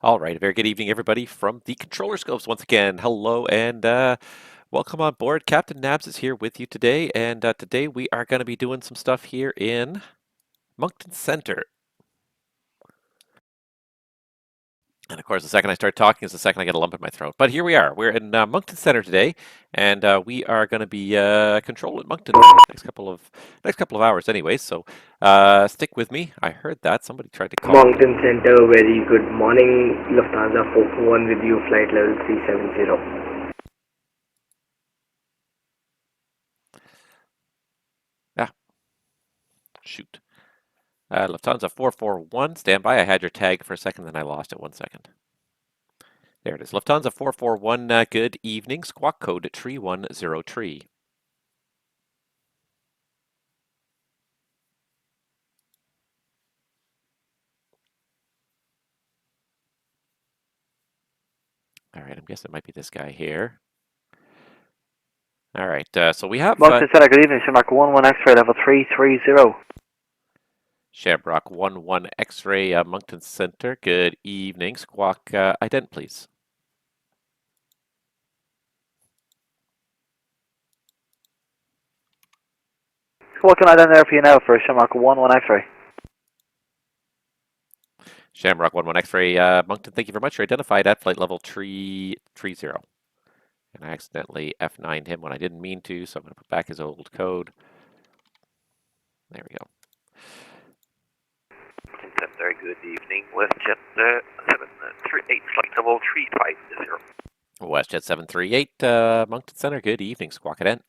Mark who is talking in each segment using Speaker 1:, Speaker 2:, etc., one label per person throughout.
Speaker 1: All right, a very good evening, everybody, from the controller scopes once again. Hello and welcome on board. Captain Nabs is here with you today, and today we are going to be doing some stuff here in Moncton Center. And of course, the second I start talking is the second I get a lump in my throat. But here we are. We're in Moncton Center today, and we are going to be controlling Moncton for the next couple of hours, anyway. So stick with me. I heard that somebody tried to call.
Speaker 2: Moncton Center, very good morning. Lufthansa 441 with you, flight level 370.
Speaker 1: Shoot. Lufthansa 441, stand by. I had your tag for a second, then I lost it 1 second. There it is. Lufthansa 441, good evening. Squawk code 3103. All right, I'm guessing it might be this guy here. All right, so we have...
Speaker 3: Moncton Center, good evening. Shamrock 11 X-ray, level 330.
Speaker 1: Shamrock 11 X-ray, Moncton Center, good evening. Squawk ident, please.
Speaker 3: What can I do there for you now for Shamrock 11 X-ray?
Speaker 1: Shamrock 11 X-ray, Moncton, thank you very much. You're identified at flight level 330. And I accidentally F9'd him when I didn't mean to, so I'm going to put back his old code. There we go.
Speaker 4: Center, good evening. WestJet 738, flight level 350.
Speaker 1: WestJet 738, Moncton Center, good evening. Squawk ident.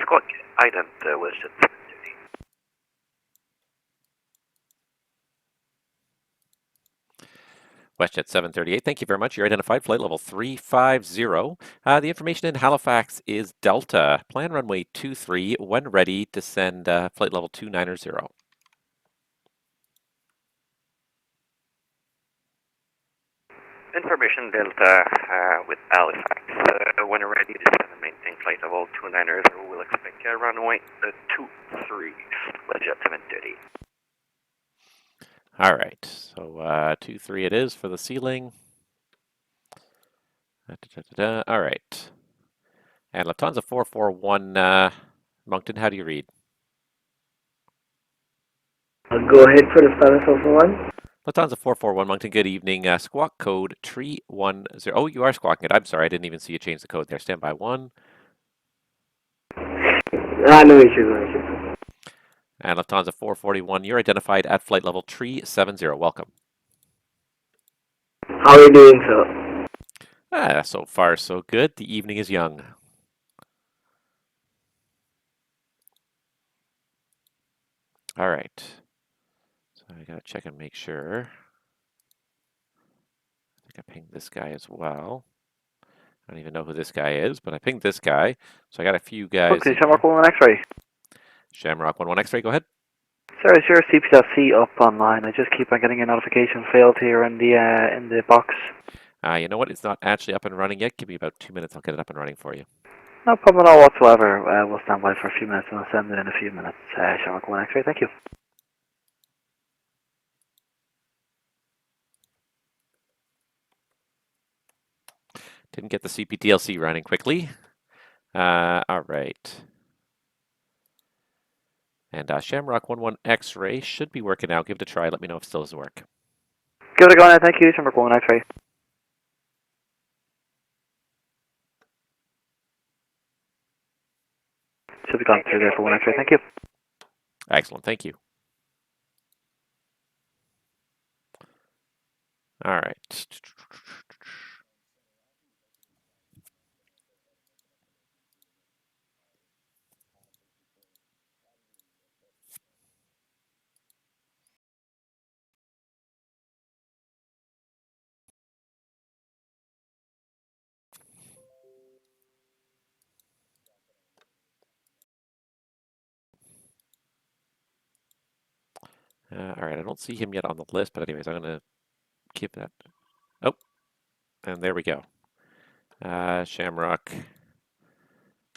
Speaker 4: Squawk ident, WestJet 738.
Speaker 1: WestJet 738, thank you very much. You're identified, flight level 350. The information in Halifax is Delta. Plan runway 23, when ready, descend flight level 290.
Speaker 4: Information Delta with Halifax. When ready, descend and maintain flight level 290. We'll expect runway 23, WestJet 738.
Speaker 1: All right, so 23 it is for the ceiling. All right. And Lufthansa 441, Moncton, how do you read?
Speaker 2: Go ahead for Lufthansa 441.
Speaker 1: Lufthansa 441, Moncton, good evening. Squawk code 310. Oh, you are squawking it. I'm sorry, I didn't even see you change the code there. Stand by 1.
Speaker 2: No issues, no issues.
Speaker 1: And Lufthansa 441, you're identified at flight level 370. Welcome.
Speaker 2: How are you doing, sir?
Speaker 1: So far, so good. The evening is young. All right. So I got to check and make sure. I think I pinged this guy as well. I don't even know who this guy is, but I pinged this guy. So I got a few guys.
Speaker 3: Okay, Shamrock 11 X-ray.
Speaker 1: Shamrock 11 X-ray, go ahead.
Speaker 3: Sir, is your CPLC up online? I just keep on getting a notification failed here in the box.
Speaker 1: You know what? It's not actually up and running yet. Give me about 2 minutes. I'll get it up and running for you.
Speaker 3: No problem at all whatsoever. We'll stand by for a few minutes and I'll send it in a few minutes. Shamrock 11 X-ray, thank you.
Speaker 1: Didn't get the CPTLC running quickly. All right. And Shamrock 11 X-ray should be working now. Give it a try. Let me know if it still doesn't work.
Speaker 3: Give it a go now, thank you. Shamrock 11 X-ray. Should be gone through there for 1 X-ray, thank you.
Speaker 1: Excellent, thank you. All right. All right, I don't see him yet on the list, but anyways, I'm going to keep that. Oh, and there we go. Shamrock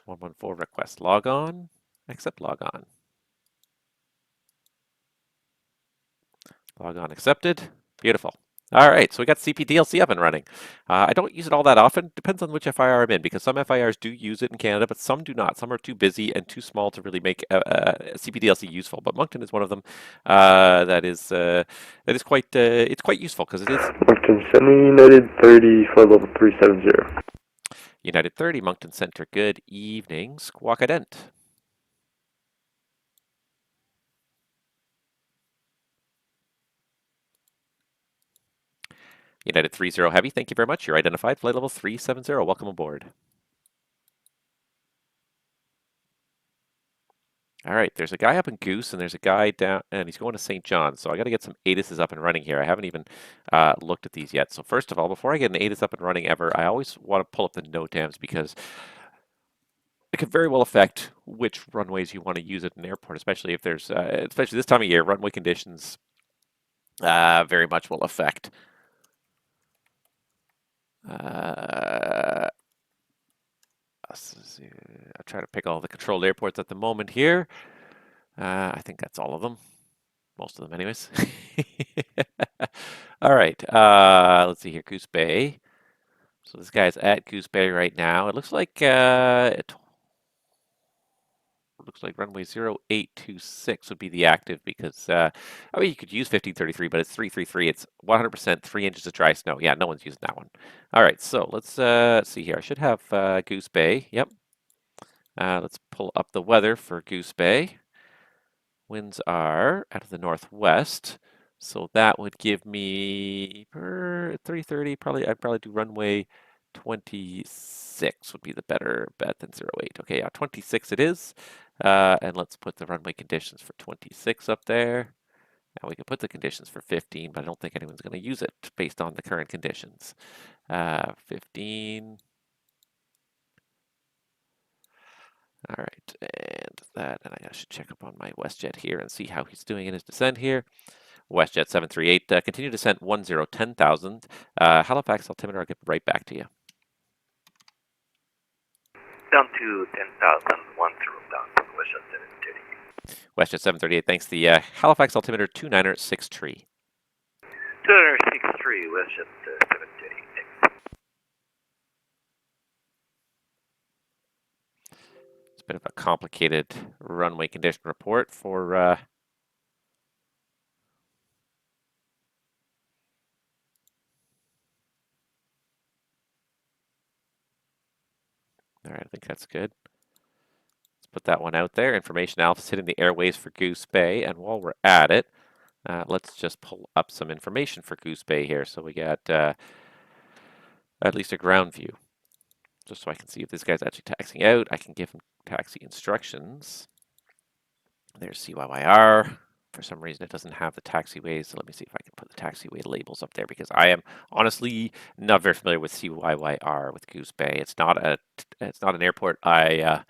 Speaker 1: 114 request. Log on. Accept log on. Log on accepted. Beautiful. All right, so we got CPDLC up and running. I don't use it all that often. Depends on which FIR I'm in, because some FIRs do use it in Canada, but some do not. Some are too busy and too small to really make CPDLC useful. But Moncton is one of them. That is quite it's quite useful because it is
Speaker 5: Moncton, send me United 30 for level 370.
Speaker 1: United 30, Moncton Center. Good evening, Squawkadent. United 30 Heavy, thank you very much. You're identified. Flight level 370. Welcome aboard. All right, there's a guy up in Goose, and there's a guy down, and he's going to St. John. So I got to get some ATISs up and running here. I haven't even looked at these yet. So first of all, before I get an ATIS up and running ever, I always want to pull up the NOTAMs because it could very well affect which runways you want to use at an airport, especially if there's, especially this time of year, runway conditions very much will affect. I'll try to pick all the controlled airports at the moment here. I think that's all of them. Most of them, anyways. All right. Let's see here. Goose Bay. So this guy's at Goose Bay right now. It looks like runway 0826 would be the active because I mean you could use 1533, but it's 333. It's 100% 3 inches of dry snow. Yeah, no one's using that one. All right, so let's see here. I should have Goose Bay. Yep. Let's pull up the weather for Goose Bay. Winds are out of the northwest, so that would give me per 330. I'd probably do runway 26 would be the better bet than 08. Okay, yeah, 26 it is. And let's put the runway conditions for 26 up there. Now we can put the conditions for 15, but I don't think anyone's going to use it based on the current conditions. 15. All right, and I should check up on my WestJet here and see how he's doing in his descent here. WestJet 738, continue descent 10,000. Halifax altimeter, I'll get right back to you.
Speaker 4: Down to 10,000, 10,000, WestJet 738.
Speaker 1: WestJet 738, thanks. The Halifax altimeter 2963.
Speaker 4: 263, WestJet 738, thanks.
Speaker 1: It's a bit of a complicated runway condition report for all right, I think that's good. Let's put that one out there. Information Alpha's hitting the airways for Goose Bay, and while we're at it, let's just pull up some information for Goose Bay here. So we got at least a ground view, just so I can see if this guy's actually taxiing out. I can give him taxi instructions. There's CYYR. For some reason, it doesn't have the taxiways, so let me see if I can put the taxiway labels up there, because I am honestly not very familiar with CYYR with Goose Bay. It's not an airport I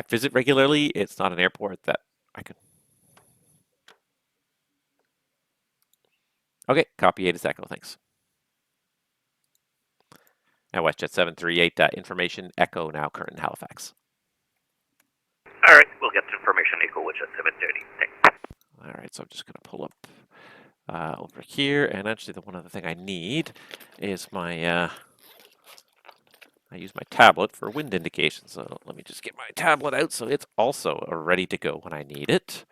Speaker 1: visit regularly. It's not an airport that I could. Okay, copy ATIS Echo, thanks. Now WestJet 738, information Echo now current in Halifax.
Speaker 4: All right, we'll get information Echo WestJet 730, thanks.
Speaker 1: All right, so I'm just going to pull up over here, and actually the one other thing I need is my, I use my tablet for wind indication, so let me just get my tablet out so it's also ready to go when I need it.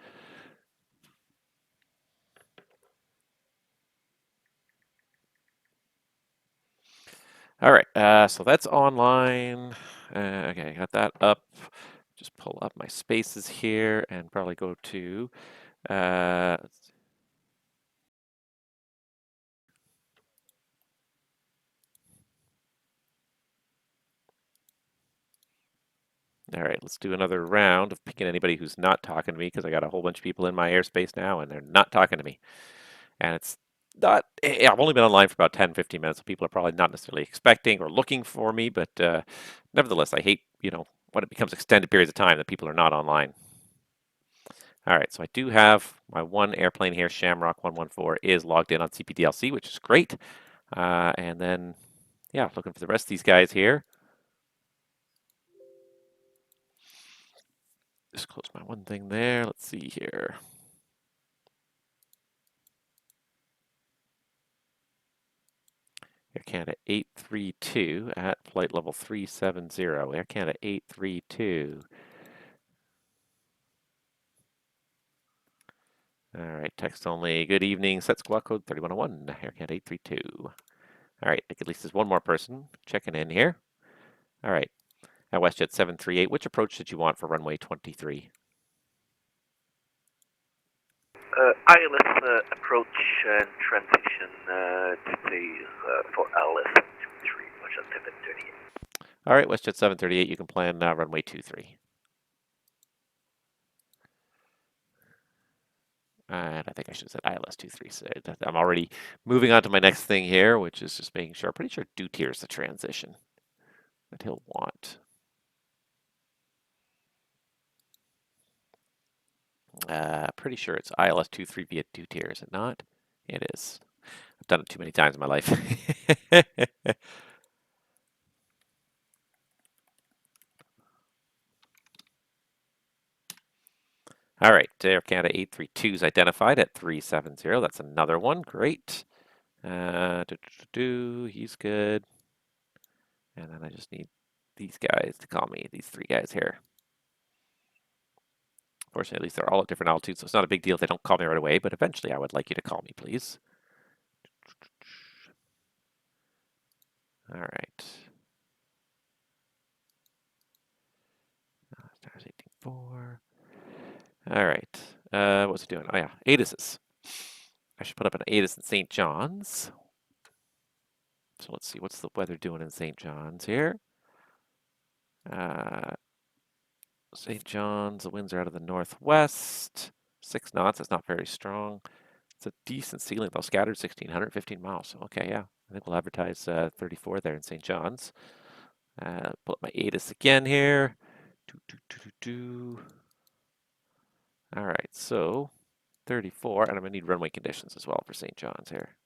Speaker 1: All right, so that's online. Okay, I got that up. Just pull up my spaces here and probably go to, all right, let's do another round of picking anybody who's not talking to me, because I got a whole bunch of people in my airspace now and they're not talking to me. And it's not, I've only been online for about 10, 15 minutes, so people are probably not necessarily expecting or looking for me, but nevertheless, I hate, when it becomes extended periods of time that people are not online. All right, so I do have my one airplane here, Shamrock 114, is logged in on CPDLC, which is great. And then, yeah, looking for the rest of these guys here. Just close my one thing there. Let's see here. Air Canada 832 at flight level 370. Air Canada 832. All right, text only. Good evening. Set squawk code 3101. Air Canada 832. All right, at least there's one more person checking in here. All right, at WestJet 738, which approach did you want for runway 23?
Speaker 4: ILS approach and transition for ILS 23, which is 738.
Speaker 1: All right, WestJet 738, you can plan runway 23. And I think I should have said ILS 23. So I'm already moving on to my next thing here, which is just making sure. I'm pretty sure Dutier is the transition that he'll want. Pretty sure it's ILS 23 via Dutier, is it not? It is. I've done it too many times in my life. All right, Air Canada 832 is identified at 370. That's another one. Great. He's good. And then I just need these guys to call me, these three guys here. Fortunately, at least they're all at different altitudes, so it's not a big deal if they don't call me right away, but eventually I would like you to call me, please. All right. Stars 18.4. All right. What was it doing? Oh, yeah. ATIS's. I should put up an ATIS in St. John's. So let's see. What's the weather doing in St. John's here? St. John's, the winds are out of the northwest. 6 knots. That's not very strong. It's a decent ceiling, though. Scattered 1,615 miles. Okay, yeah. I think we'll advertise 34 there in St. John's. Pull up my ATIS again here. All right, so 34, and I'm going to need runway conditions as well for St. John's here.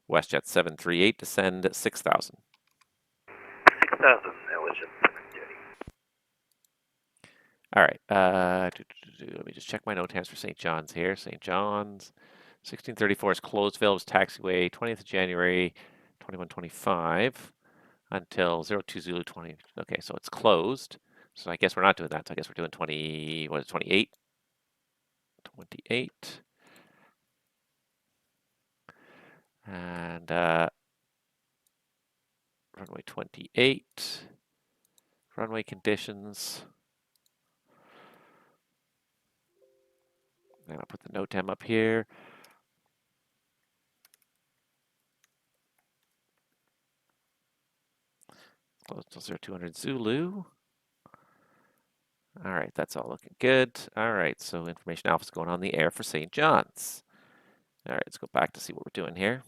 Speaker 1: WestJet 738, descend 6,000.
Speaker 4: 6,000, Elgin 730.
Speaker 1: All right, let me just check my note times for St. John's here. St. John's, 1634 is Closeville, is taxiway 20th of January, 2125 until 02 Zulu 20. Okay, so it's closed. So I guess we're not doing that. So I guess we're doing 20, what is it, 28? 28. And runway 28. Runway conditions. And I'll put the NOTAM up here. Close till 0200 Zulu. All right, that's all looking good. All right, so information alpha is going on the air for St. John's. All right, let's go back to see what we're doing here.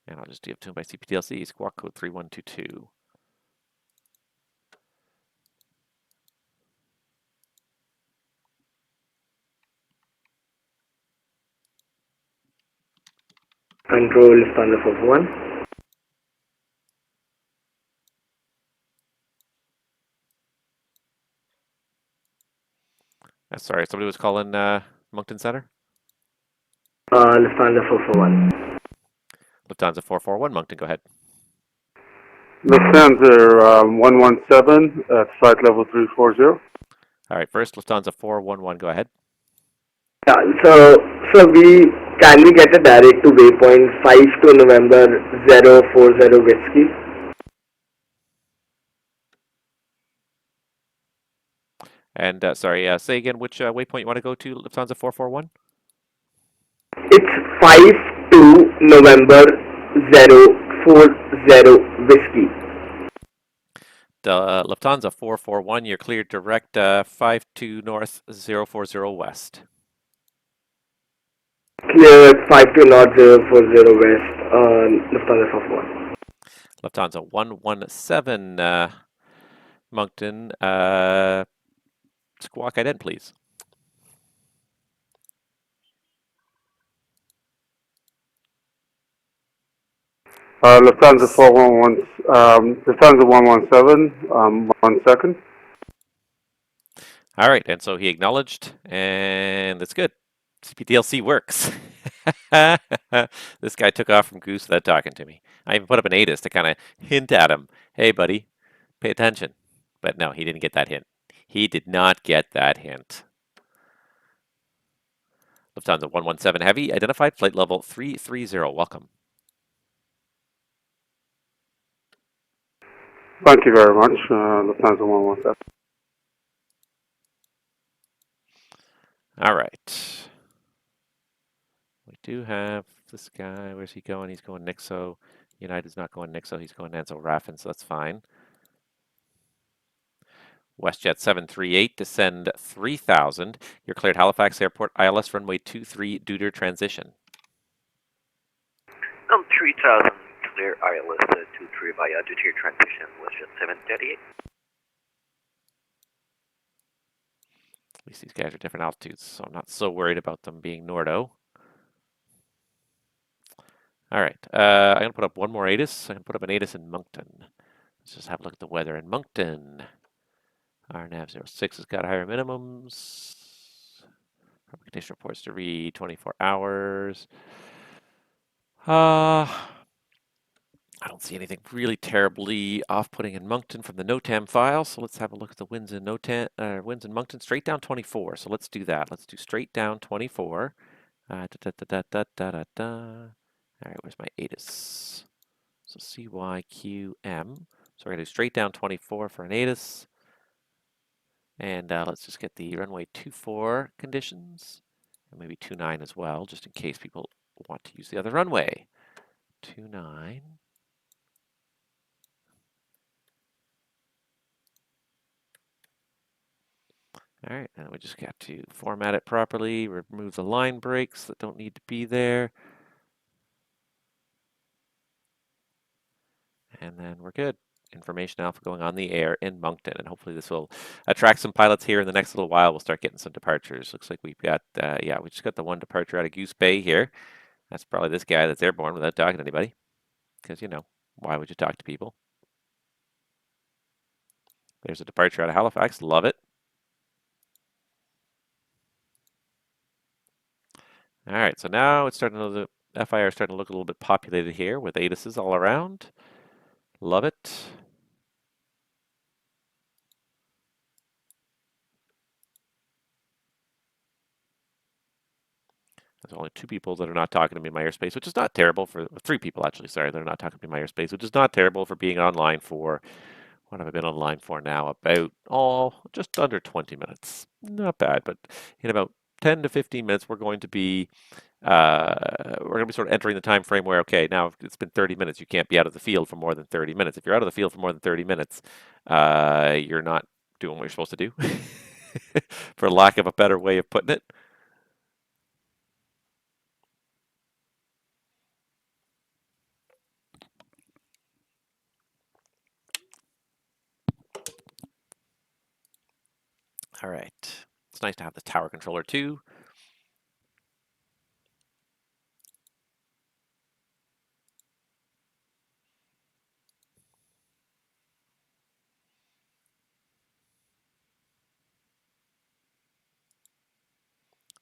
Speaker 1: And I'll just do it to him by CPTLC, squawk code 3122.
Speaker 2: Control Lufthansa 441.
Speaker 1: Sorry, somebody was calling Moncton Center?
Speaker 2: Lufthansa 441.
Speaker 1: Lufthansa 441, Moncton, go ahead.
Speaker 5: Lufthansa 117 at flight level 340.
Speaker 1: All right, first Lufthansa 411, go ahead.
Speaker 2: Yeah, so we can we get a direct to waypoint 5 to November 040 Whiskey?
Speaker 1: And sorry, say again which waypoint you want to go to, Lufthansa 441?
Speaker 2: It's 5 to November 040 Whiskey.
Speaker 1: Lufthansa 441, you're cleared direct 52 north 040 west.
Speaker 2: Clear 52 North 040 West, Lufthansa 441.
Speaker 1: Lufthansa 117, Moncton, squawk ident, please.
Speaker 5: Lufthansa 411, Lufthansa 117, 1 second.
Speaker 1: All right, and so he acknowledged, and that's good. CPDLC works. This guy took off from Goose without talking to me. I even put up an ATIS to kind of hint at him, hey, buddy, pay attention. But no, he didn't get that hint. He did not get that hint. Lufthansa 117 Heavy, identified flight level 330. Welcome.
Speaker 5: Thank you very much, Lufthansa 117.
Speaker 1: All right. We do have this guy. Where's he going? He's going Nixo. United's not going Nixo. He's going Nanzo Raffin, so that's fine. WestJet 738, descend 3000. You're cleared Halifax Airport, ILS runway 23, due to transition.
Speaker 4: 3000, clear ILS 23 via due to transition, WestJet 738.
Speaker 1: At least these guys are different altitudes, so I'm not so worried about them being Nordo. All right, I'm going to put up one more ATIS. I'm going to put up an ATIS in Moncton. Let's just have a look at the weather in Moncton. RNAV 06 has got higher minimums. Condition reports to read 24 hours. I don't see anything really terribly off-putting in Moncton from the NOTAM file, so let's have a look at the winds in winds in Moncton. Straight down 24, so let's do that. Let's do straight down 24. All right, where's my ATIS? So CYQM. So we're going to do straight down 24 for an ATIS. And let's just get the runway 24 conditions, and maybe 29 as well, just in case people want to use the other runway. 29. All right, and we just got to format it properly, remove the line breaks that don't need to be there. And then we're good. Information alpha going on the air in Moncton, and hopefully this will attract some pilots here in the next little while. We'll start getting some departures. Looks like we've got, yeah, we just got the one departure out of Goose Bay here. That's probably this guy that's airborne without talking to anybody, because, you know, why would you talk to people? There's a departure out of Halifax. Love it. All right, so now it's starting to, the FIR is starting to look a little bit populated here with ATISs all around. Love it. There's only 2 people that are not talking to me in my airspace, which is not terrible for 3 people actually. Sorry, that are not talking to me in my airspace, which is not terrible for being online for, what have I been online for now? About just under 20 minutes. Not bad, but in about 10 to 15 minutes, we're going to be sort of entering the time frame where, okay, now it's been 30 minutes. You can't be out of the field for more than 30 minutes. If you're out of the field for more than 30 minutes, you're not doing what you're supposed to do, for lack of a better way of putting it. All right. It's nice to have the tower controller too.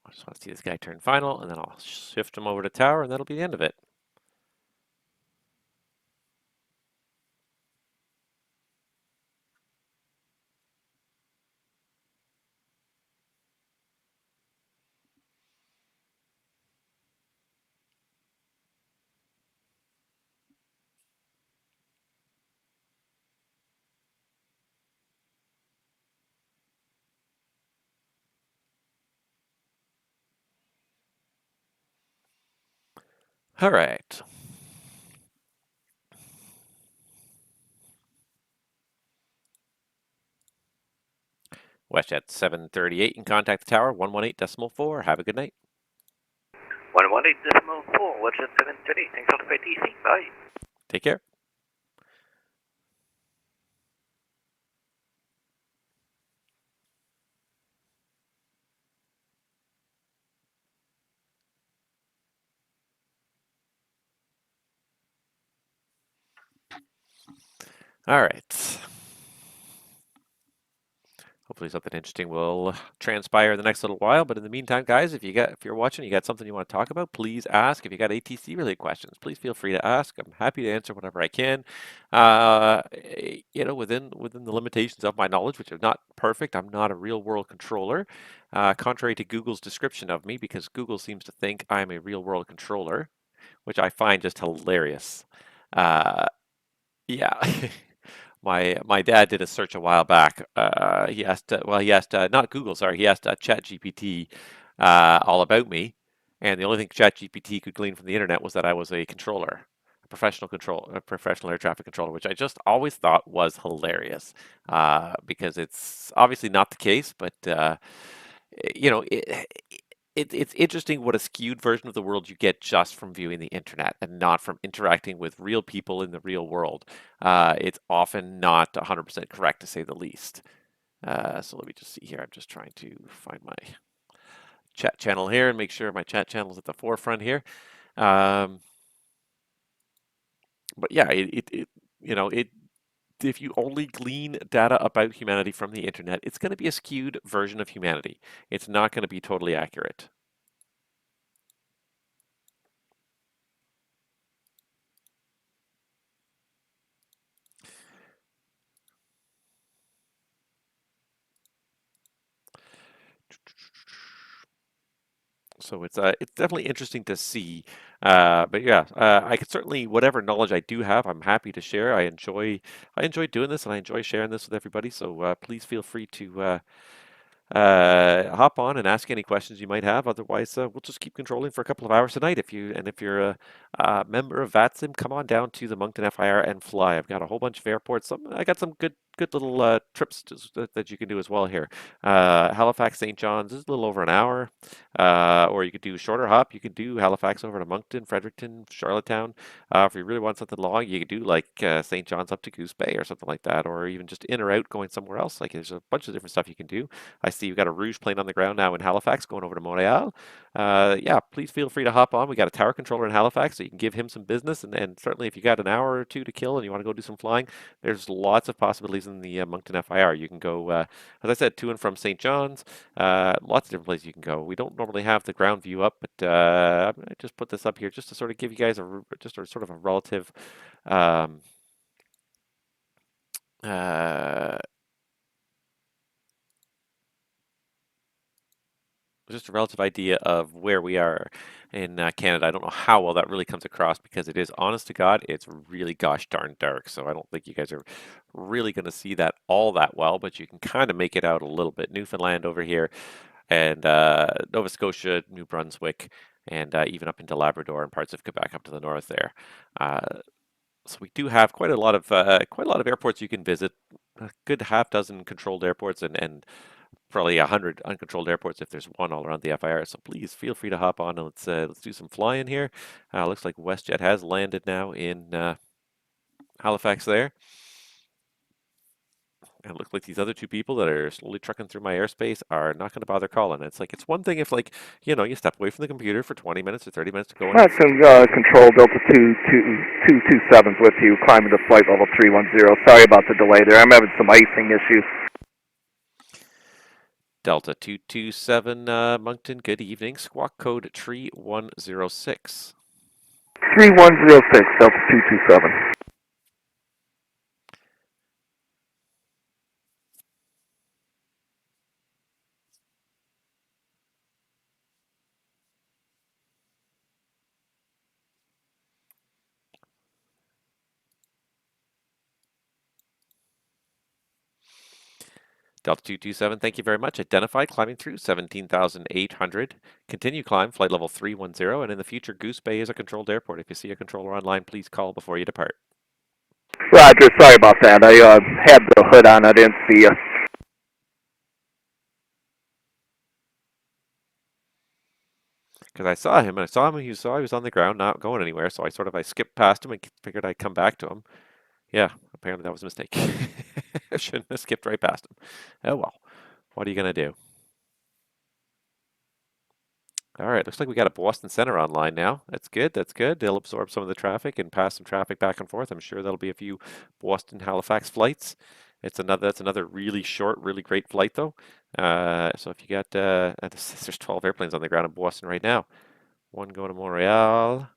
Speaker 1: I just want to see this guy turn final, and then I'll shift him over to tower, and that'll be the end of it. All right. WestJet 738, and contact the tower 118.4. Have a good night.
Speaker 4: 118.4, WestJet 738. Thanks for the PTC. Bye.
Speaker 1: Take care. All right. Hopefully something interesting will transpire in the next little while. But in the meantime, guys, if you're watching, you got something you want to talk about, please ask. If you got ATC related questions, please feel free to ask. I'm happy to answer whatever I can. Within the limitations of my knowledge, which are not perfect. I'm not a real world controller, contrary to Google's description of me, because Google seems to think I'm a real world controller, which I find just hilarious. Uh, yeah. My dad did a search a while back. He asked not Google, sorry, he asked ChatGPT all about me, and the only thing ChatGPT could glean from the internet was that I was a controller, a professional air traffic controller, which I just always thought was hilarious, because it's obviously not the case, but you know, it's interesting what a skewed version of the world you get just from viewing the internet and not from interacting with real people in the real world. It's often not 100% correct, to say the least. So let me just see here. I'm just trying to find my chat channel here and make sure my chat channel is at the forefront here. Um, but yeah, if you only glean data about humanity from the internet, it's going to be a skewed version of humanity. It's not going to be totally accurate. So it's definitely interesting to see, but yeah, I could certainly whatever knowledge I do have, I'm happy to share. I enjoy doing this, and I enjoy sharing this with everybody. So please feel free to hop on and ask any questions you might have. Otherwise, we'll just keep controlling for a couple of hours tonight. If you're a member of VATSIM, come on down to the Moncton FIR and fly. I've got a whole bunch of airports. I got some good little trips that you can do as well here. Halifax, St. John's is a little over an hour, or you could do a shorter hop. You could do Halifax over to Moncton, Fredericton, Charlottetown. If you really want something long, you could do like St. John's up to Goose Bay or something like that, or even just in or out going somewhere else. Like there's a bunch of different stuff you can do. I see you've got a Rouge plane on the ground now in Halifax going over to Montreal. Yeah, please feel free to hop on. We got a tower controller in Halifax, so you can give him some business. And certainly, if you got an hour or two to kill and you want to go do some flying, there's lots of possibilities in the Moncton FIR. You can go, as I said, to and from St. John's. Lots of different places you can go. We don't normally have the ground view up, but I'm going to just put this up here just to sort of give you guys just a sort of a relative. Um, uh, just a relative idea of where we are in Canada. I don't know how well that really comes across because it is, honest to God, it's really gosh darn dark. So I don't think you guys are really going to see that all that well, but you can kind of make it out a little bit. Newfoundland over here, and Nova Scotia, New Brunswick, and even up into Labrador and parts of Quebec up to the north there. So we do have quite a lot of airports you can visit. A good half dozen controlled airports and probably 100 uncontrolled airports if there's one all around the FIR. So please feel free to hop on and let's do some flying here. Looks like WestJet has landed now in Halifax there. And it looks like these other two people that are slowly trucking through my airspace are not going to bother calling. It's like, it's one thing if, like, you step away from the computer for 20 minutes or 30 minutes to go in.
Speaker 6: Moncton Control Delta 227's with you, climbing to flight level 310. Sorry about the delay there. I'm having some icing issues.
Speaker 1: Delta 227 Moncton, good evening. Squawk code 3106.
Speaker 6: 3106, Delta 227.
Speaker 1: Delta 227, thank you very much. Identified, climbing through 17,800. Continue climb, flight level 310, and in the future, Goose Bay is a controlled airport. If you see a controller online, please call before you depart.
Speaker 6: Roger, sorry about that. I had the hood on, I didn't see you.
Speaker 1: Because I saw him, he was on the ground, not going anywhere, so I skipped past him and figured I'd come back to him. Yeah, apparently that was a mistake. I shouldn't have skipped right past him. Oh well, what are you going to do? All right, looks like we got a Boston Center online now. That's good, that's good. They'll absorb some of the traffic and pass some traffic back and forth. I'm sure there'll be a few Boston Halifax flights. That's another really short, really great flight though. So if you got, there's 12 airplanes on the ground in Boston right now. One going to Montreal,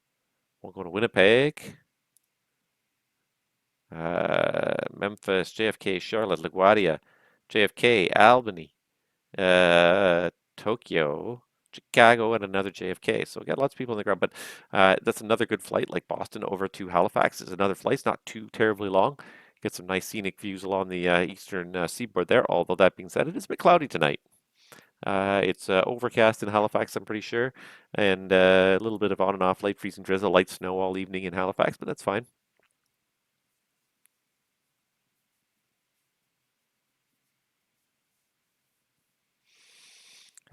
Speaker 1: one going to Winnipeg, Memphis, JFK, Charlotte, LaGuardia, JFK, Albany, Tokyo, Chicago, and another JFK. So we got lots of people on the ground, but that's another good flight. Like Boston over to Halifax is another flight. It's not too terribly long. Get some nice scenic views along the eastern seaboard there. Although that being said, it is a bit cloudy tonight. It's overcast in Halifax, I'm pretty sure, and a little bit of on and off light freezing drizzle, light snow all evening in Halifax, but that's fine.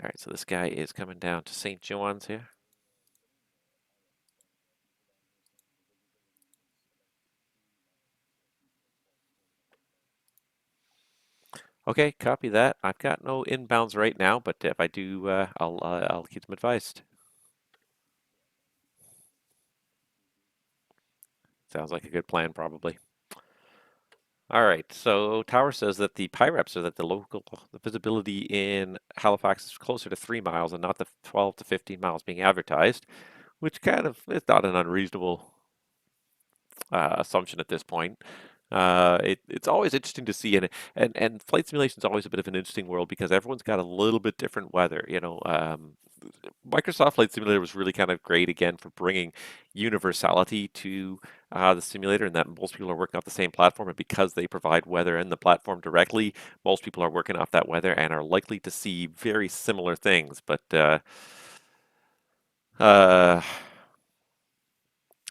Speaker 1: All right, so this guy is coming down to St. John's here. Okay, copy that. I've got no inbounds right now, but if I do, I'll keep them advised. Sounds like a good plan, probably. All right, so Tower says that the PIREPs are that the visibility in Halifax is closer to 3 miles and not the 12 to 15 miles being advertised, which kind of is not an unreasonable assumption at this point. It's always interesting to see, and flight simulation is always a bit of an interesting world because everyone's got a little bit different weather. Microsoft Flight Simulator was really kind of great again for bringing universality to the simulator, and that most people are working off the same platform. And because they provide weather in the platform directly, most people are working off that weather and are likely to see very similar things. But uh,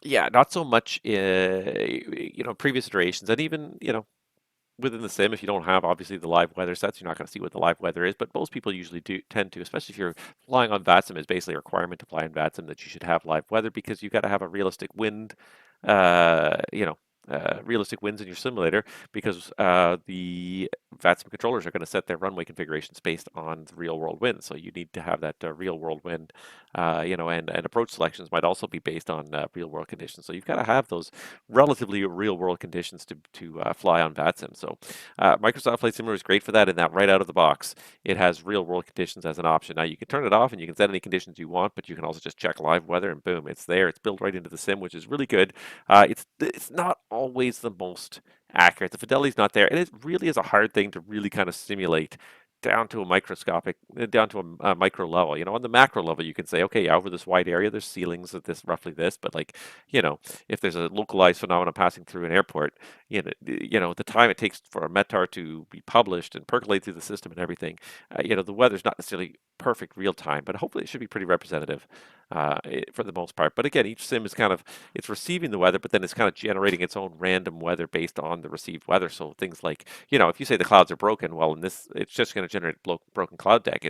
Speaker 1: yeah, not so much, previous iterations, and even within the sim, if you don't have obviously the live weather sets, you're not going to see what the live weather is. But most people usually do tend to, especially if you're flying on VATSIM, is basically a requirement to fly on VATSIM that you should have live weather because you've got to have a realistic wind, uh, you know, realistic winds in your simulator because the VATSIM controllers are going to set their runway configurations based on the real world wind. So you need to have that real world wind, and approach selections might also be based on real world conditions. So you've got to have those relatively real world conditions to fly on VATSIM. So Microsoft Flight Simulator is great for that in that right out of the box, it has real world conditions as an option. Now you can turn it off and you can set any conditions you want, but you can also just check live weather and boom, it's there. It's built right into the sim, which is really good. It's not always the most accurate. The fidelity's not there, and it really is a hard thing to really kind of simulate down to a down to a micro level. On the macro level, you can say, okay, over this wide area, there's ceilings at this roughly this, but like, if there's a localized phenomenon passing through an airport, the time it takes for a METAR to be published and percolate through the system and everything, the weather's not necessarily perfect real time, but hopefully it should be pretty representative for the most part. But again, each sim is it's receiving the weather, but then it's kind of generating its own random weather based on the received weather. So things like, if you say the clouds are broken, well, in this, it's just going to generate broken cloud deck.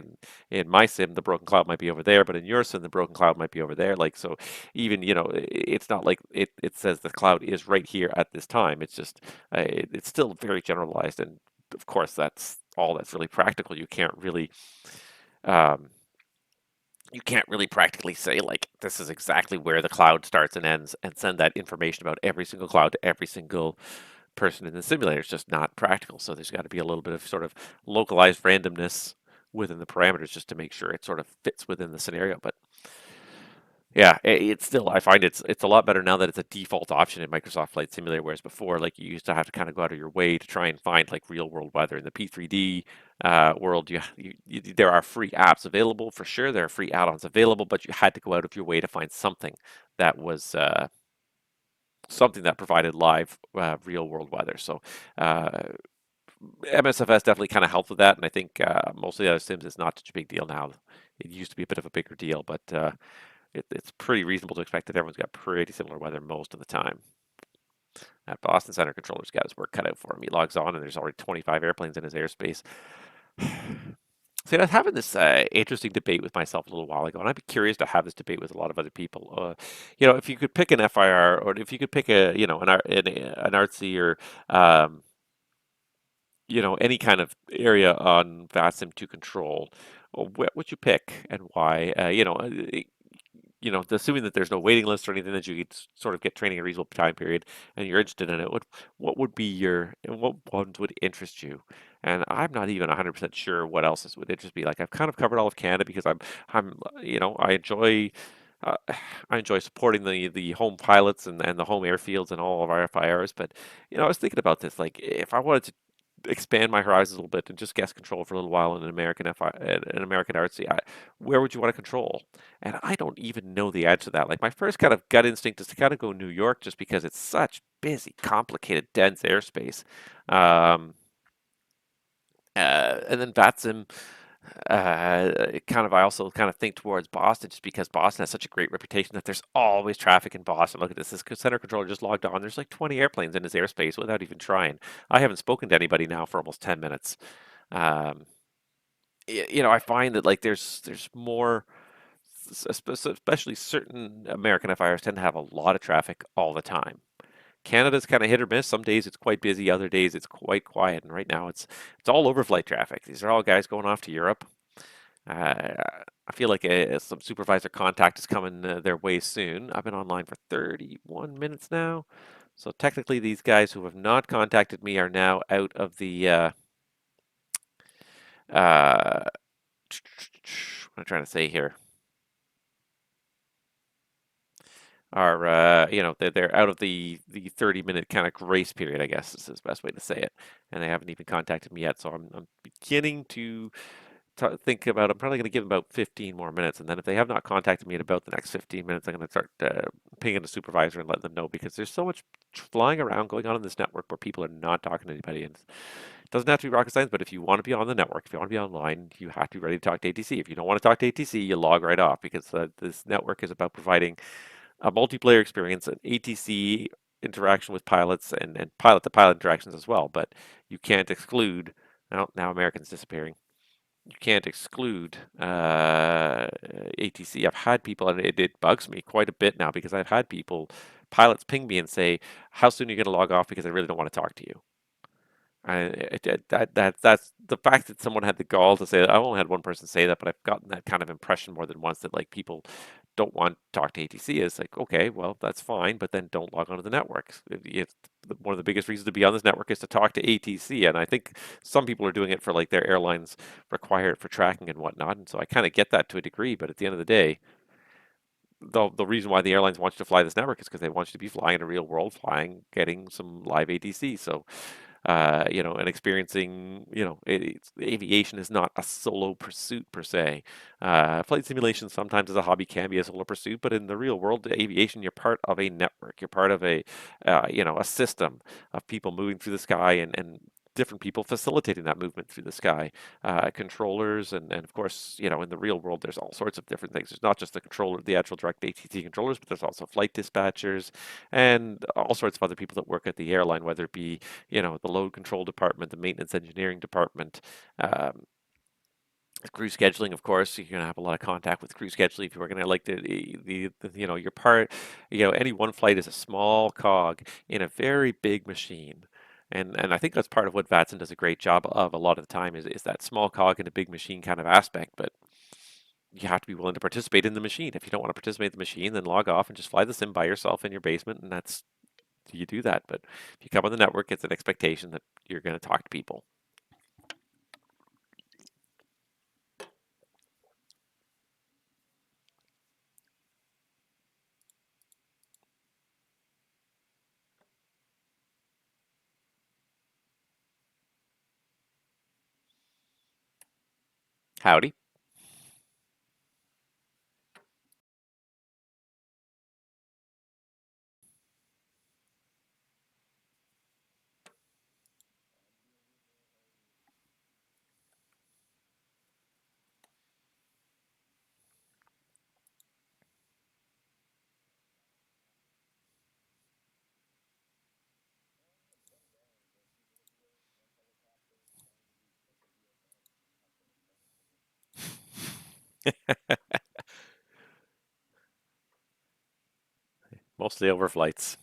Speaker 1: In my sim, the broken cloud might be over there, but in your sim, the broken cloud might be over there. Like, so even, it's not like it says the cloud is right here at this time. It's just, it's still very generalized. And of course, that's all that's really practical. Um, you can't really practically say like this is exactly where the cloud starts and ends and send that information about every single cloud to every single person in the simulator. It's just not practical. So there's got to be a little bit of sort of localized randomness within the parameters just to make sure it sort of fits within the scenario. But yeah, it's still, I find it's a lot better now that it's a default option in Microsoft Flight Simulator, whereas before, like, you used to have to kind of go out of your way to try and find like real world weather in the P3D world. There are free apps available for sure. There are free add-ons available, but you had to go out of your way to find something that was something that provided live real world weather. So MSFS definitely kind of helped with that, and I think most of the other sims it's not such a big deal now. It used to be a bit of a bigger deal, but it's pretty reasonable to expect that everyone's got pretty similar weather most of the time. That Boston Center controller's got his work cut out for him. He logs on and there's already 25 airplanes in his airspace. See, I was having this interesting debate with myself a little while ago, and I'd be curious to have this debate with a lot of other people. If you could pick an FIR, or if you could pick an artsy or any kind of area on VATSIM to control, what would you pick and why? assuming that there's no waiting list or anything that you could sort of get training in a reasonable time period, and you're interested in it, what would be what ones would interest you? And I'm not even 100% sure what else would interest me. Like I've kind of covered all of Canada because I enjoy. Uh, I enjoy supporting the home pilots and the home airfields and all of our FIRs, but I was thinking about this. Like, if I wanted to expand my horizons a little bit and just guest control for a little while in an American RC, where would you want to control? And I don't even know the answer to that. Like my first kind of gut instinct is to kind of go New York, just because it's such busy, complicated, dense airspace. Um, and then VATSIM, I also kind of think towards Boston, just because Boston has such a great reputation that there's always traffic in Boston. Look at this. This center controller just logged on. There's like 20 airplanes in his airspace without even trying. I haven't spoken to anybody now for almost 10 minutes. Um, I find that like there's more, especially certain American FIRs tend to have a lot of traffic all the time. Canada's kind of hit or miss. Some days it's quite busy, other days it's quite quiet. And right now it's all overflight traffic. These are all guys going off to Europe. I feel like some supervisor contact is coming their way soon. I've been online for 31 minutes now. So technically, these guys who have not contacted me are now out of the. What am I trying to say here? Are they're out of the 30-minute kind of grace period, I guess is the best way to say it, and they haven't even contacted me yet. So I'm beginning to think about. I'm probably going to give them about 15 more minutes, and then if they have not contacted me in about the next 15 minutes, I'm going to start pinging the supervisor and letting them know, because there's so much flying around going on in this network where people are not talking to anybody. And it doesn't have to be rocket science, but if you want to be on the network, if you want to be online, you have to be ready to talk to ATC. If you don't want to talk to ATC, you log right off, because this network is about providing a multiplayer experience, an ATC interaction with pilots, and pilot-to-pilot interactions as well. But you can't exclude. Now Americans disappearing. You can't exclude ATC. I've had people, and it bugs me quite a bit now, because I've had pilots ping me and say, "How soon are you going to log off? Because I really don't want to talk to you." And that's the fact that someone had the gall to say that. I've only had one person say that, but I've gotten that kind of impression more than once, that like people don't want to talk to ATC. Is like, okay, well, that's fine, but then don't log onto the network. One of the biggest reasons to be on this network is to talk to ATC, and I think some people are doing it for like their airlines require it for tracking and whatnot, and so I kind of get that to a degree. But at the end of the day, the reason why the airlines want you to fly this network is because they want you to be flying in a real world, getting some live ATC. So and experiencing, aviation is not a solo pursuit per se. Flight simulation sometimes as a hobby can be a solo pursuit, but in the real world, aviation, you're part of a network. You're part of a system of people moving through the sky, and different people facilitating that movement through the sky, controllers, and of course, in the real world, there's all sorts of different things. There's not just the actual direct ATC controllers, but there's also flight dispatchers and all sorts of other people that work at the airline, whether it be the load control department, the maintenance engineering department, um, crew scheduling. Of course, you're going to have a lot of contact with crew scheduling if you're going to like your part. Any one flight is a small cog in a very big machine. And I think that's part of what VATSIM does a great job of a lot of the time, is that small cog in a big machine kind of aspect. But you have to be willing to participate in the machine. If you don't want to participate in the machine, then log off and just fly the sim by yourself in your basement, and you do that. But if you come on the network, it's an expectation that you're going to talk to people. Howdy. Mostly overflights.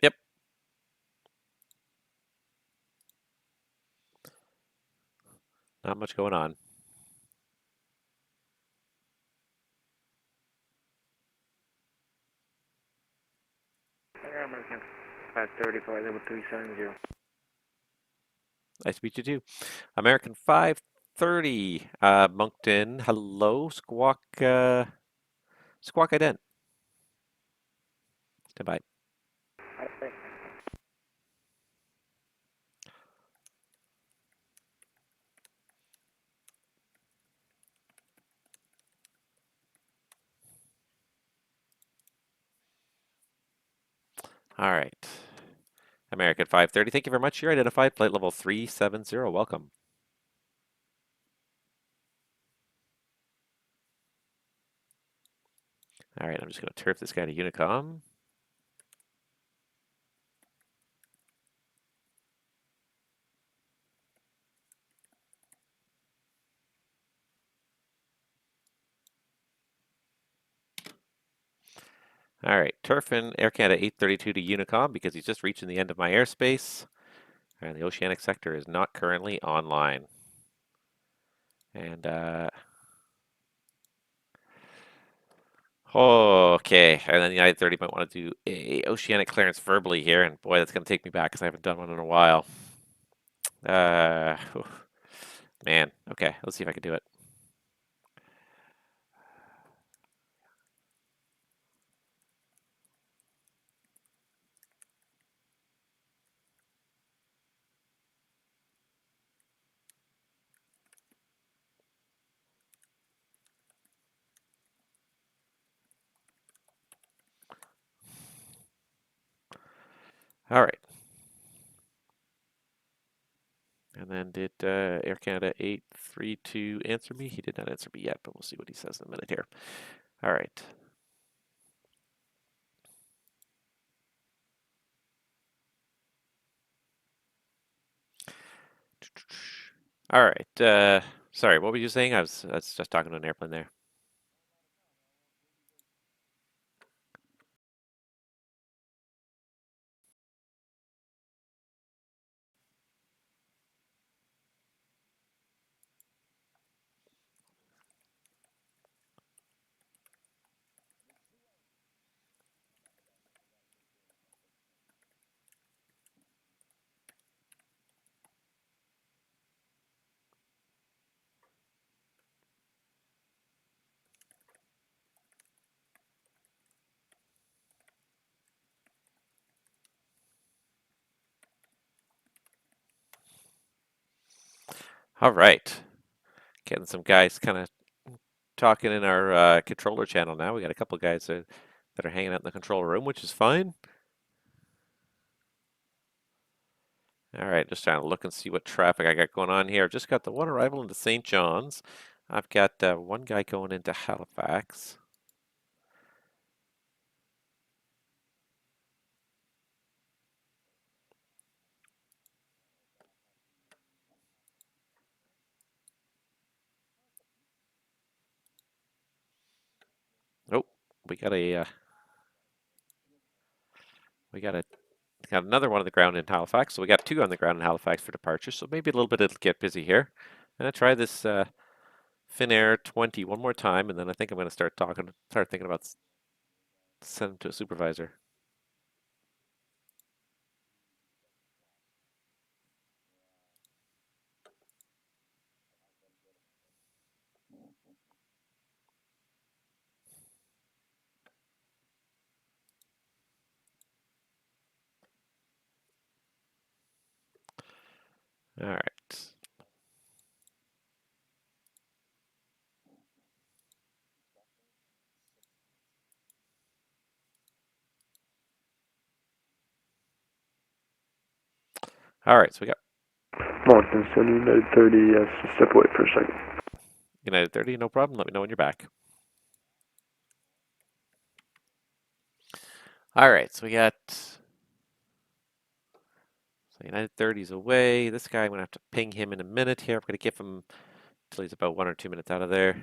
Speaker 1: Yep. Not much going on.
Speaker 3: American 530 for level 370.
Speaker 1: Nice to meet you too. American 530, Moncton. Hello, Squawk, Squawk Ident. Stand by. All right. American 530, thank you very much. You're identified, flight level 370. Welcome. All right, I'm just going to turf this guy to Unicom. All right, turfing Air Canada 832 to Unicom because he's just reaching the end of my airspace. And the oceanic sector is not currently online. And, okay, and then United 30 might want to do a oceanic clearance verbally here, and boy, that's going to take me back because I haven't done one in a while. Man, okay, let's see if I can do it. All right. And then did Air Canada 832 answer me? He did not answer me yet, but we'll see what he says in a minute here. All right. All right. Sorry, what were you saying? I was just talking to an airplane there. All right. Getting some guys kind of talking in our controller channel now. We got a couple guys that are hanging out in the control room, which is fine. All right, just trying to look and see what traffic I got going on here. Just got the one arrival into St. John's. I've got one guy going into Halifax. Nope, we got a got another one on the ground in Halifax. So we got two on the ground in Halifax for departure. So maybe a little bit it'll get busy here. I'm gonna try this Finnair 20 one more time, and then I think I'm gonna start thinking about sending to a supervisor. All right. All right, so we got
Speaker 5: Moncton, so United 30, yes, step away for a second.
Speaker 1: United 30, no problem. Let me know when you're back. All right, so we got United 30's away. This guy, I'm going to have to ping him in a minute here. I'm going to give him till he's about 1 or 2 minutes out of there.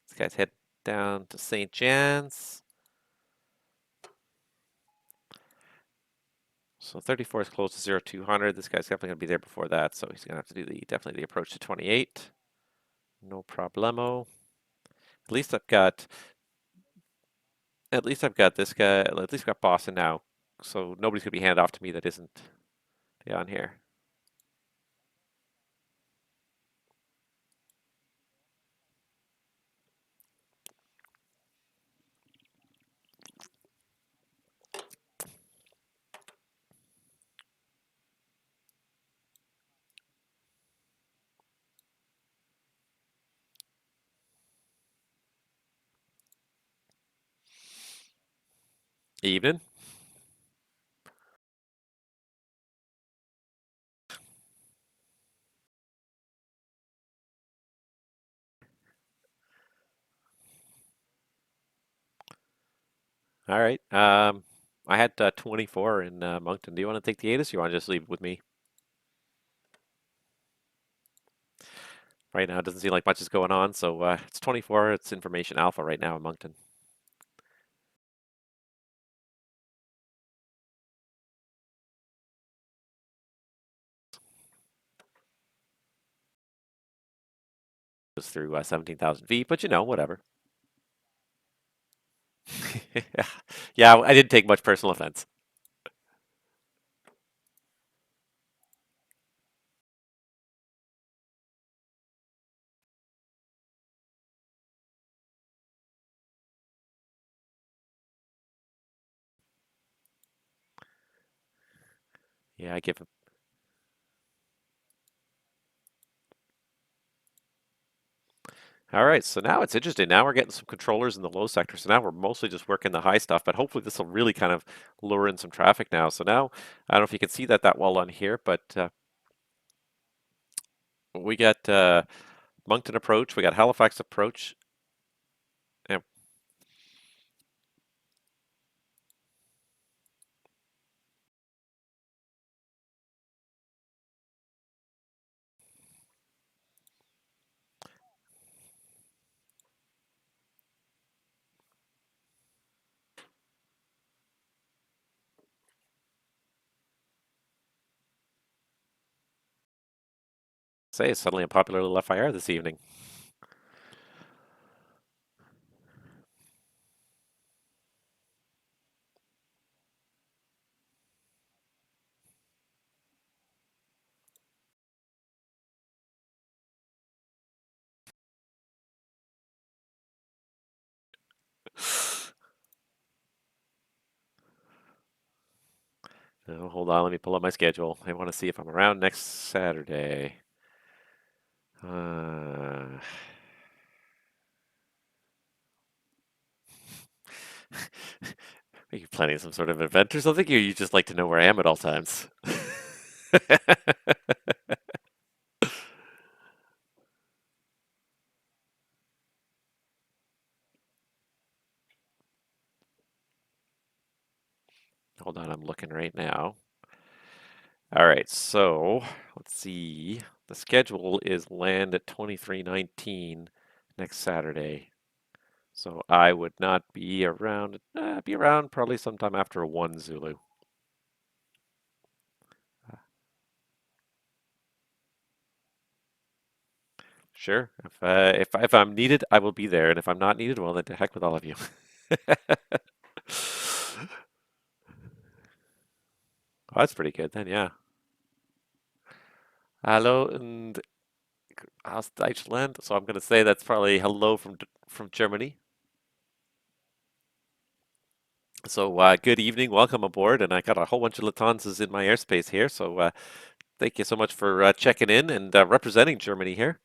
Speaker 1: This guy's head down to St. John's. So 34 is close to 0200. This guy's definitely going to be there before that, so he's going to have to do definitely the approach to 28. No problemo. At least I've got this guy. At least I've got Boston now, so nobody's going to be handed off to me that isn't on here. Even. All right. I had 24 in Moncton. Do you want to take the ATIS or you want to just leave it with me? Right now, it doesn't seem like much is going on, so it's 24. It's information alpha right now in Moncton. Goes through 17,000 feet, but whatever. Yeah, I didn't take much personal offense. Yeah, I give him. All right, so now it's interesting. Now we're getting some controllers in the low sector. So now we're mostly just working the high stuff, but hopefully this will really kind of lure in some traffic now. So now, I don't know if you can see that well on here, but we got Moncton approach, we got Halifax approach. Yeah, say it's suddenly a popular little FIR this evening. Oh, hold on, let me pull up my schedule. I want to see if I'm around next Saturday. Are you planning some sort of event or something, or you just like to know where I am at all times? Hold on, I'm looking right now. All right, so let's see. The schedule is land at 2319 next Saturday. So I would not be around, be around probably sometime after 1 Zulu. Sure. If I'm needed, I will be there, and if I'm not needed, well, then to heck with all of you. Oh, that's pretty good then, yeah. Hello and aus Deutschland. So I'm going to say that's probably hello from Germany. So good evening, welcome aboard, and I got a whole bunch of Lufthansa's in my airspace here. So thank you so much for checking in and representing Germany here.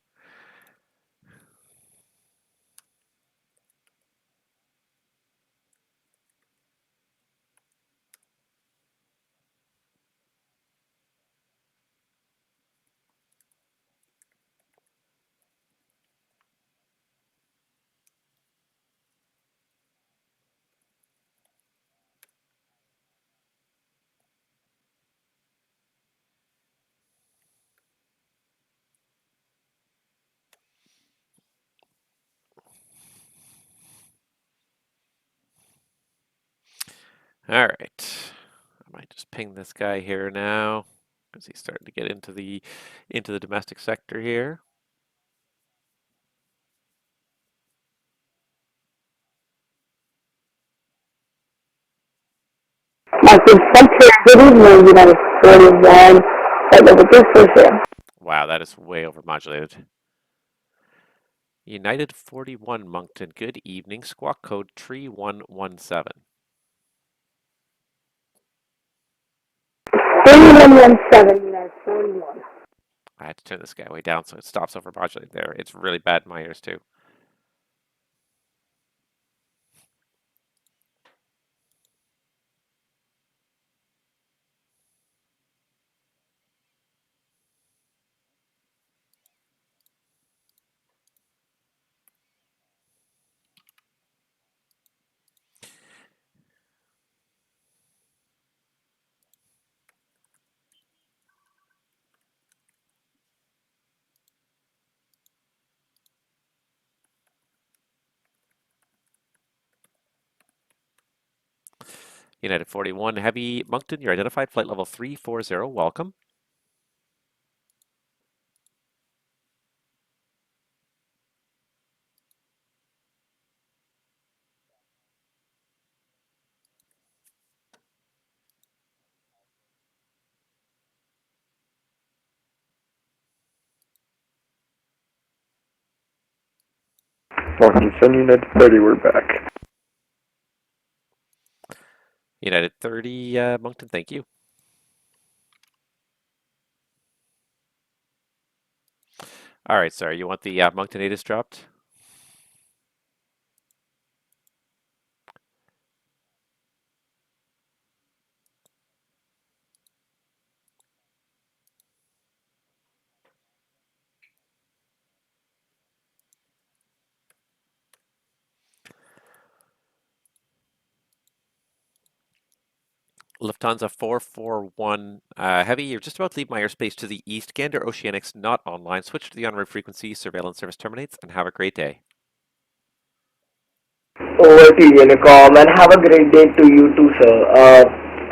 Speaker 1: All right. might just ping this guy here now because he's starting to get into the domestic sector here.
Speaker 7: Moncton Center, good evening, United 41, flight level 340.
Speaker 1: Wow, that is way overmodulated. United 41 Moncton, good evening, squawk code 3117.
Speaker 7: 3117, United 41.
Speaker 1: I had to turn this guy way down so it stops overmodulating there. It's really bad in my ears too. United 41 Heavy Moncton, you're identified flight level 340. Welcome.
Speaker 5: Moncton Center, United 30, we're back.
Speaker 1: United 30 Moncton, thank you. All right, sorry, you want the Moncton ATIS dropped? Lufthansa 441 Heavy, you're just about to leave my airspace to the east. Gander Oceanics not online. Switch to the on-route frequency. Surveillance service terminates, and have a great day.
Speaker 2: Over to Unicom, and have a great day to you too, sir.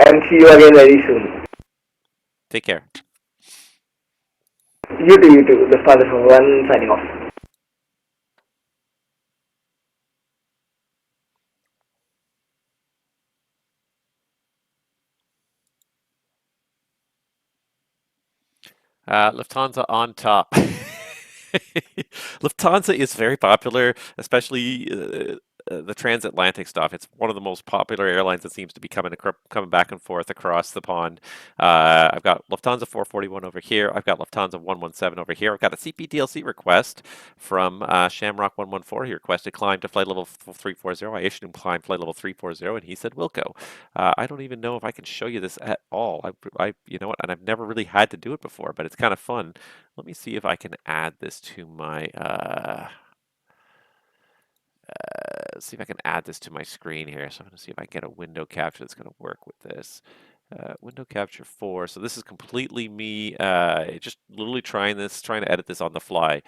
Speaker 2: And see you again very soon.
Speaker 1: Take care.
Speaker 2: You too. The Father for one signing off.
Speaker 1: Lufthansa on top. Lufthansa is very popular, especially the transatlantic stuff. It's one of the most popular airlines that seems to be coming back and forth across the pond. I've got Lufthansa 441 over here. I've got Lufthansa 117 over here. I've got a CPDLC request from Shamrock 114. He requested climb to flight level 340. I issued him climb flight level 340, and he said Wilco. I don't even know if I can show you this at all. You know what? And I've never really had to do it before, but it's kind of fun. Let me see if I can add this to my see if I can add this to my screen here. So I'm going to see if I can get a window capture that's going to work with this. Window capture 4. So this is completely me just literally trying to edit this on the fly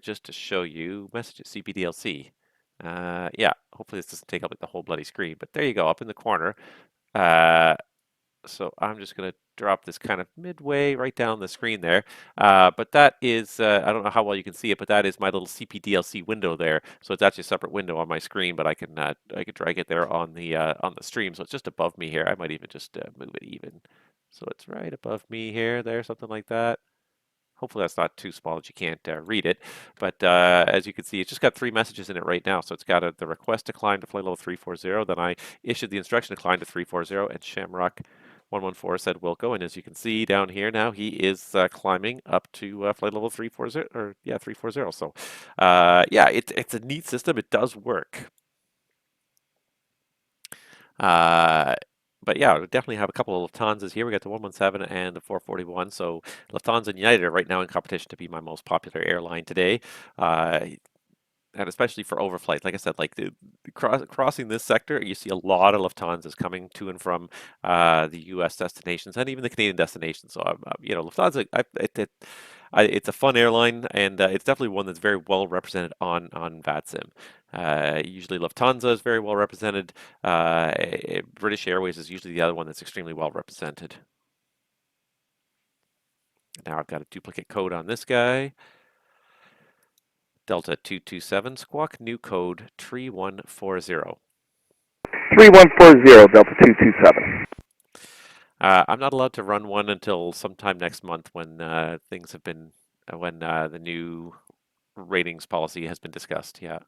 Speaker 1: just to show you messages, CPDLC. Yeah, hopefully this doesn't take up like the whole bloody screen, but there you go, up in the corner. So I'm just going to drop this kind of midway right down the screen there. But that is, I don't know how well you can see it, but that is my little CPDLC window there. So it's actually a separate window on my screen, but I can drag it there on the stream. So it's just above me here. I might even just move it even. So it's right above me here, there, something like that. Hopefully that's not too small that you can't read it. But as you can see, it's just got 3 messages in it right now. So it's got the request to climb to flight level 340. Then I issued the instruction to climb to 340, and Shamrock 114 said Wilco. And as you can see down here now, he is climbing up to flight level 340, or yeah, 340. So yeah, it's a neat system. It does work. But yeah, we definitely have a couple of Lufthansas here. We got the 117 and the 441. So Lufthansa and United are right now in competition to be my most popular airline today. And especially for overflight, like I said, like crossing this sector, you see a lot of Lufthansas coming to and from the U.S. destinations and even the Canadian destinations. So, you know, Lufthansa, It's a fun airline, and it's definitely one that's very well represented on VATSIM. Usually Lufthansa is very well represented. British Airways is usually the other one that's extremely well represented. Now I've got a duplicate code on this guy. Delta 227 squawk, new code 3140.
Speaker 6: 3140 Delta 227.
Speaker 1: I'm not allowed to run one until sometime next month when things have been when the new ratings policy has been discussed. Yeah.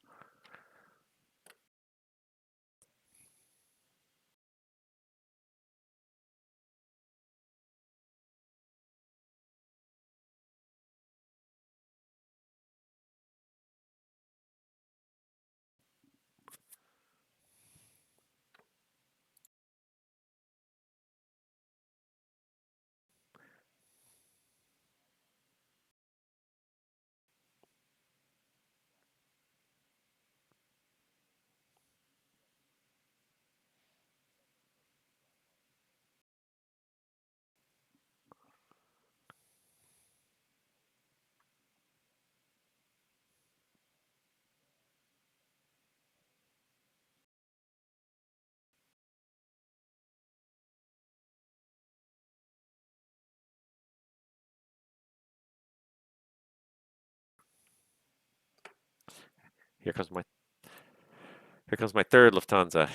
Speaker 1: Here comes my third Lufthansa.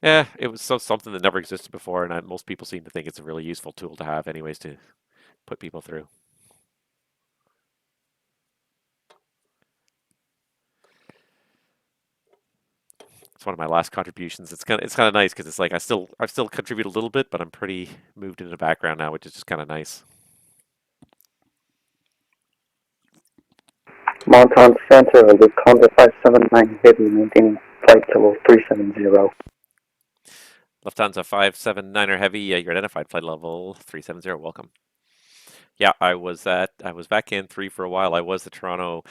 Speaker 1: Yeah, it was something that never existed before, and most people seem to think it's a really useful tool to have, anyways, to put people through. It's one of my last contributions. It's kind of nice because it's like I've still contribute a little bit, but I'm pretty moved into the background now, which is just kind of nice.
Speaker 3: Moncton Center with Conda 579 Heavy, maintaining flight level 370.
Speaker 1: Lufthansa 579er Heavy, your identified flight level 370. Welcome. Yeah, I was back in 3 for a while. I was the Toronto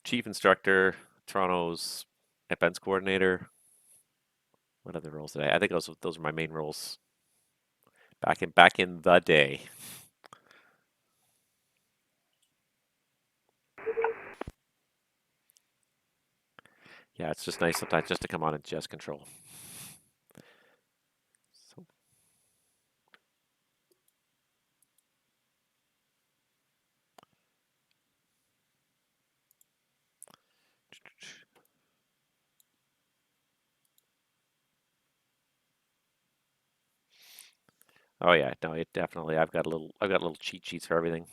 Speaker 1: chief instructor, Toronto's events coordinator. What other roles did I? I think those were my main roles back in the day. Yeah, it's just nice sometimes just to come on and just control. So, oh yeah, no, it definitely. I've got little cheat sheets for everything.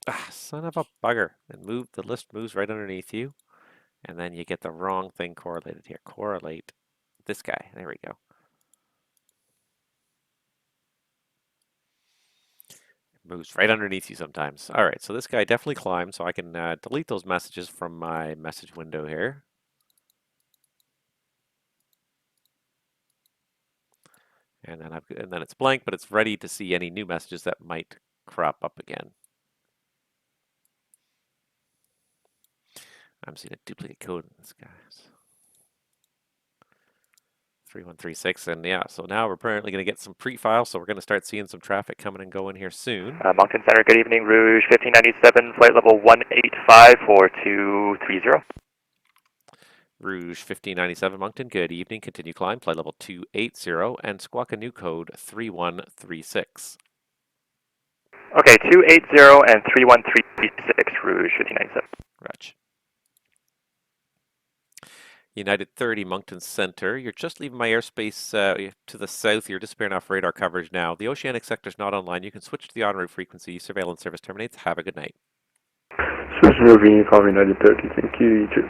Speaker 1: Ah, son of a bugger! The list moves right underneath you, and then you get the wrong thing correlated here. Correlate this guy. There we go. Moves right underneath you sometimes. All right, so this guy definitely climbed, so I can delete those messages from my message window here. And then it's blank, but it's ready to see any new messages that might crop up again. I'm seeing a duplicate code in this guy's 3136, and yeah, so now we're apparently going to get some pre-files, so we're going to start seeing some traffic coming and going here soon.
Speaker 8: Moncton Center, good evening. Rouge 1597, flight level 185 for 230.
Speaker 1: Rouge 1597 Moncton, good evening. Continue climb, flight level 280, and squawk a new code 3136.
Speaker 8: Okay, 280 and 3136, Rouge 1597.
Speaker 1: Roger. United 30 Moncton Center. You're just leaving my airspace to the south. You're disappearing off radar coverage now. The oceanic sector's not online. You can switch to the en route frequency. Surveillance service terminates. Have a good night.
Speaker 5: Switch moving, call me United 30. Thank you, you too.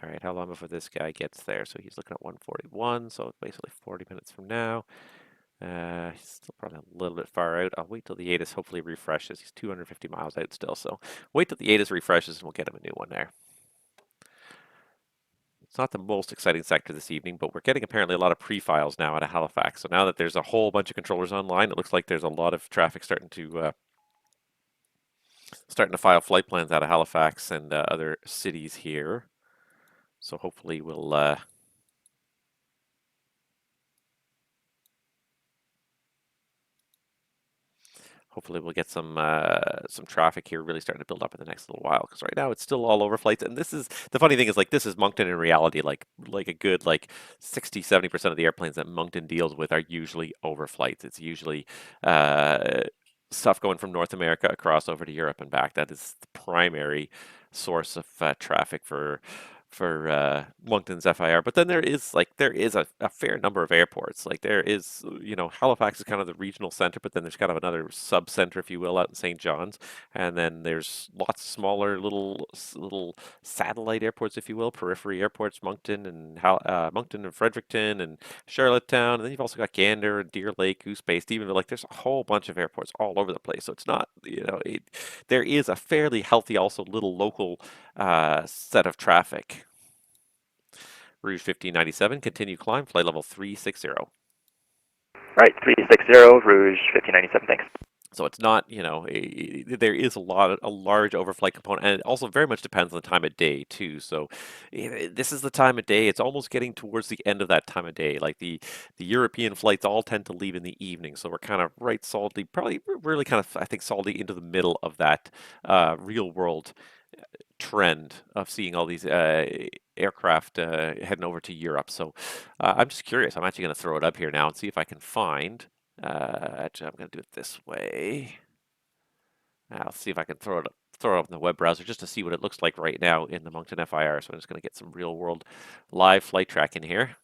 Speaker 1: All right, how long before this guy gets there? So he's looking at 141, so basically 40 minutes from now. He's still probably a little bit far out. I'll wait till the ATIS hopefully refreshes. He's 250 miles out still, so wait till the ATIS refreshes and we'll get him a new one there. It's not the most exciting sector this evening, but we're getting apparently a lot of pre-files now out of Halifax. So now that there's a whole bunch of controllers online, it looks like there's a lot of traffic starting to file flight plans out of Halifax and other cities here. So hopefully we'll get some traffic here really starting to build up in the next little while. Because right now it's still all overflights, and this is the funny thing is like this is Moncton in reality. Like a good 60-70% of the airplanes that Moncton deals with are usually overflights. It's usually stuff going from North America across over to Europe and back. That is the primary source of traffic for Moncton's FIR. But then there is a fair number of airports. Like there is, Halifax is kind of the regional center, but then there's kind of another sub center, if you will, out in St. John's, and then there's lots of smaller little satellite airports, if you will, periphery airports, Moncton and Fredericton and Charlottetown, and then you've also got Gander and Deer Lake, Goose Bay, Stephenville. Like there's a whole bunch of airports all over the place. So it's not, there is a fairly healthy, also little local set of traffic. Rouge 1597, continue climb, flight level 360.
Speaker 8: Right, 360, Rouge 1597, thanks.
Speaker 1: So it's not, there is a large overflight component, and it also very much depends on the time of day too. So this is the time of day. It's almost getting towards the end of that time of day. Like the European flights all tend to leave in the evening, so we're kind of right solidly, probably really kind of, I think, solidly into the middle of that real world trend of seeing all these aircraft heading over to Europe. So I'm just curious. I'm actually going to throw it up here now and see if I can find. Actually, I'm going to do it this way. I'll see if I can throw it up in the web browser just to see what it looks like right now in the Moncton FIR. So I'm just going to get some real world live flight tracking here.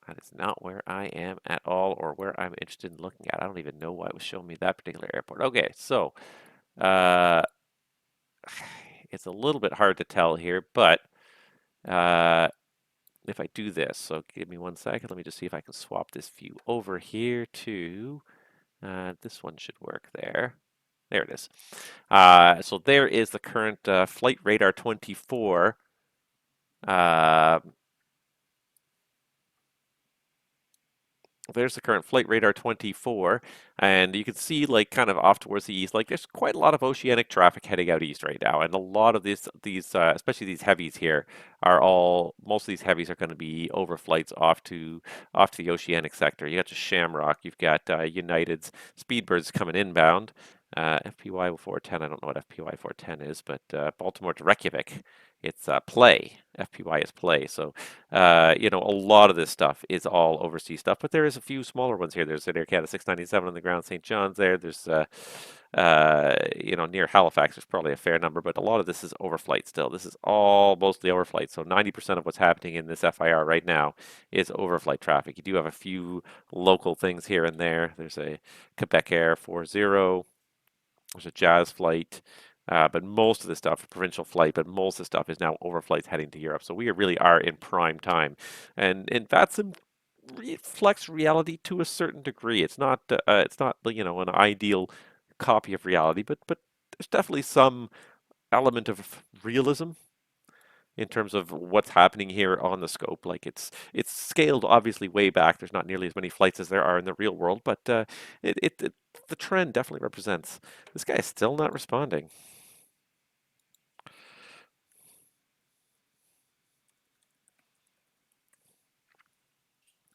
Speaker 1: That is not where I am at all, or where I'm interested in looking at. I don't even know why it was showing me that particular airport. Okay, so it's a little bit hard to tell here, but if I do this, so give me 1 second. Let me just see if I can swap this view over here to this one should work there. There it is. So there is the current Flight Radar 24. There's the current Flight Radar 24, and you can see, like, kind of off towards the east, like, there's quite a lot of oceanic traffic heading out east right now, and a lot of these especially these heavies here, most of these heavies are going to be overflights off to the oceanic sector. You got your Shamrock, you've got United's Speedbirds coming inbound, FPY 410, I don't know what FPY 410 is, but Baltimore to Reykjavik, it's play. FPY is play. So, a lot of this stuff is all overseas stuff, but there is a few smaller ones here. There's an Air Canada 697 on the ground, St. John's there. There's, near Halifax, there's probably a fair number, but a lot of this is overflight still. This is all mostly overflight. So 90% of what's happening in this FIR right now is overflight traffic. You do have a few local things here and there. There's a Quebec Air 40. There's a Jazz flight. But most of the stuff, provincial flight, but most of the stuff is now overflights heading to Europe. So we really are in prime time. And VATSIM reflects reality to a certain degree. It's not an ideal copy of reality, but there's definitely some element of realism in terms of what's happening here on the scope. Like it's scaled obviously way back. There's not nearly as many flights as there are in the real world, but the trend definitely represents. This guy is still not responding.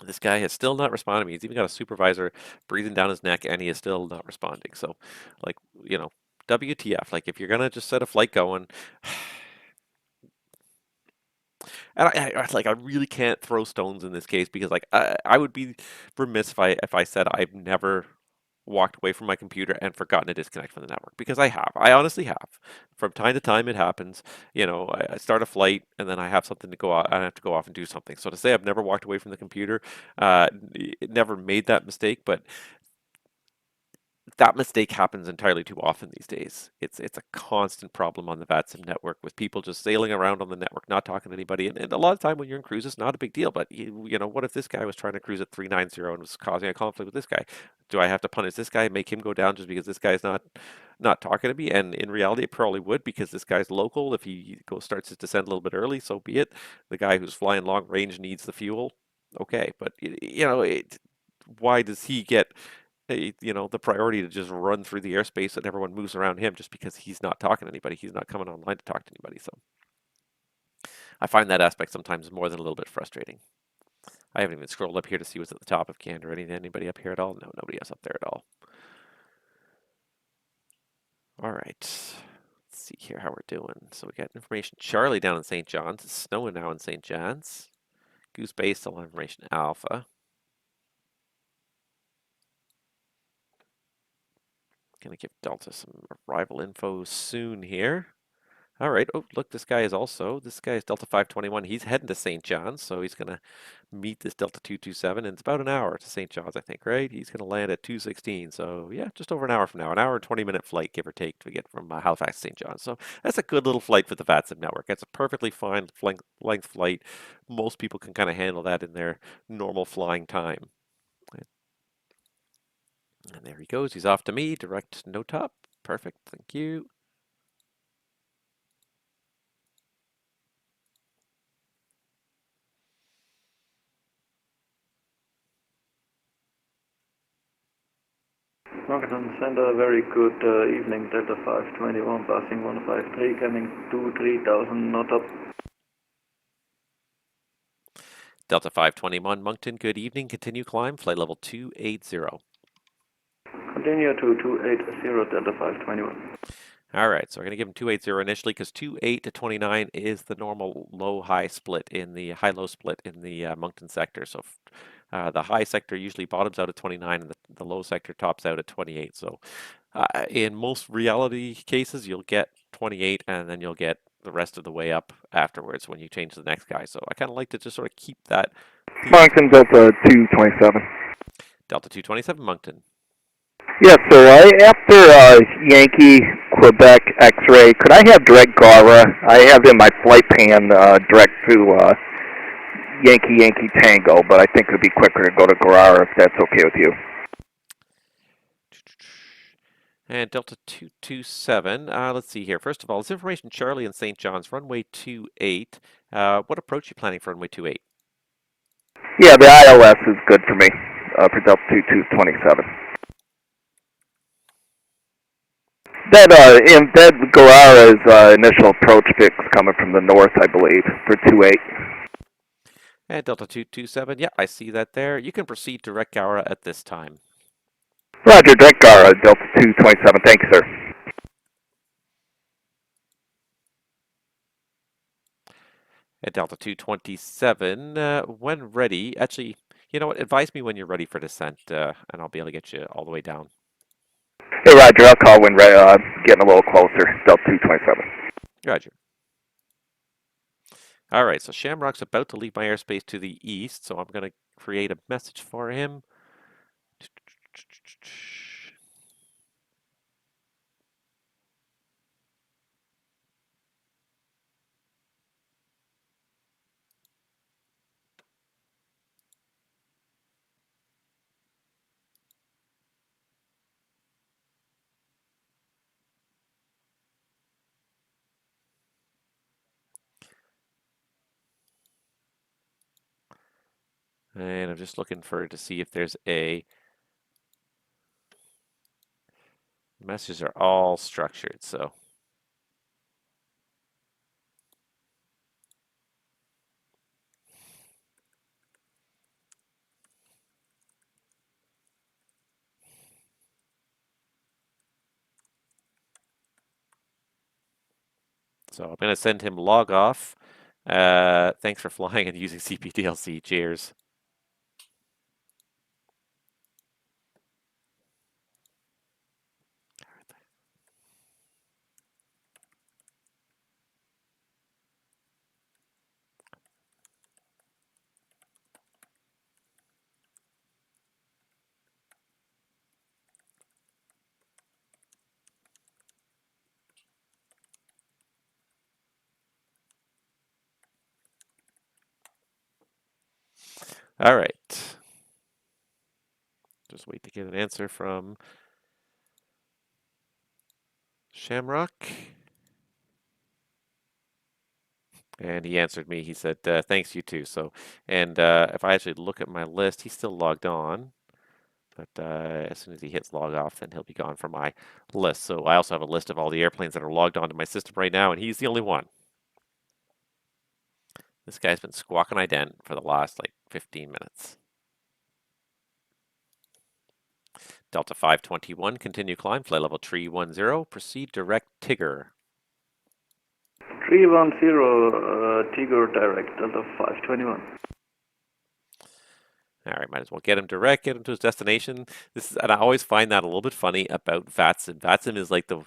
Speaker 1: This guy has still not responded to me. He's even got a supervisor breathing down his neck, and he is still not responding. So, like, WTF? Like, if you're gonna just set a flight going, and I really can't throw stones in this case because, like, I would be remiss if I said I've never walked away from my computer and forgotten to disconnect from the network, because I have. I honestly have. From time to time, it happens. I start a flight and then I have something to go out. I have to go off and do something. So to say I've never walked away from the computer, never made that mistake, but that mistake happens entirely too often these days. It's a constant problem on the VATSIM network with people just sailing around on the network, not talking to anybody. And a lot of time when you're in cruise, it's not a big deal. But you know, what if this guy was trying to cruise at 390 and was causing a conflict with this guy? Do I have to punish this guy and make him go down just because this guy's not talking to me? And in reality, it probably would because this guy's local. If he starts his descent a little bit early, so be it. The guy who's flying long range needs the fuel. Okay, but you know, why does he get the priority to just run through the airspace and everyone moves around him just because he's not talking to anybody. He's not coming online to talk to anybody. So I find that aspect sometimes more than a little bit frustrating. I haven't even scrolled up here to see what's at the top of Gander. Anybody up here at all? No, nobody else up there at all. All right. Let's see here how we're doing. So we got information Charlie down in St. John's. It's snowing now in St. John's. Goose Bay still on information Alpha. Gonna give Delta some arrival info soon here. All right. Oh, look, this guy is Delta 521. He's heading to St. John's, so he's going to meet this Delta 227, and it's about an hour to St. John's, I think, right? He's going to land at 2:16, so yeah, just over an hour from now. An hour and 20-minute flight, give or take, to get from Halifax to St. John's. So that's a good little flight for the VATSIM network. That's a perfectly fine length flight. Most people can kind of handle that in their normal flying time. And there he goes. He's off to me. Direct no top. Perfect. Thank you.
Speaker 9: Moncton, send a very good evening, Delta 521, passing 153, coming to 3000 knot up.
Speaker 1: Delta 521 Moncton, good evening. Continue climb, flight level 280.
Speaker 9: Continue to 280, Delta 521.
Speaker 1: All right, so we're going to give him 280 initially because 28 to 29 is the normal low-high split in the high-low split in the Moncton sector. So the high sector usually bottoms out at 29 and the low sector tops out at 28. So in most reality cases, you'll get 28 and then you'll get the rest of the way up afterwards when you change to the next guy. So I kind of like to just sort of keep that.
Speaker 6: Moncton, Delta 227.
Speaker 1: Delta 227 Moncton.
Speaker 6: Yes, sir. After Yankee, Quebec, X-ray, could I have direct GARA? I have in my flight pan direct to Yankee, Yankee, Tango, but I think it would be quicker to go to GARA if that's okay with you.
Speaker 1: And Delta 227, let's see here. First of all, this information Charlie and St. John's, runway 28. What approach are you planning for runway 28?
Speaker 6: Yeah, the ILS is good for me for Delta 2227. That Guerrera's initial approach fix coming from the north, I believe, for 28.
Speaker 1: And Delta 227, yeah, I see that there. You can proceed direct Gara at this time.
Speaker 6: Roger, direct Gara, Delta 227. Thank you, sir.
Speaker 1: At Delta 227, when ready, actually, you know what, advise me when you're ready for descent, and I'll be able to get you all the way down.
Speaker 6: Hey, Roger, I'll call when getting a little closer, Delta 227.
Speaker 1: Roger. All right, so Shamrock's about to leave my airspace to the east, so I'm going to create a message for him. And I'm just looking to see if there's a messages are all structured, so I'm going to send him log off. Thanks for flying and using CPDLC. Cheers. All right. Just wait to get an answer from Shamrock. And he answered me. He said, "Thanks, you too." So, and if I actually look at my list, he's still logged on. But as soon as he hits log off, then he'll be gone from my list. So I also have a list of all the airplanes that are logged onto my system right now, and he's the only one. This guy's been squawking ident for the last like 15 minutes. Delta 521, continue climb, flight level 310, proceed direct Tigger.
Speaker 9: 310, Tigger direct, Delta 521.
Speaker 1: All right, might as well get him direct, get him to his destination. And I always find that a little bit funny about VATSIM. VATSIM is like the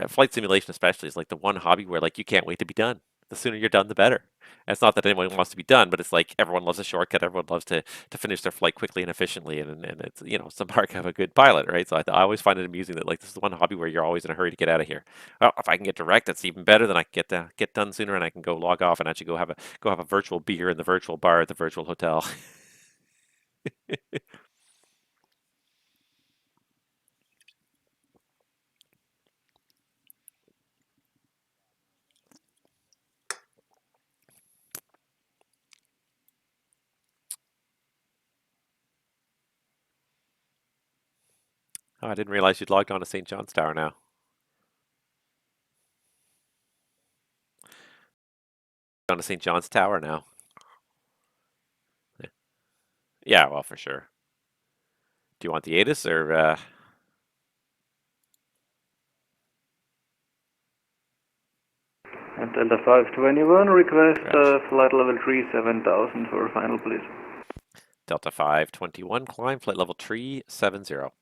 Speaker 1: flight simulation, especially, is like the one hobby where like you can't wait to be done. The sooner you're done, the better. And it's not that anyone wants to be done, but it's like everyone loves a shortcut. Everyone loves to finish their flight quickly and efficiently, and it's it's the mark of a good pilot, right? So I always find it amusing that like this is the one hobby where you're always in a hurry to get out of here. Well, if I can get direct, that's even better. Then I can get done sooner, and I can go log off and actually go have a virtual beer in the virtual bar at the virtual hotel. Oh, I didn't realize you'd logged on to St. John's Tower now. On to St. John's Tower now. Yeah, well, for sure. Do you want the ATIS or?
Speaker 9: And Delta 521, request
Speaker 1: Roger.
Speaker 9: flight level 37000 for final, please.
Speaker 1: Delta 521, climb flight level 370.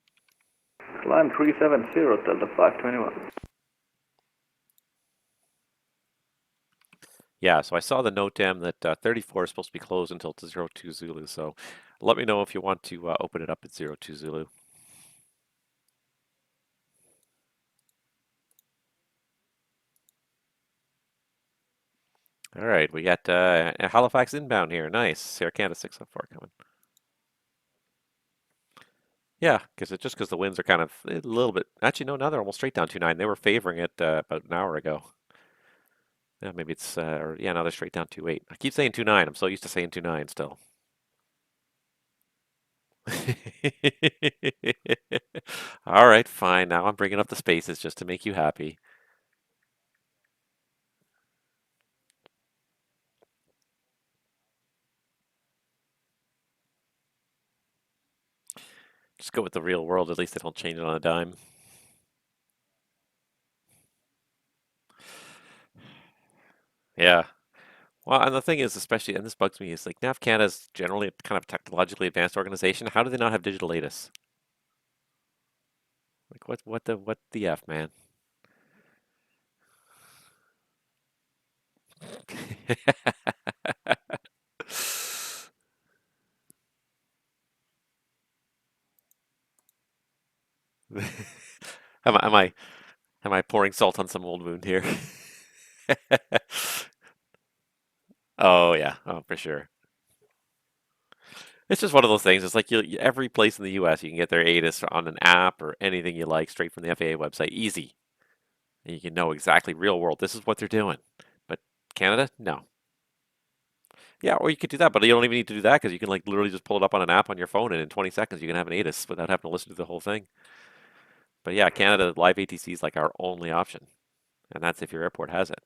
Speaker 9: Climb 370, Delta 521.
Speaker 1: Yeah, so I saw the note, Dan, that 34 is supposed to be closed until 02 Zulu. So let me know if you want to open it up at 02 Zulu. All right, we got Halifax inbound here. Nice. Air Canada 604 coming. Yeah, because the winds are kind of a little bit. Actually, no, now they're almost straight down 29. They were favoring it about an hour ago. Yeah, maybe it's or yeah, now they're straight down 28. I keep saying 29. I'm so used to saying 29 still. All right, fine. Now I'm bringing up the spaces just to make you happy. Just go with the real world. At least they don't change it on a dime. Yeah. Well, and the thing is, especially, and this bugs me, is like NAV Canada is generally a kind of technologically advanced organization. How do they not have digital ATIS? Like what the F, man? Am I pouring salt on some old wound here? Oh yeah, oh for sure. It's just one of those things. It's like every place in the U.S. you can get their ATIS on an app or anything you like straight from the FAA website, easy. And you can know exactly real world. This is what they're doing. But Canada, no. Yeah, or you could do that, but you don't even need to do that because you can like literally just pull it up on an app on your phone, and in 20 seconds you can have an ATIS without having to listen to the whole thing. But yeah, Canada live ATC is like our only option, and that's if your airport has it.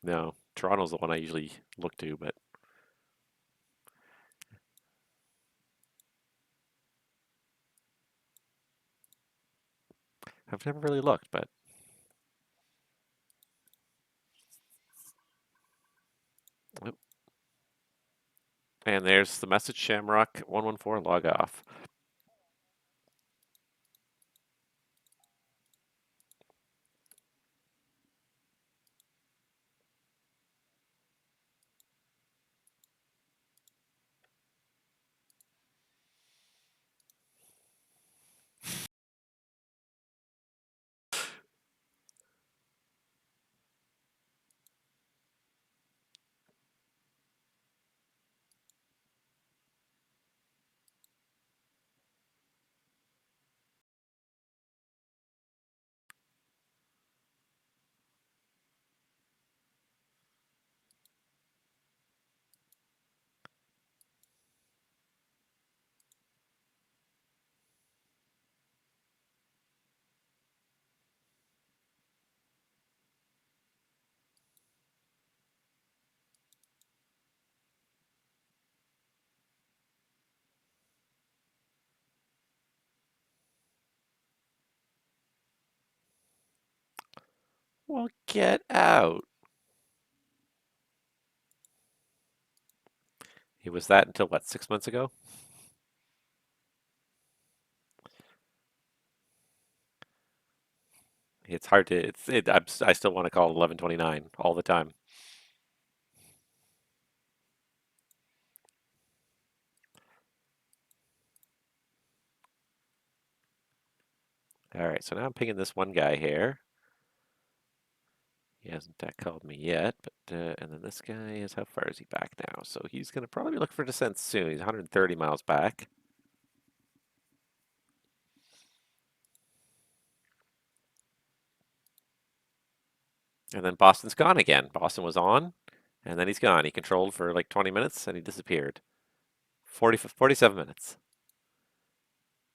Speaker 1: No, Toronto's the one I usually look to, but I've never really looked. But oh, and there's the message: Shamrock 114 log off. Well, get out. He was that until what, 6 months ago? It's hard to. I still want to call it 11:29 all the time. All right, so now I'm pinging this one guy here. He hasn't called me yet, but and then this guy is, how far is he back now? So he's going to probably look for descent soon. He's 130 miles back. And then Boston's gone again. Boston was on, and then he's gone. He controlled for like 20 minutes, and he disappeared. 47 minutes.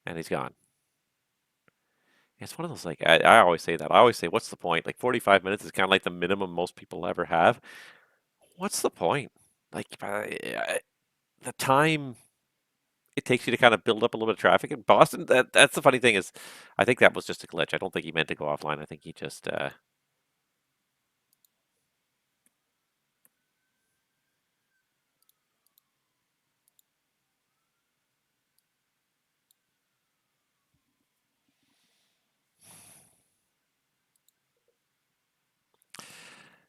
Speaker 1: And he's gone. It's one of those, like, I always say that. I always say, what's the point? Like, 45 minutes is kind of like the minimum most people ever have. What's the point? Like, the time it takes you to kind of build up a little bit of traffic in Boston, that's the funny thing is, I think that was just a glitch. I don't think he meant to go offline. I think he just,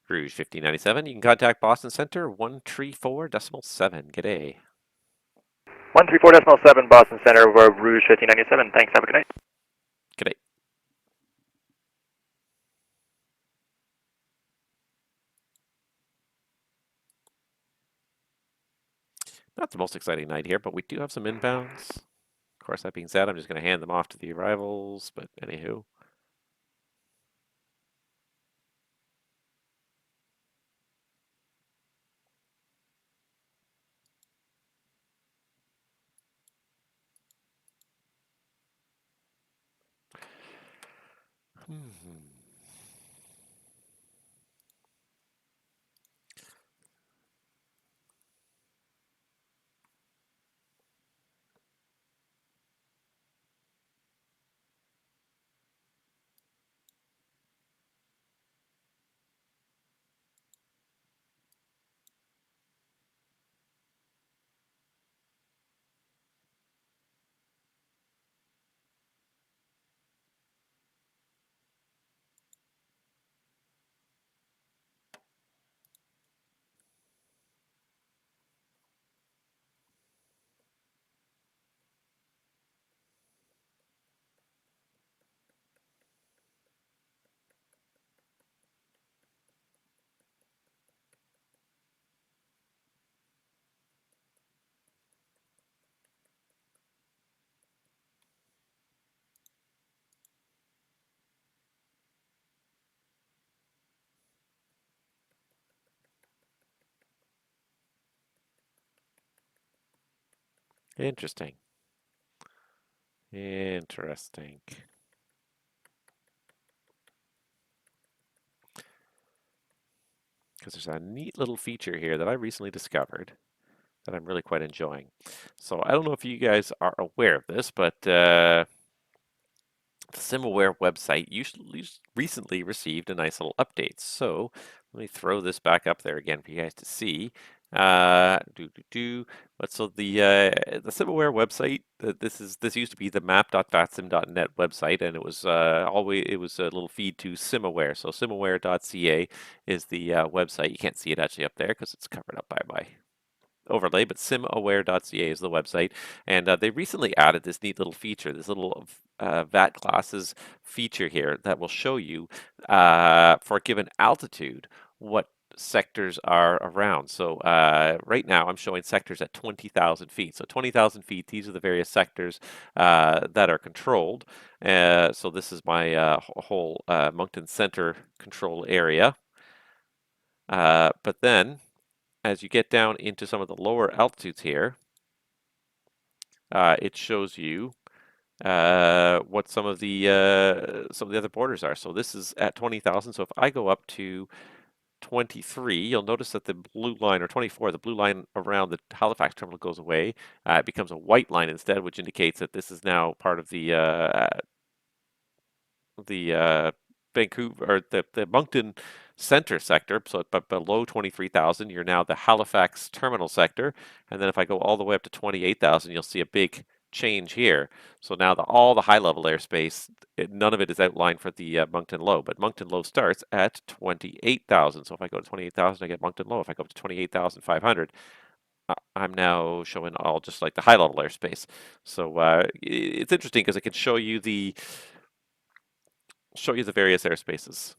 Speaker 1: Rouge 1597. You can contact Boston Center 134.7. G'day.
Speaker 8: 134.7 Boston Center, Rouge 1597. Thanks, have a good night.
Speaker 1: G'day. Not the most exciting night here, but we do have some inbounds. Of course, that being said, I'm just going to hand them off to the arrivals, but anywho. Interesting. Interesting. Because there's a neat little feature here that I recently discovered that I'm really quite enjoying. So I don't know if you guys are aware of this, but the SimAware website recently received a nice little update. So let me throw this back up there again for you guys to see. But so the SimAware website, this used to be the map.vatsim.net website, and it was a little feed to SimAware. So simaware.ca is the website. You can't see it actually up there because it's covered up by my overlay, but simaware.ca is the website, and they recently added this neat little feature, this little VAT classes feature here that will show you for a given altitude what sectors are around. So right now I'm showing sectors at 20,000 feet. So 20,000 feet, these are the various sectors that are controlled. So this is my whole Moncton Center control area. But then as you get down into some of the lower altitudes here, it shows you what some of the other borders are. So this is at 20,000. So if I go up to 23, you'll notice that the blue line, or 24, the blue line around the Halifax terminal goes away. It becomes a white line instead, which indicates that this is now part of the Vancouver or the Moncton center sector, so but below 23,000, you're now the Halifax terminal sector, and then if I go all the way up to 28,000, you'll see a big change here. So now all the high level airspace, none of it is outlined for the Moncton low, but Moncton low starts at 28,000. So if I go to 28,000, I get Moncton low. If I go up to 28,500, I'm now showing all just like the high level airspace. So it's interesting because it can show you the various airspaces.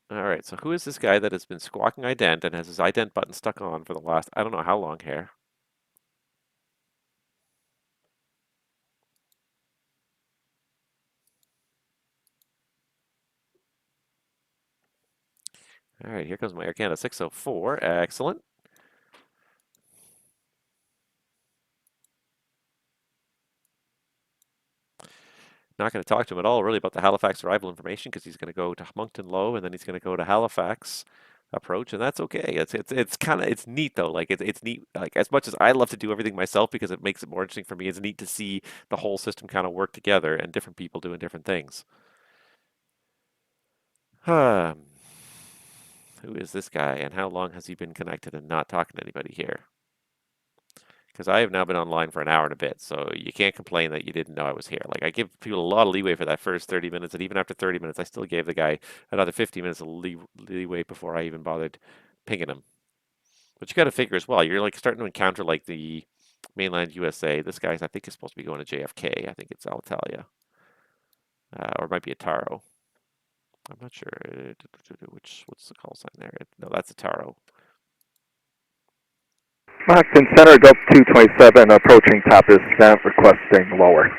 Speaker 1: All right, so who is this guy that has been squawking ident and has his ident button stuck on for the last, I don't know how long here. All right, here comes my Air Canada 604. Excellent. Not going to talk to him at all really about the Halifax arrival information because he's going to go to Moncton low and then he's going to go to Halifax approach, and that's okay. It's kind of it's neat though. Like it's neat. Like as much as I love to do everything myself because it makes it more interesting for me, it's neat to see the whole system kind of work together and different people doing different things. Who is this guy and how long has he been connected and not talking to anybody here? Because I have now been online for an hour and a bit, so you can't complain that you didn't know I was here. Like I give people a lot of leeway for that first 30 minutes, and even after 30 minutes, I still gave the guy another 50 minutes of leeway before I even bothered pinging him. But you got to figure as well. You're like starting to encounter like the mainland USA. This guy's I think is supposed to be going to JFK. I think it's Alitalia, or it might be a Taro. I'm not sure what's the call sign there. No, that's a Taro.
Speaker 6: Moncton Center, Delta 227, approaching top is descent, requesting lower.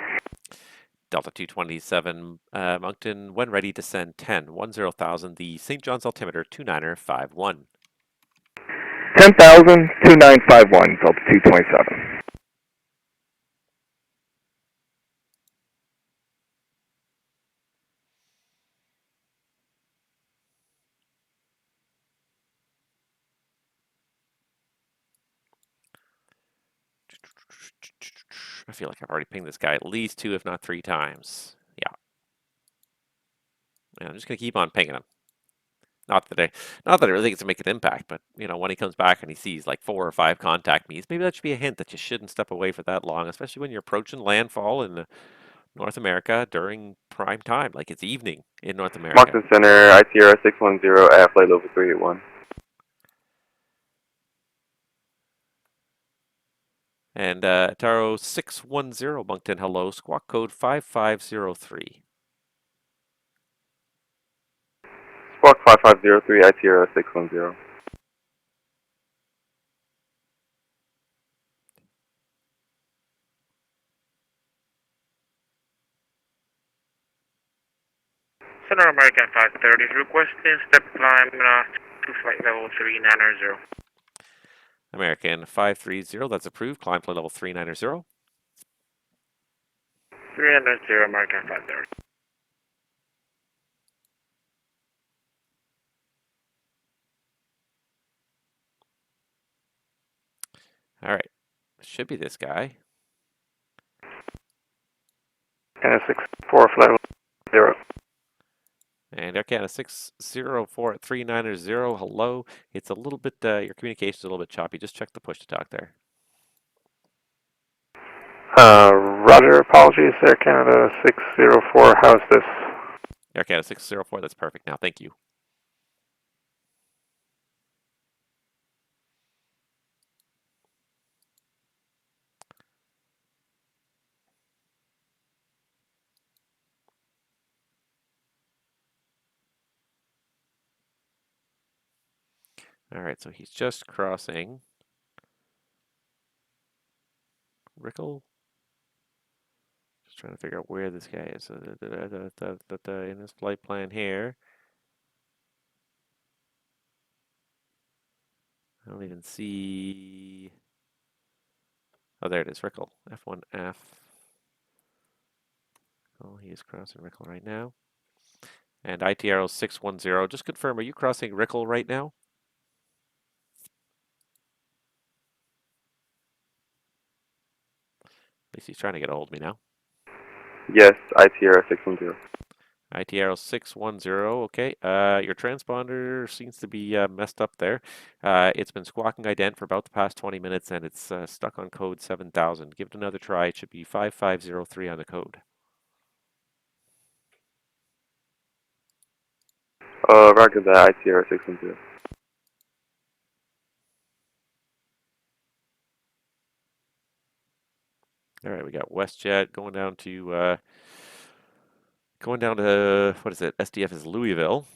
Speaker 1: Delta 227, Moncton, when ready, descend 10,000, the St. John's altimeter 29er51.
Speaker 6: 10,000, 2951, Delta 227.
Speaker 1: I feel like I've already pinged this guy at least 2, if not 3 times. Yeah. And I'm just going to keep on pinging him. Not that I really think it's to make an impact, but when he comes back and he sees like 4 or 5 contact me's, maybe that should be a hint that you shouldn't step away for that long, especially when you're approaching landfall in North America during prime time, like it's evening in North America.
Speaker 5: Moncton Center, ITR 610 at flight level 381.
Speaker 1: And Taro 610 Moncton, hello, squawk code 5503.
Speaker 5: Squawk 5503, ITR 610.
Speaker 10: Center American 530 is requesting step climb to flight level 390.
Speaker 1: American 530, that's approved. Climb flight level 390.
Speaker 10: 390, American 530.
Speaker 1: All right, should be this guy.
Speaker 3: And 64 flight level 0.
Speaker 1: And Air Canada 604 at 390, hello. It's a little bit, your communication's a little bit choppy. Just check the push to talk there.
Speaker 3: Roger, apologies, Air Canada 604, how's this?
Speaker 1: Air Canada 604, that's perfect now, thank you. All right, so he's just crossing Rickle. Just trying to figure out where this guy is. In this flight plan here. I don't even see. Oh, there it is, Rickle. F1F. Oh, he is crossing Rickle right now. And ITRO 610, just confirm, are you crossing Rickle right now? At least he's trying to get a hold of me now.
Speaker 5: Yes, ITR 610.
Speaker 1: ITR 610, okay. Your transponder seems to be messed up there. It's been squawking ident for about the past 20 minutes and it's stuck on code 7000. Give it another try. It should be 5503 on the code.
Speaker 5: Roger that, ITR 610.
Speaker 1: All right, we got WestJet going down to what is it? SDF is Louisville.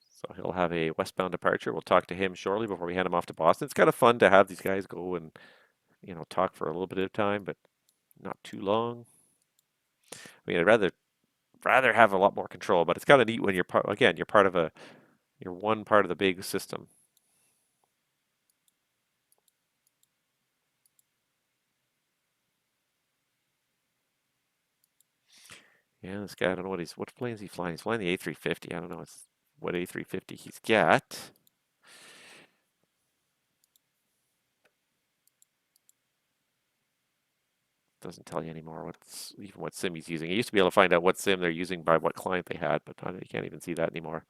Speaker 1: So he'll have a westbound departure. We'll talk to him shortly before we hand him off to Boston. It's kind of fun to have these guys go and, talk for a little bit of time, but not too long. I mean, I'd rather have a lot more control, but it's kind of neat when you're you're one part of the big system. Yeah, this guy, I don't know what plane is he flying? He's flying the A350. I don't know what A350 he's got. Doesn't tell you anymore even what sim he's using. You used to be able to find out what sim they're using by what client they had, but you can't even see that anymore.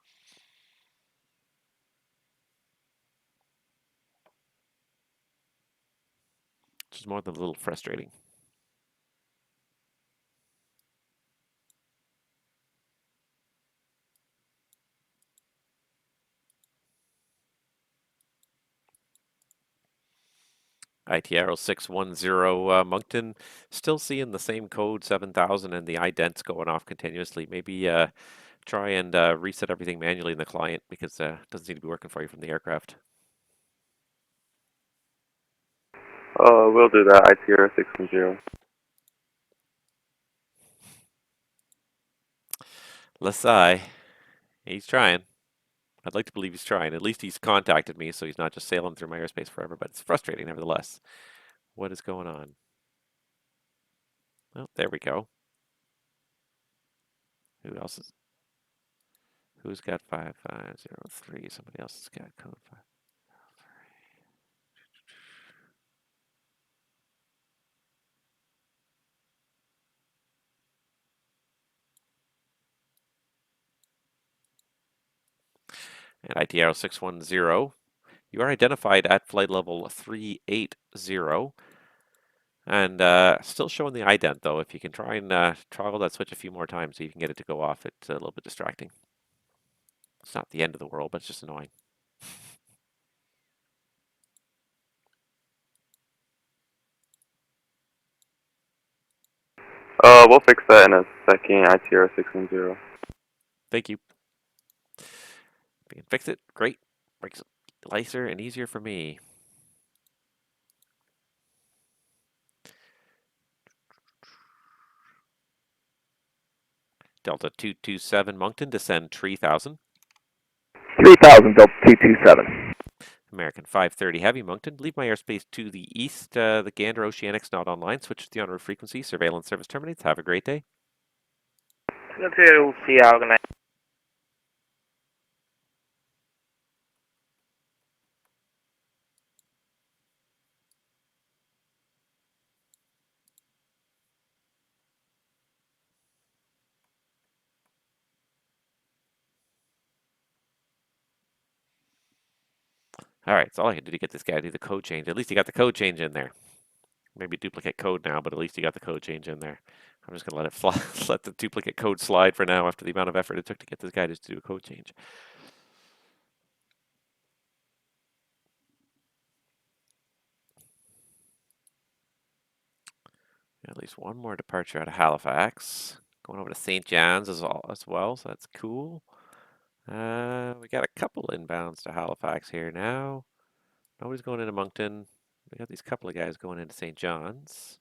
Speaker 1: Which is more than a little frustrating. ITR 610 Moncton, still seeing the same code 7000 and the idents going off continuously. Maybe try and reset everything manually in the client because it doesn't seem to be working for you from the aircraft.
Speaker 5: We'll do that, ITR 610.
Speaker 1: Lasai, he's trying. I'd like to believe he's trying. At least he's contacted me, so he's not just sailing through my airspace forever, but it's frustrating nevertheless. What is going on? Oh, there we go. Who's got 5503? Somebody else has got code 5. And ITR 610. You are identified at flight level 380 and still showing the ident though. If you can try and toggle that switch a few more times so you can get it to go off, it's a little bit distracting. It's not the end of the world, but it's just annoying.
Speaker 5: We'll fix that in a second, ITR 610.
Speaker 1: Thank you. If you can fix it, great. Makes it nicer and easier for me. Delta 227 Moncton, descend 3000.
Speaker 6: 3000, Delta 227.
Speaker 1: American 530 Heavy Moncton, leave my airspace to the east. The Gander Oceanics not online. Switch to the en-route frequency. Surveillance service terminates. Have a great day.
Speaker 10: We'll see how the
Speaker 1: All right, so all I had to do to get this guy to do the code change. At least he got the code change in there. Maybe duplicate code now, but at least he got the code change in there. I'm just going to let it fly, let the duplicate code slide for now after the amount of effort it took to get this guy just to do a code change. At least one more departure out of Halifax. Going over to St. John's as well, so that's cool. We got a couple inbounds to Halifax here now. Nobody's going into Moncton. We got these couple of guys going into St. John's.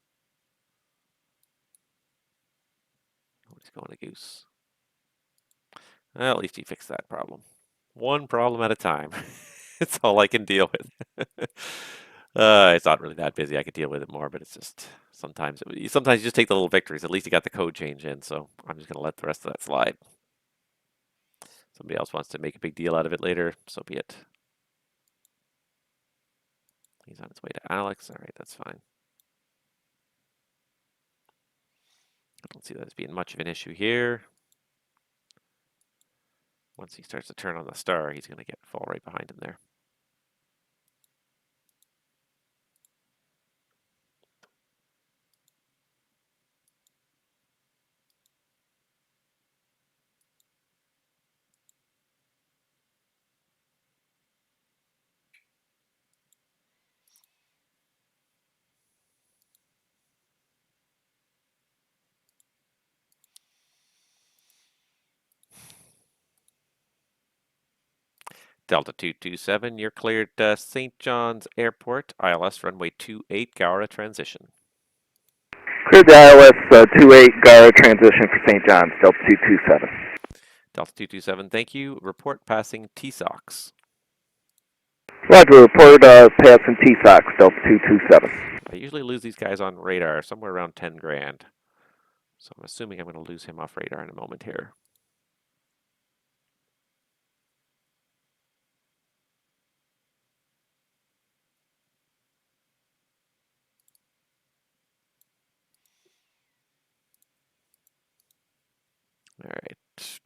Speaker 1: Nobody's going to Goose. Well, at least he fixed that problem. One problem at a time. It's all I can deal with. It's not really that busy. I could deal with it more, but it's just sometimes you just take the little victories. At least you got the code change in, so I'm just going to let the rest of that slide. Somebody else wants to make a big deal out of it later, so be it. He's on his way to Alex. All right, that's fine. don't see that as being much of an issue here. Once he starts to turn on the star, he's going to fall right behind him there. Delta 227, you're cleared St. John's Airport, ILS runway 28, Gowra transition.
Speaker 6: Cleared the ILS 28 Gara transition for St. John's, Delta 227.
Speaker 1: Delta 227, thank you. Report passing TSOX.
Speaker 6: Roger, report passing TSOX, Delta 227.
Speaker 1: I usually lose these guys on radar, somewhere around 10 grand. So I'm assuming I'm going to lose him off radar in a moment here. All right. This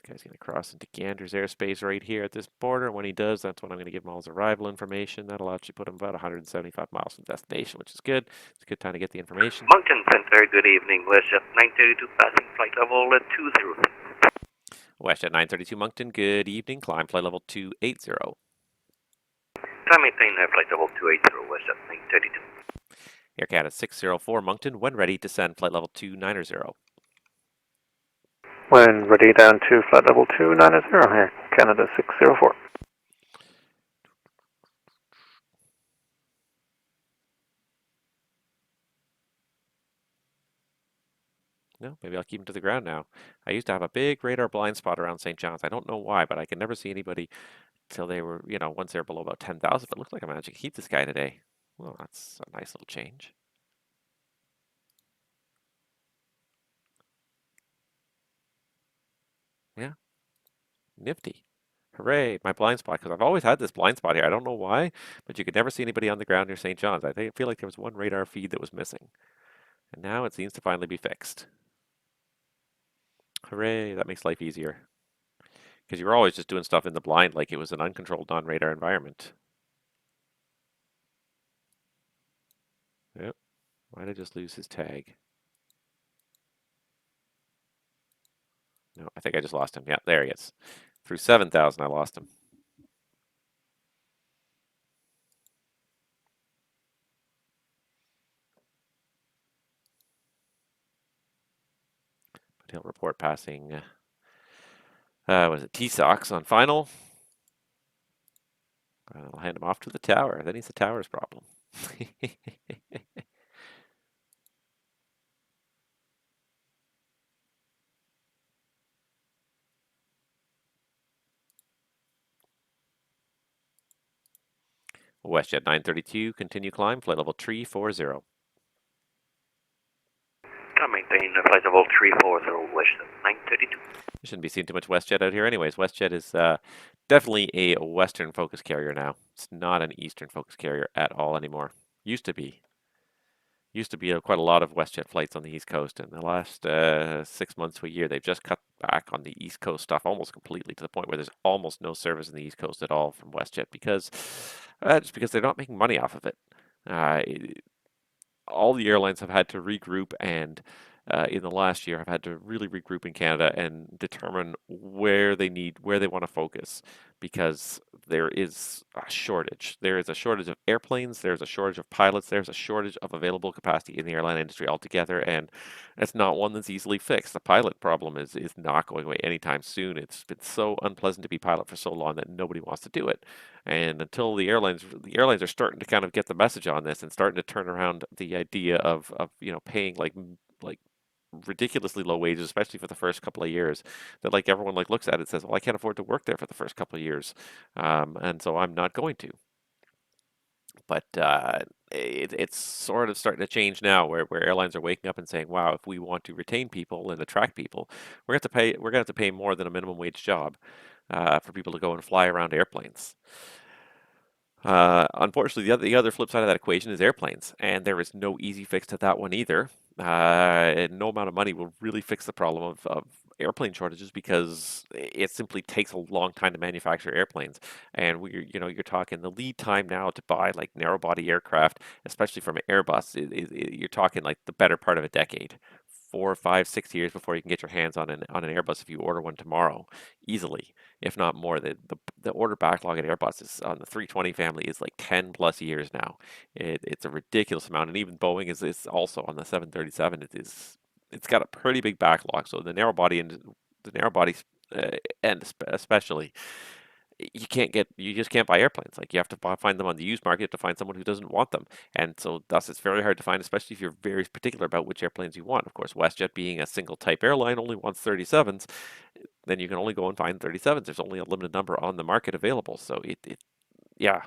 Speaker 1: guy's going to cross into Gander's airspace right here at this border. When he does, that's when I'm going to give him all his arrival information. That'll actually put him about 175 miles from destination, which is good. It's a good time to get the information.
Speaker 4: Moncton Center, good evening. WestJet 932 passing flight level 20.
Speaker 1: WestJet 932 Moncton, good evening. Climb flight level 280.
Speaker 4: Time maintain flight level 280, WestJet 932.
Speaker 1: Air Canada 604 Moncton, when ready, descend flight level 290.
Speaker 3: When ready, down to flight level 290 here, Canada 604.
Speaker 1: No, maybe I'll keep him to the ground now. I used to have a big radar blind spot around St. John's. I don't know why, but I could never see anybody till they were, once they're below about 10,000. But it looks like I managed to keep this guy today. Well, that's a nice little change. Yeah, nifty. Hooray, my blind spot, because I've always had this blind spot here. I don't know why, but you could never see anybody on the ground near St. John's. I feel like there was one radar feed that was missing. And now it seems to finally be fixed. Hooray, that makes life easier. Because you were always just doing stuff in the blind like it was an uncontrolled non-radar environment. Yep. Why did I just lose his tag? No, I think I just lost him. Yeah, there he is. Through 7,000, I lost him. But he'll report passing, was it TSOX on final? I'll hand him off to the tower. Then he's the tower's problem. WestJet 932, continue climb, flight level 340.
Speaker 4: Time maintain flight level 340, WestJet 932.
Speaker 1: You shouldn't be seeing too much WestJet out here anyways. WestJet is definitely a Western focus carrier now. It's not an Eastern focus carrier at all anymore. Used to be. Quite a lot of WestJet flights on the East Coast. In the last 6 months to a year, they've just cut back on the East Coast stuff almost completely, to the point where there's almost no service in the East Coast at all from WestJet because they're not making money off of it. All the airlines have had to regroup, and in the last year have had to really regroup in Canada and determine where they want to focus, because there is a shortage. There is a shortage of airplanes, there's a shortage of pilots, there's a shortage of available capacity in the airline industry altogether, and it's not one that's easily fixed. The pilot problem is not going away anytime soon. It's been so unpleasant to be pilot for so long that nobody wants to do it. And until the airlines are starting to kind of get the message on this and starting to turn around the idea of paying like ridiculously low wages, especially for the first couple of years, that like everyone like looks at it and says, well, I can't afford to work there for the first couple of years, and so I'm not going to. But it's sort of starting to change now, where airlines are waking up and saying, "Wow, if we want to retain people and attract people, we're going to have to pay more than a minimum wage job for people to go and fly around airplanes." Unfortunately, the other flip side of that equation is airplanes, and there is no easy fix to that one either. And no amount of money will really fix the problem of airplane shortages because it simply takes a long time to manufacture airplanes. And you're talking the lead time now to buy like narrow body aircraft, especially from Airbus, you're talking like the better part of a decade. 4, 5, 6 years before you can get your hands on an Airbus if you order one tomorrow, easily, if not more. The order backlog at Airbus is on the 320 family is like 10 plus years now. It's a ridiculous amount, and even Boeing is also on the 737. It's got a pretty big backlog. So the narrow body end especially, you just can't buy airplanes. Like you have to find them on the used market to find someone who doesn't want them. And so thus it's very hard to find, especially if you're very particular about which airplanes you want. Of course, WestJet being a single type airline only wants 37s, then you can only go and find 37s. There's only a limited number on the market available. So yeah.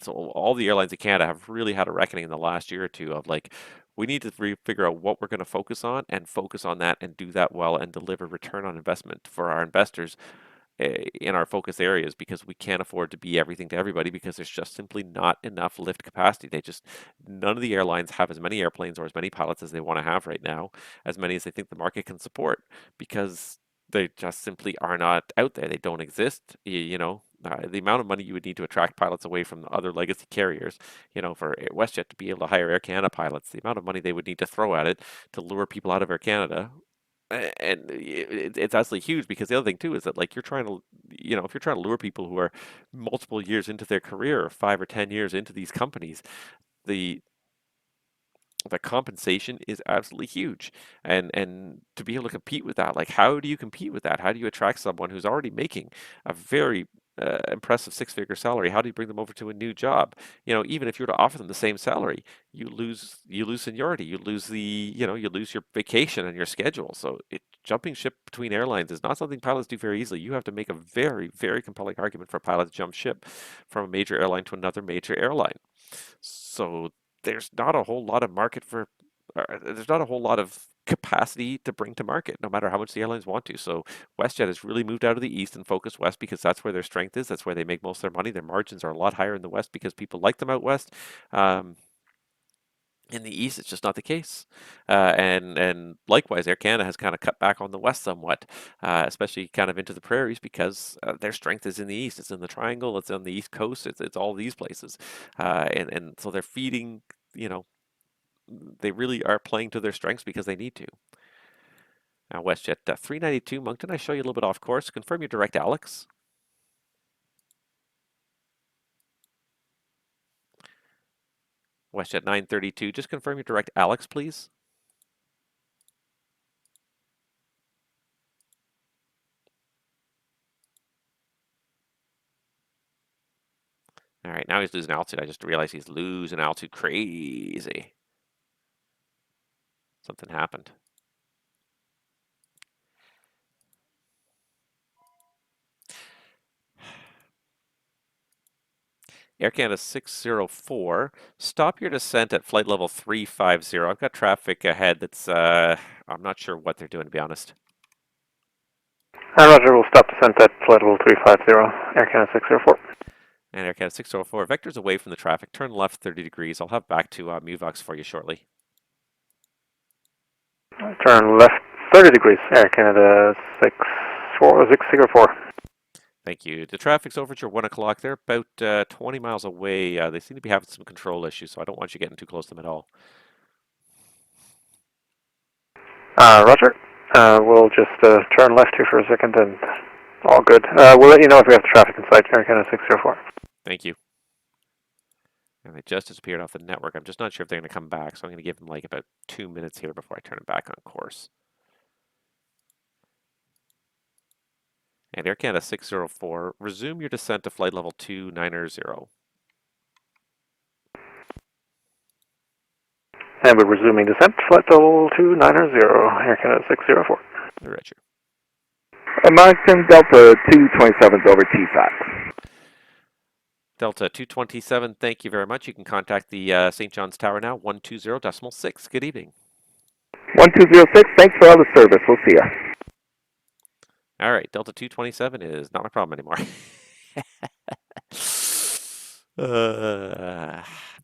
Speaker 1: So all the airlines in Canada have really had a reckoning in the last year or two of like, we need to figure out what we're going to focus on and focus on that and do that well and deliver return on investment for our investors in our focus areas, because we can't afford to be everything to everybody because there's just simply not enough lift capacity. None of the airlines have as many airplanes or as many pilots as they want to have right now, as many as they think the market can support, because they just simply are not out there. They don't exist. The amount of money you would need to attract pilots away from the other legacy carriers, for WestJet to be able to hire Air Canada pilots, the amount of money they would need to throw at it to lure people out of Air Canada, and it's absolutely huge. Because the other thing too is that, like, if you're trying to lure people who are multiple years into their career, or 5 or 10 years into these companies, the the compensation is absolutely huge. And to be able to compete with that, like, how do you compete with that? How do you attract someone who's already making a very impressive six-figure salary? How do you bring them over to a new job? Even if you were to offer them the same salary, you lose seniority, you lose your vacation and your schedule. So jumping ship between airlines is not something pilots do very easily. You have to make a very, very compelling argument for pilots to jump ship from a major airline to another major airline. So there's not a whole lot of there's not a whole lot of capacity to bring to market, no matter how much the airlines want to. So WestJet has really moved out of the east and focused west, because that's where their strength is. That's where they make most of their money. Their margins are a lot higher in the west because people like them out west. In the east, it's just not the case. And likewise, Air Canada has kind of cut back on the west somewhat, especially kind of into the prairies, because their strength is in the east. It's in the Triangle. It's on the East Coast. It's all these places. And so they're feeding, they really are playing to their strengths because they need to. Now, WestJet 392 Moncton, I show you a little bit off course. Confirm your direct Alex. WestJet 932, just confirm your direct Alex, please. All right, now he's losing altitude. I just realized he's losing altitude crazy. Something happened. Air Canada 604, stop your descent at flight level 350. I've got traffic ahead that's, I'm not sure what they're doing, to be honest.
Speaker 3: Roger, we'll stop descent at flight level 350, Air Canada 604.
Speaker 1: And Air Canada 604, vectors away from the traffic, turn left 30 degrees. I'll have back to MUVOX for you shortly.
Speaker 3: Turn left 30 degrees, Air Canada 604.
Speaker 1: Thank you. The traffic's over at your 1 o'clock. They're about 20 miles away. They seem to be having some control issues, so I don't want you getting too close to them at all.
Speaker 3: Roger. We'll just turn left here for a second, and all good. We'll let you know if we have traffic in sight, Air Canada 604.
Speaker 1: Thank you. And they just disappeared off the network. I'm just not sure if they're going to come back, so I'm going to give them like about 2 minutes here before I turn it back on course. And Air Canada 604, resume your descent to flight level 290.
Speaker 3: And we're resuming descent, flight level 290, Air Canada 604.
Speaker 1: Roger.
Speaker 6: Moncton Delta 227's over TFAX.
Speaker 1: Delta 227, thank you very much. You can contact the St. John's Tower now, 120.6. Good evening.
Speaker 6: 1206, thanks for all the service. We'll see you.
Speaker 1: All right, Delta 227 is not my problem anymore.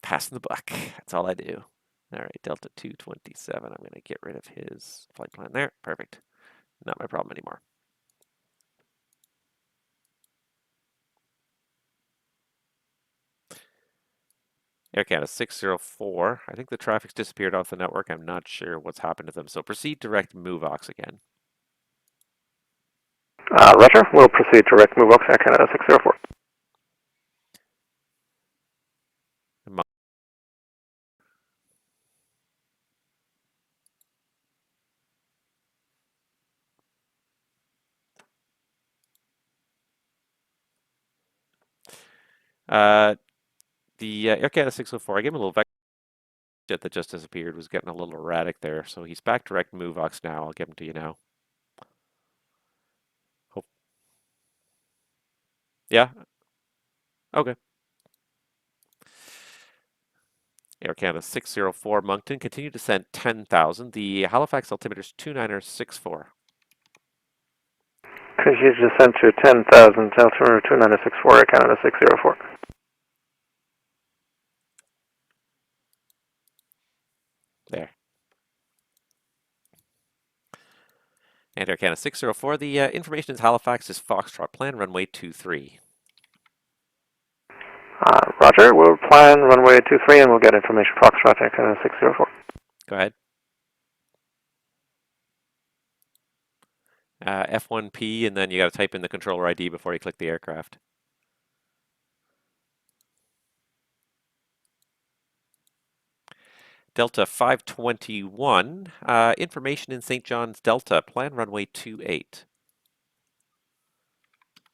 Speaker 1: Passing the buck. That's all I do. All right, Delta 227. I'm going to get rid of his flight plan there. Perfect. Not my problem anymore. Air Canada 604. I think the traffic's disappeared off the network. I'm not sure what's happened to them. So proceed direct MoveOx again.
Speaker 3: Roger. We'll proceed direct MoveOx Air Canada 604.
Speaker 1: The Air Canada 604, I gave him a little vector jet that just disappeared, was getting a little erratic there. So he's back direct MoveOx now. I'll give him to you now. Oh. Yeah? Okay. Air Canada 604 Moncton, continue to descend 10,000. The Halifax altimeter is 2964.
Speaker 3: Continue to descend to 10,000, altimeter 2964, Air Canada 604.
Speaker 1: There. And Air Canada 604, the information is Halifax is Foxtrot, plan runway 23.
Speaker 3: Roger, we'll plan runway 23 and we'll get information Foxtrot, Air Canada 604.
Speaker 1: Go ahead. F1P, and then you got to type in the controller ID before you click the aircraft. Delta 521, information in St. John's Delta, plan runway 28.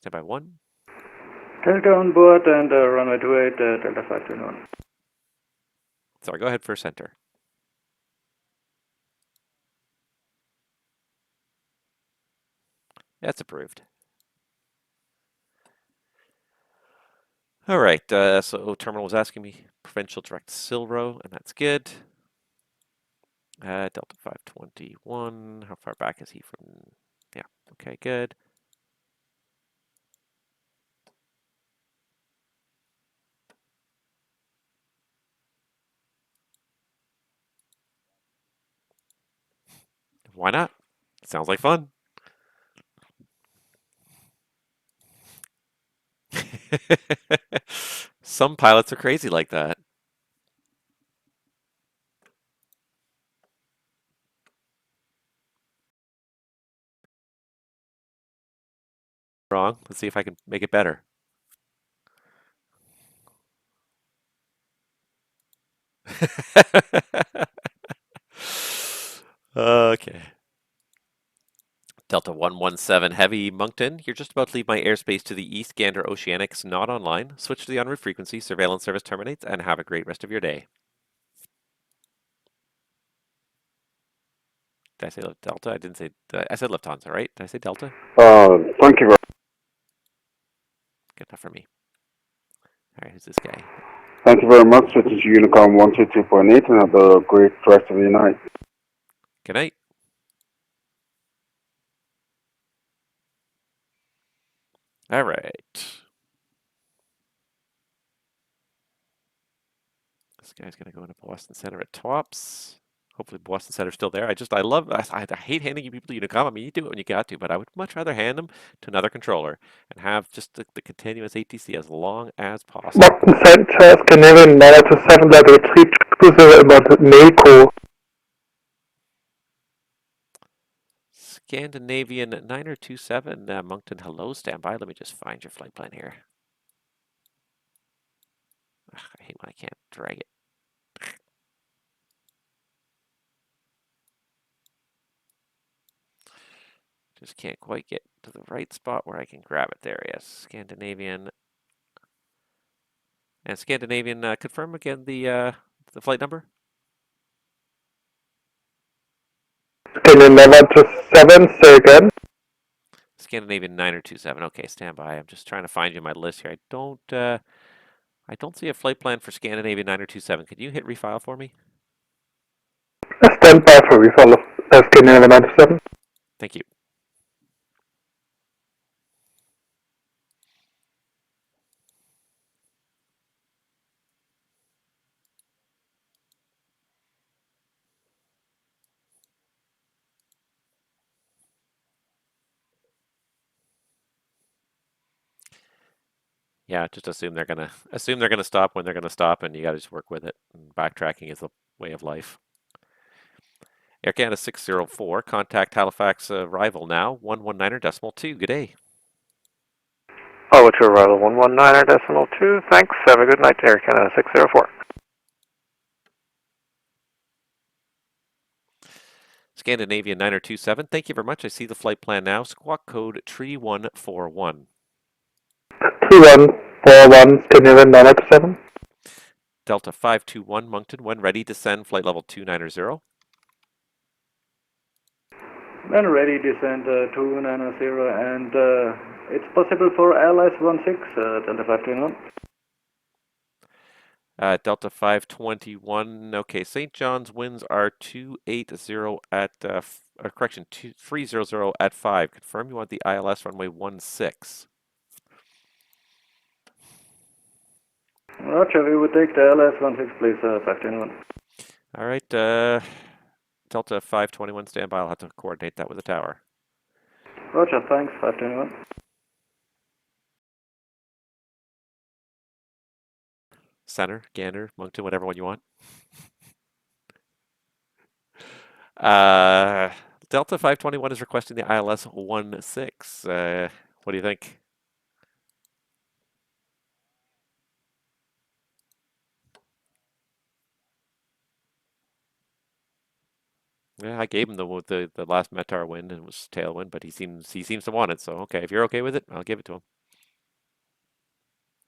Speaker 1: Stand by 1.
Speaker 9: Delta on board and runway 28, Delta 521.
Speaker 1: Sorry, go ahead for center. That's approved. All right, so terminal was asking me provincial direct Silro, and that's good. Delta 521, how far back is he from? Yeah, okay, good. Why not? Sounds like fun. Some pilots are crazy like that. Wrong. Let's see if I can make it better. Okay. Delta 117 Heavy Moncton, you're just about to leave my airspace to the east. Gander Oceanics not online. Switch to the en route frequency. Surveillance service terminates, and have a great rest of your day. Did I say Delta? I didn't say. I said Lufthansa, right? Did I say Delta?
Speaker 5: Thank you very much.
Speaker 1: Good enough for me. All right, who's this guy?
Speaker 5: Thank you very much. This is Unicom 122.8, and have a great rest of your night.
Speaker 1: Good night. All right. This guy's going to go into Boston Center at tops. Hopefully Boston Center's still there. I hate handing you people to Unicom. I mean, you do it when you got to, but I would much rather hand them to another controller and have just the continuous ATC as long as possible.
Speaker 3: Moncton Center, Scandinavian 927, that retreat cruiser about Mexico.
Speaker 1: Scandinavian 9027, Moncton, hello, standby. Let me just find your flight plan here. Ugh, I hate when I can't drag it. Just can't quite get to the right spot where I can grab it. There, yes. Scandinavian. And Scandinavian, confirm again the flight number?
Speaker 3: Scandinavian 927, say again.
Speaker 1: Scandinavian 9027. Okay, stand by. I'm just trying to find you in my list here. I don't I don't see a flight plan for Scandinavia 9027. Could you hit refile for me?
Speaker 3: Stand by for refile of Scandinavia 97.
Speaker 1: Thank you. Yeah, just assume they're gonna stop when they're gonna stop, and you got to just work with it. And backtracking is the way of life. Air Canada 604, contact Halifax arrival now, 119.2. Good day.
Speaker 3: Oh, to arrival 119.2. Thanks. Have a good night, Air Canada 604.
Speaker 1: Scandinavia 9027, thank you very much. I see the flight plan now. Squawk code 3141.
Speaker 3: 3141, Scandinavia 997.
Speaker 1: Delta 521 Moncton, when ready, descend flight level 290.
Speaker 9: When ready, descend 290, and it's possible for LS16, Delta 521.
Speaker 1: Delta 521, okay, St. John's winds are 280 at, correction, 300 at 5. Confirm you want the ILS runway 16.
Speaker 9: Roger, we would take the LS16, please, 521.
Speaker 1: All right, Delta 521, stand by. I'll have to coordinate that with the tower.
Speaker 9: Roger, thanks, 521.
Speaker 1: Center, Gander, Moncton, whatever one you want. Delta 521 is requesting the ILS 16. What do you think? Yeah, I gave him the last Metar wind and it was tailwind, but he seems to want it. So okay, if you're okay with it, I'll give it to him.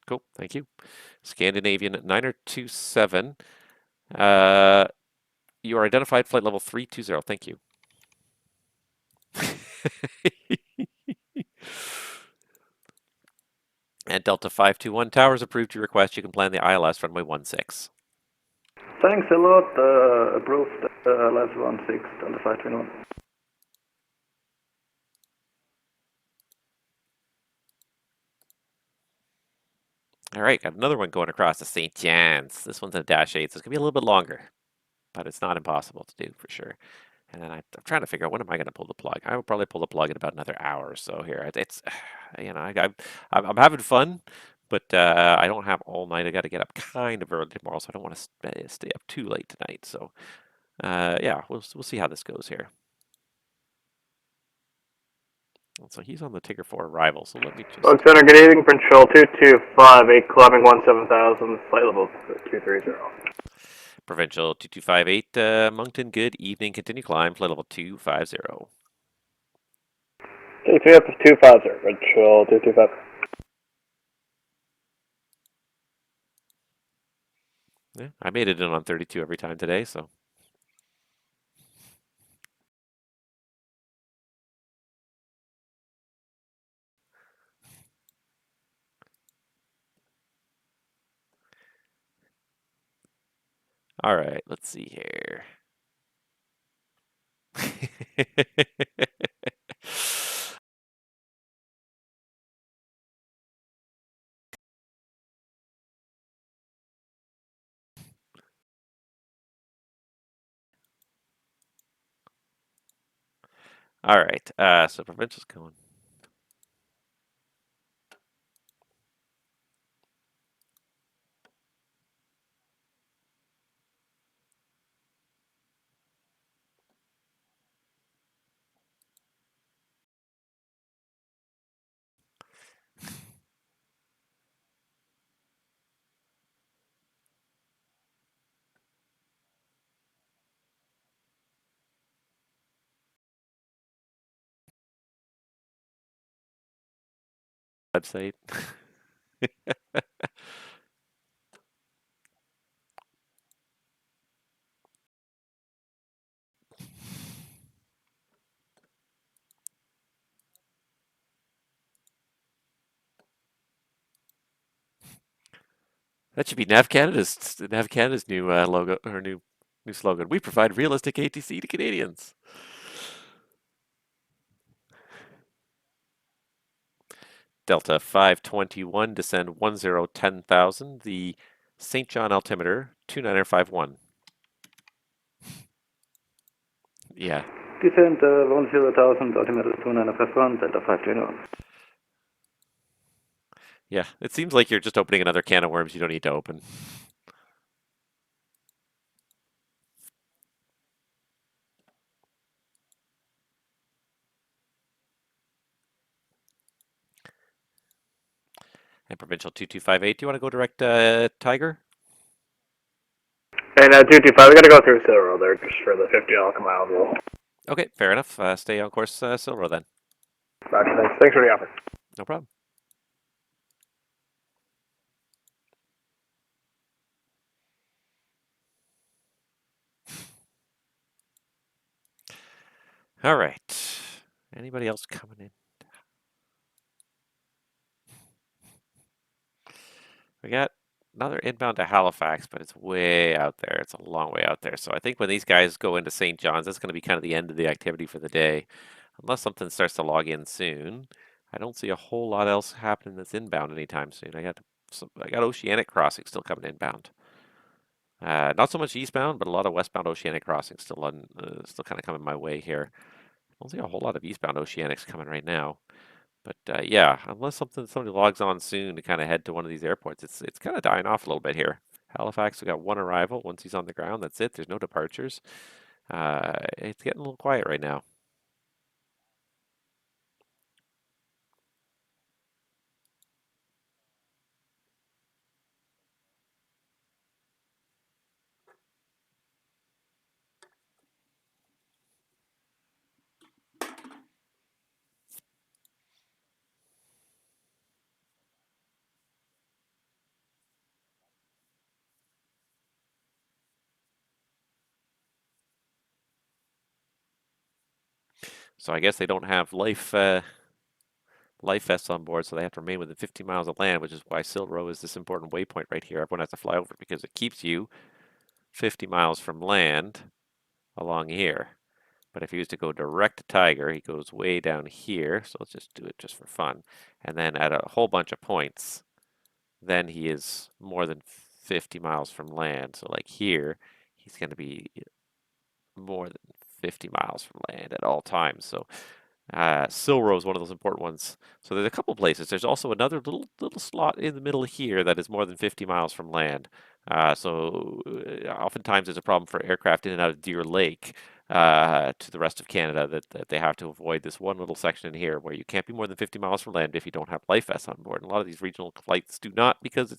Speaker 1: Cool, thank you. Scandinavian 927. You are identified flight level 320. Thank you. And Delta 521 towers approved your request. You can plan the ILS runway 16.
Speaker 9: Thanks a lot, approved LS16, Delta 521.
Speaker 1: All right, got another one going across to St. John's. This one's a -8, so it's going to be a little bit longer, but it's not impossible to do for sure. And then I'm trying to figure out when am I going to pull the plug. I will probably pull the plug in about another hour or so here. It's you know, I'm having fun, but I don't have all night. I got to get up kind of early tomorrow, so I don't want to stay up too late tonight. So yeah, we'll see how this goes here. So he's on the Tigger 4 arrival, so let me just...
Speaker 3: Bug Center, good evening, Control 225, climbing 17,000, flight level 230.
Speaker 1: Provincial 2258, Moncton, good evening, continue climb, flight level 250.
Speaker 3: K3 up to 250, Control 225.
Speaker 1: Yeah, I made it in on 32 every time today, so... All right, let's see here. All right, so provincial's going. Website. That should be Nav Canada's new logo or new slogan. We provide realistic ATC to Canadians. Delta 521, descend 1010,000. The St. John altimeter 2951. Yeah.
Speaker 9: Descent 10,000, altimeter 2951, Delta 520.
Speaker 1: Yeah, it seems like you're just opening another can of worms you don't need to open. And Provincial 2258, do you want to go direct Tiger?
Speaker 3: And 225, we got to go through Silro there just for the 50 mile rule.
Speaker 1: Okay, fair enough. Stay on course, Silro then.
Speaker 3: Roger, thanks for the offer.
Speaker 1: No problem. All right. Anybody else coming in? We got another inbound to Halifax, but it's way out there. It's a long way out there. So I think when these guys go into St. John's, that's going to be kind of the end of the activity for the day. Unless something starts to log in soon, I don't see a whole lot else happening that's inbound anytime soon. I got Oceanic crossing still coming inbound. Not so much eastbound, but a lot of westbound Oceanic crossing still still kind of coming my way here. I don't see a whole lot of eastbound Oceanics coming right now. But yeah, unless somebody logs on soon to kind of head to one of these airports, it's kind of dying off a little bit here. Halifax, we got one arrival. Once he's on the ground, that's it. There's no departures. It's getting a little quiet right now. So I guess they don't have life vests on board, so they have to remain within 50 miles of land, which is why Silro is this important waypoint right here. Everyone has to fly over it because it keeps you 50 miles from land along here. But if he was to go direct to Tiger, he goes way down here. So let's just do it just for fun. And then at a whole bunch of points, then he is more than 50 miles from land. So like here, he's going to be more than 50 miles from land at all times. So Silro is one of those important ones. So there's a couple places. There's also another little slot in the middle here that is more than 50 miles from land. So oftentimes there's a problem for aircraft in and out of Deer Lake to the rest of Canada that they have to avoid this one little section in here where you can't be more than 50 miles from land if you don't have life vests on board. And a lot of these regional flights do not because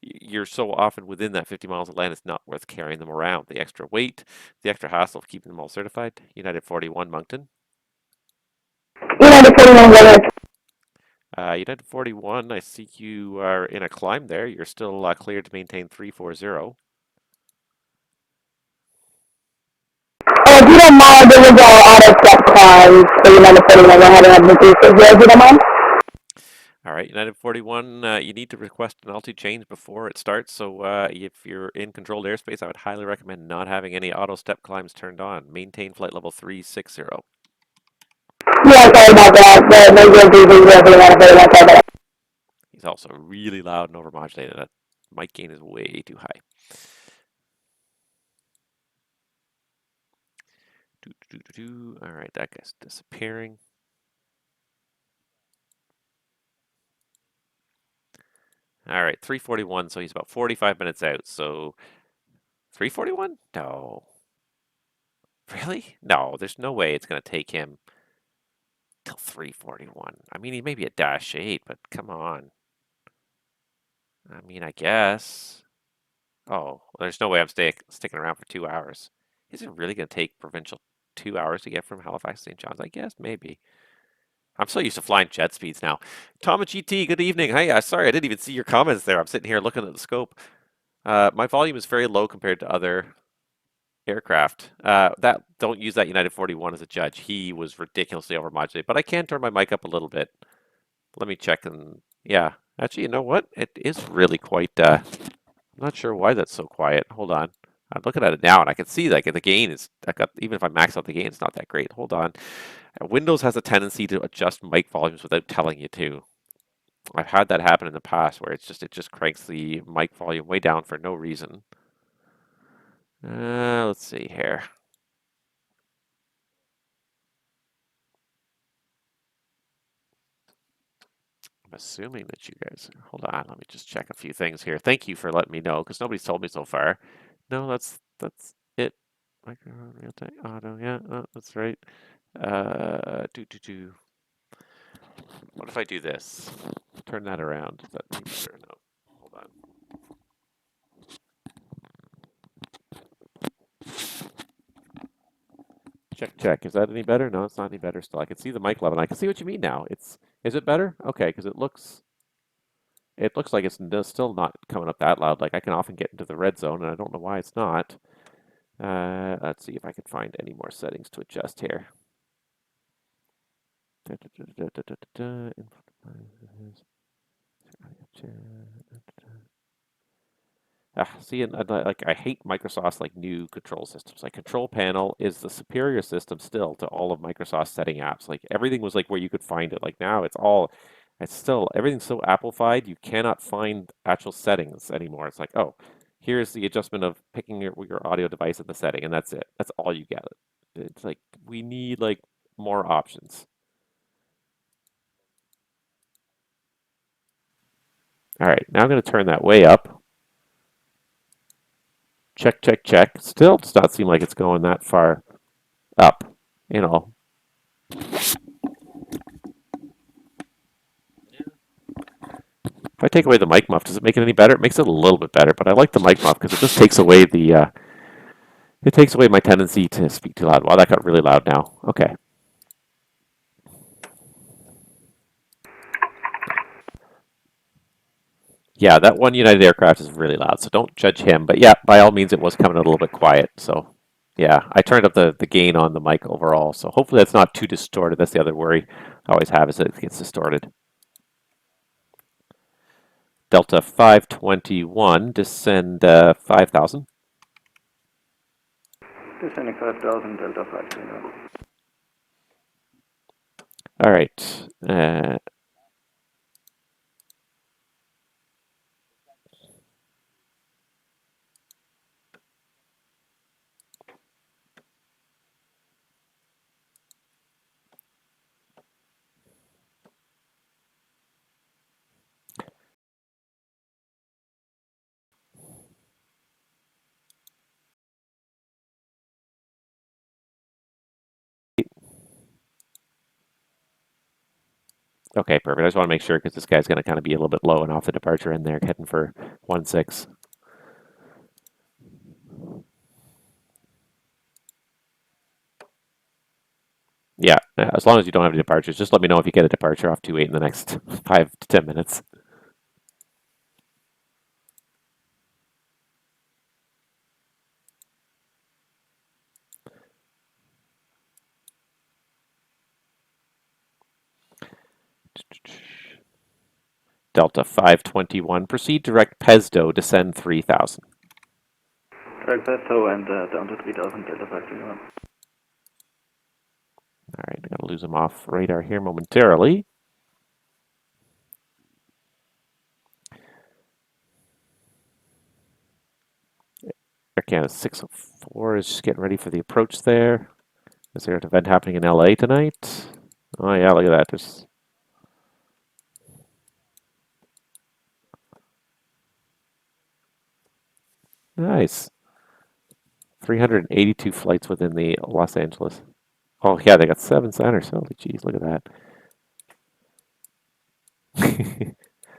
Speaker 1: you're so often within that 50 miles of land, it's not worth carrying them around. The extra weight, the extra hassle of keeping them all certified. United 41 Moncton.
Speaker 7: United 41, go ahead.
Speaker 1: United 41, I see you are in a climb there. You're still cleared to maintain 340.
Speaker 7: If you don't mind, there was auto step climbs for United 41. Go ahead and have the boosters there if you don't mind.
Speaker 1: All right, United 41, you need to request an altitude change before it starts. So if you're in controlled airspace, I would highly recommend not having any auto step climbs turned on. Maintain flight level 360.
Speaker 7: Yeah, sorry about that.
Speaker 1: He's also really loud and overmodulated. That mic gain is way too high. All right, that guy's disappearing. All right, 341, so he's about 45 minutes out. So 341? No. Really? No, there's no way it's going to take him till 341. I mean, he may be a dash 8, but come on. I mean, I guess. Oh, there's no way I'm sticking around for 2 hours. Is it really going to take Provincial 2 hours to get from Halifax to St. John's? I guess, maybe. I'm so used to flying jet speeds now. Tom and GT, good evening. Hey, sorry, I didn't even see your comments there. I'm sitting here looking at the scope. My volume is very low compared to other aircraft. Don't use that United 41 as a judge. He was ridiculously overmodulated, but I can turn my mic up a little bit. Let me check, and yeah, Actually, you know what? It is really quite. I'm not sure why that's so quiet. Hold on. I'm looking at it now, and I can see like the gain is. I got even if I max out the gain, it's not that great. Hold on. Windows has a tendency to adjust mic volumes without telling you to. I've had that happen in the past where it just cranks the mic volume way down for no reason. Let's see here. I'm assuming that you guys. Hold on, let me just check a few things here. Thank you for letting me know because nobody's told me so far. No, that's it. Microphone, real time auto. Yeah, that's right. Do. What if I do this? Turn that around. Does that make better? No. Hold on. Check. Is that any better? No, it's not any better still. I can see the mic level. And I can see what you mean now. Is it better? Okay, because it looks like it's still not coming up that loud. Like I can often get into the red zone, and I don't know why it's not. Let's see if I can find any more settings to adjust here. See, and like I hate Microsoft's like new control systems. Like Control Panel is the superior system still to all of Microsoft's setting apps. Like everything was like where you could find it. Like now it's still everything's so Apple-fied. You cannot find actual settings anymore. It's like, oh, here's the adjustment of picking your audio device in the setting, and that's it. That's all you get. It's like we need like more options. All right, now I'm going to turn that way up. Check. Still does not seem like it's going that far up, you know. If I take away the mic muff, does it make it any better? It makes it a little bit better, but I like the mic muff because it just takes away it takes away my tendency to speak too loud. Wow, that got really loud now. Okay. Yeah, that one United aircraft is really loud, so don't judge him. But yeah, by all means, it was coming out a little bit quiet. So yeah, I turned up the gain on the mic overall. So hopefully that's not too distorted. That's the other worry I always have is that it gets distorted. Delta 521, descend 5,000.
Speaker 9: Descending 5,000, Delta 521.
Speaker 1: All right. Okay, perfect. I just want to make sure because this guy's going to kind of be a little bit low and off the departure in there, heading for 1.6. Yeah, as long as you don't have any departures, just let me know if you get a departure off 2.8 in the next 5 to 10 minutes. Delta 521, proceed direct Pesdo, descend 3,000.
Speaker 9: Direct Pesto and down to 3,000, Delta 521.
Speaker 1: All right, I'm going to lose him off radar here momentarily. Air Canada 604 is just getting ready for the approach there. Is there an event happening in LA tonight? Oh yeah, look at that. There's nice. 382 flights within the Los Angeles. Oh yeah, they got 7 centers. Holy jeez, look at that.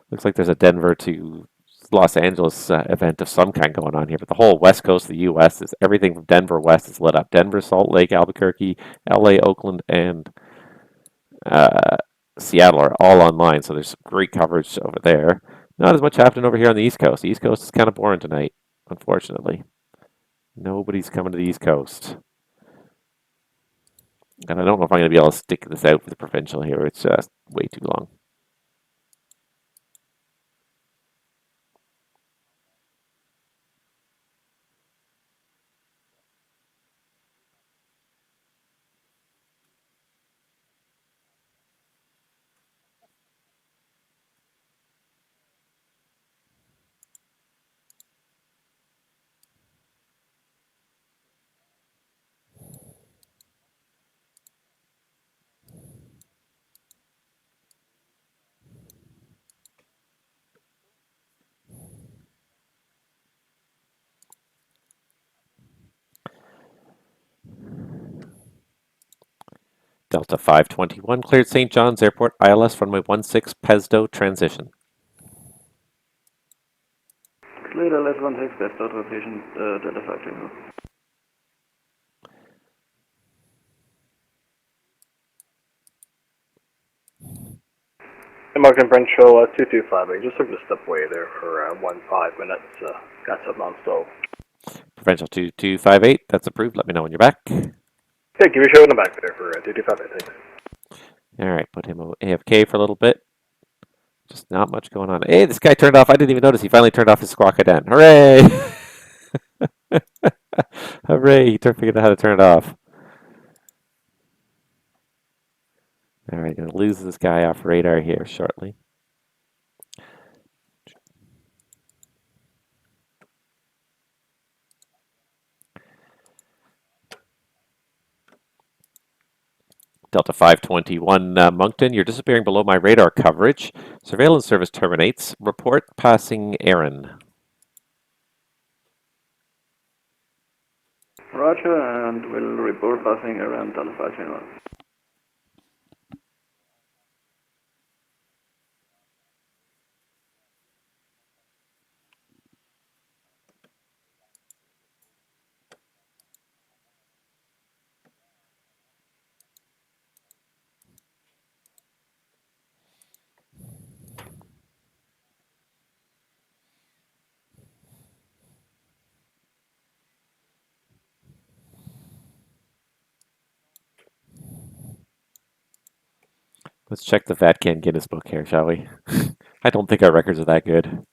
Speaker 1: Looks like there's a Denver to Los Angeles event of some kind going on here, but the whole west coast of the U.S. is everything from Denver west is lit up. Denver, Salt Lake, Albuquerque, L.A., Oakland, and Seattle are all online, so there's some great coverage over there. Not as much happening over here on the East Coast. The East Coast is kind of boring tonight, unfortunately. Nobody's coming to the East Coast. And I don't know if I'm going to be able to stick this out for the provincial here. It's just way too long. Delta 521, cleared St. John's Airport, ILS runway 16, Pesdo transition.
Speaker 9: Cleared LS16, Pesdo transition, Delta 521.
Speaker 3: Moncton Provincial 225, just took a step away there for 5 minutes. Got something on stove.
Speaker 1: Provincial 2258, that's approved. Let me know when you're back.
Speaker 3: Yeah, give me a show when I'm back there for 225, I think.
Speaker 1: All right, put him AFK for a little bit. Just not much going on. Hey, this guy turned off. I didn't even notice. He finally turned off his squawk again. Hooray! Hooray! He figured out how to turn it off. All right, going to lose this guy off radar here shortly. Delta 521, Moncton, you're disappearing below my radar coverage. Surveillance service terminates. Report passing Aaron.
Speaker 9: Roger, and we'll report passing around Delta 521.
Speaker 1: Let's check the VATSIM Guinness book here, shall we? I don't think our records are that good.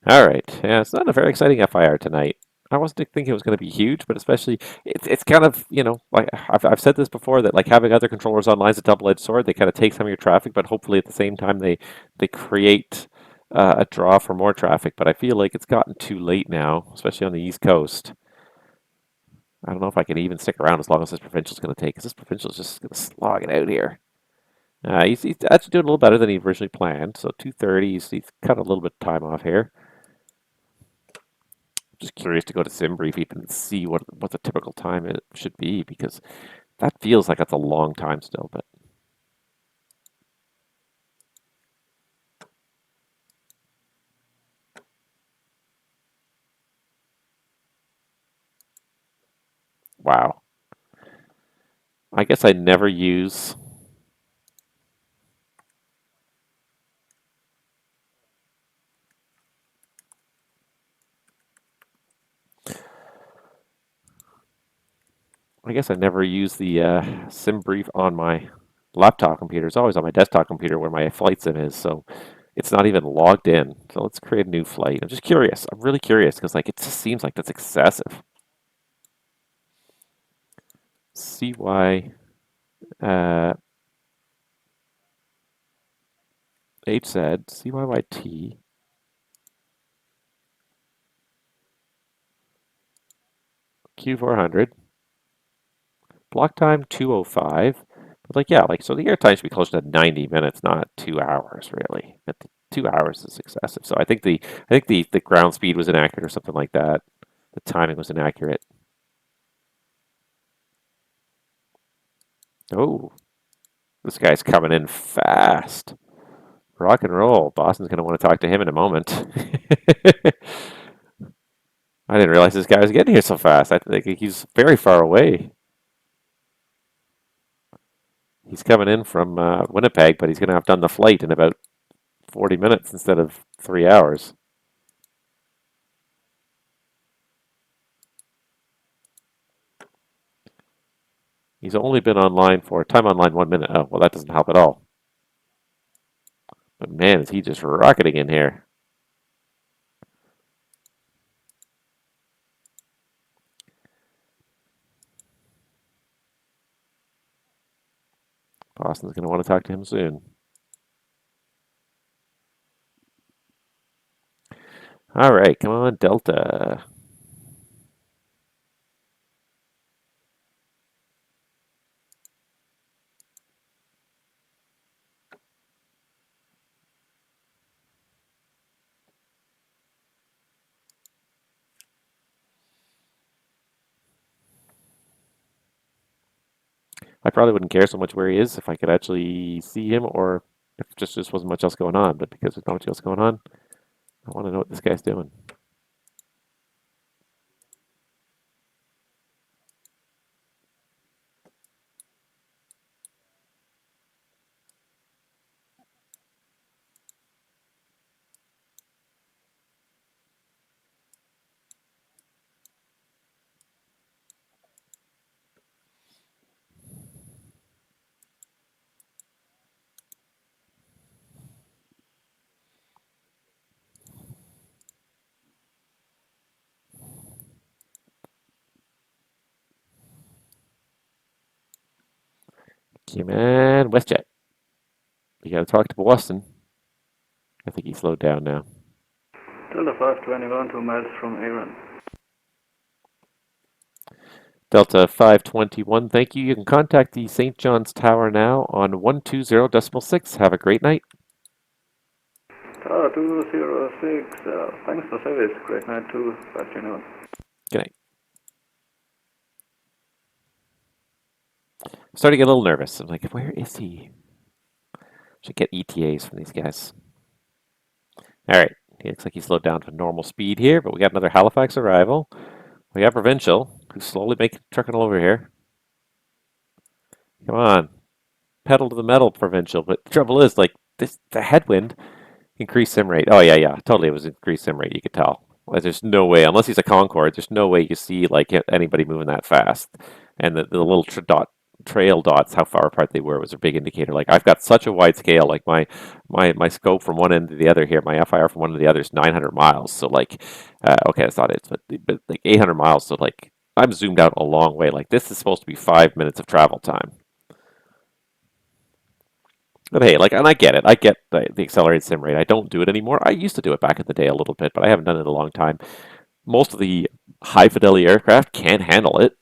Speaker 1: All right. Yeah, it's not a very exciting FIR tonight. I wasn't thinking it was going to be huge, but especially it's kind of, you know, like I've said this before, that like having other controllers online is a double-edged sword. They kind of take some of your traffic, but hopefully at the same time they create a draw for more traffic. But I feel like it's gotten too late now, especially on the East Coast. I don't know if I can even stick around as long as this provincial is going to take, because this provincial is just going to slog it out here. He's actually doing a little better than he originally planned. So 2:30, he's cut a little bit of time off here. Just curious to go to SimBrief even and see what the typical time it should be, because that feels like that's a long time still. But wow, I guess I never use. I guess I never use the SimBrief on my laptop computer. It's always on my desktop computer where my flight sim is, so it's not even logged in. So let's create a new flight. I'm just curious. I'm really curious because like it just seems like that's excessive. CY HZ CYYT Q400. Block time 2:05. But like, yeah, like, so the airtime should be closer to 90 minutes, not 2 hours, really. But 2 hours is excessive. So I think the ground speed was inaccurate or something like that. The timing was inaccurate. Oh, this guy's coming in fast. Rock and roll. Boston's going to want to talk to him in a moment. I didn't realize this guy was getting here so fast. I think he's very far away. He's coming in from Winnipeg, but he's going to have done the flight in about 40 minutes instead of 3 hours. He's only been online for time online 1 minute. Oh, well, that doesn't help at all. But man, is he just rocketing in here. Boston's going to want to talk to him soon. All right, come on, Delta. I probably wouldn't care so much where he is if I could actually see him, or if just wasn't much else going on. But because there's not much else going on, I want to know what this guy's doing. Okay, man, WestJet. You got to talk to Boston. I think he slowed down now.
Speaker 9: Delta 521, 2 miles from Aaron.
Speaker 1: Delta 521, thank you. You can contact the St. John's Tower now on 120.6. Have a great night.
Speaker 9: Tower 206, thanks for service. Great night too. Good
Speaker 1: night. Starting to get a little nervous. I'm like, where is he? Should get ETAs from these guys. All right. He looks like he slowed down to normal speed here, but we got another Halifax arrival. We got Provincial, who's slowly trucking over here. Come on. Pedal to the metal, Provincial. But the trouble is, like, the headwind increased sim rate. Oh, yeah. Totally, it was increased sim rate. You could tell. Like, there's no way, unless he's a Concorde, there's no way you see, like, anybody moving that fast. And the little trail dots, how far apart they were, was a big indicator. Like, I've got such a wide scale. Like, my scope from one end to the other here, my FIR from one to the other is 900 miles. So, like, okay, that's not it, but like 800 miles. So, like, I'm zoomed out a long way. Like, this is supposed to be 5 minutes of travel time. But hey, like, and I get it. I get the accelerated sim rate. I don't do it anymore. I used to do it back in the day a little bit, but I haven't done it in a long time. Most of the high fidelity aircraft can't handle it.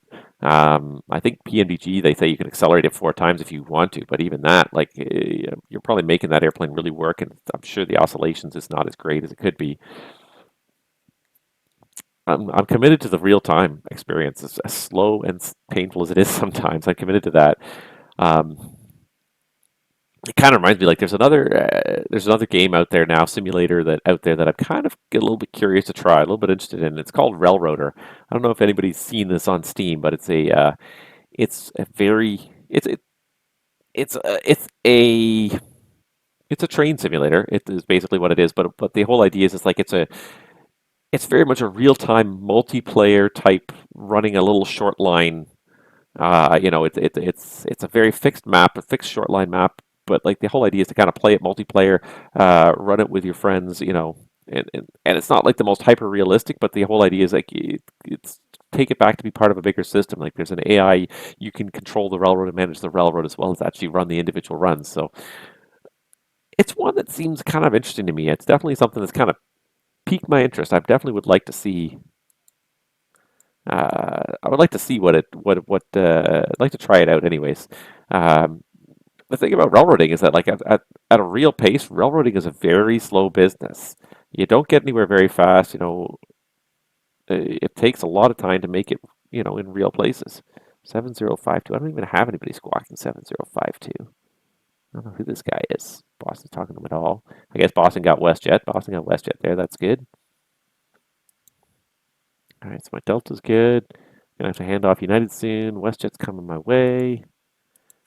Speaker 1: I think PNBG, they say you can accelerate it 4 times if you want to, but even that, like, you're probably making that airplane really work, and I'm sure the oscillations is not as great as it could be. I'm committed to the real-time experience, as slow and painful as it is sometimes. I'm committed to that. It kind of reminds me, like, there's another game out there now, simulator that I'm kind of a little bit curious to try, a little bit interested in. It's called Railroader. I don't know if anybody's seen this on Steam, but it's a train simulator. It is basically what it is, but the whole idea is like it's very much a real-time multiplayer type running a little short line. It's a very fixed map, a fixed short line map. But like the whole idea is to kind of play it multiplayer, run it with your friends, and it's not like the most hyper realistic, but the whole idea is like it's take it back to be part of a bigger system. Like there's an AI, you can control the railroad and manage the railroad as well as actually run the individual runs. So it's one that seems kind of interesting to me. It's definitely something that's kind of piqued my interest. I definitely would like to see. I would like to see I'd like to try it out anyways. The thing about railroading is that, like, at a real pace, railroading is a very slow business. You don't get anywhere very fast. It takes a lot of time to make it, in real places. 7052. I don't even have anybody squawking 7052. I don't know who this guy is. Boston's talking to him at all. I guess Boston got WestJet. Boston got WestJet there. That's good. All right, so my Delta's good. Gonna have to hand off United soon. WestJet's coming my way.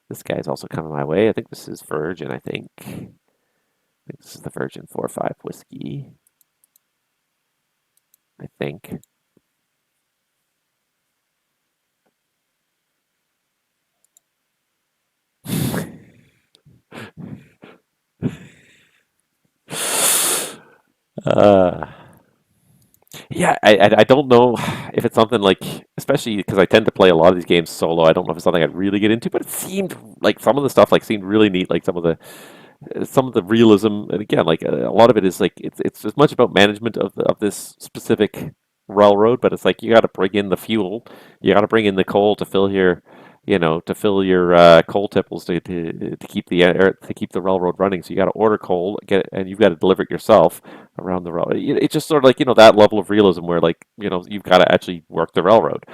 Speaker 1: This guy's also coming my way. I think this is Virgin, I think this is the Virgin 4-5 whiskey. I think. Yeah, I don't know if it's something like, especially because I tend to play a lot of these games solo. I don't know if it's something I'd really get into, but it seemed like some of the stuff seemed really neat. Like some of the realism, and again, like a lot of it is like it's as much about management of this specific railroad, but it's like you got to bring in the fuel, you got to bring in the coal to fill your coal tipples to keep the railroad running. So you got to order coal, and you've got to deliver it yourself around the railroad. It's just sort of like that level of realism where you've got to actually work the railroad.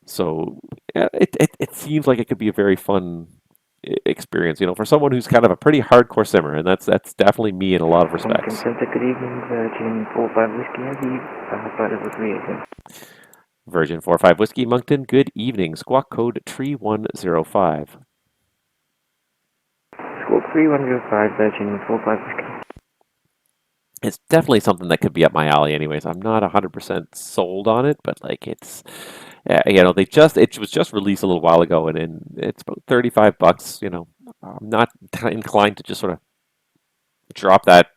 Speaker 1: So yeah, it seems like it could be a very fun experience, you know, for someone who's kind of a pretty hardcore simmer, and that's definitely me in a lot of
Speaker 6: Moncton
Speaker 1: respects.
Speaker 6: Center, good evening, Virgin 45 Whiskey Yankee, flight level 38.
Speaker 1: Virgin 45 Whiskey Moncton, good evening. Squawk code 3105.
Speaker 6: Squawk 3105, Virgin 45 Whiskey.
Speaker 1: It's definitely something that could be up my alley anyways. I'm not 100% sold on it, but like it's you know, it was just released a little while ago and it's about 35 bucks, you know. I'm not inclined to just sort of drop that.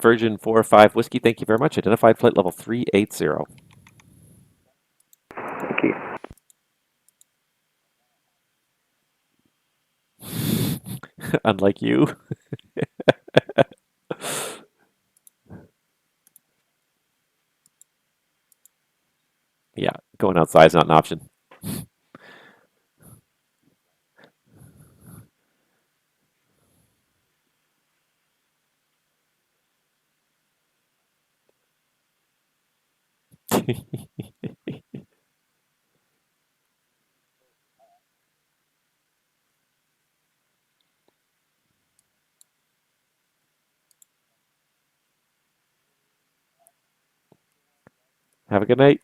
Speaker 1: Virgin 45 Whiskey, thank you very much. Identified flight level 380.
Speaker 6: Thank you.
Speaker 1: Unlike you. Yeah, going outside is not an option. Have a good night.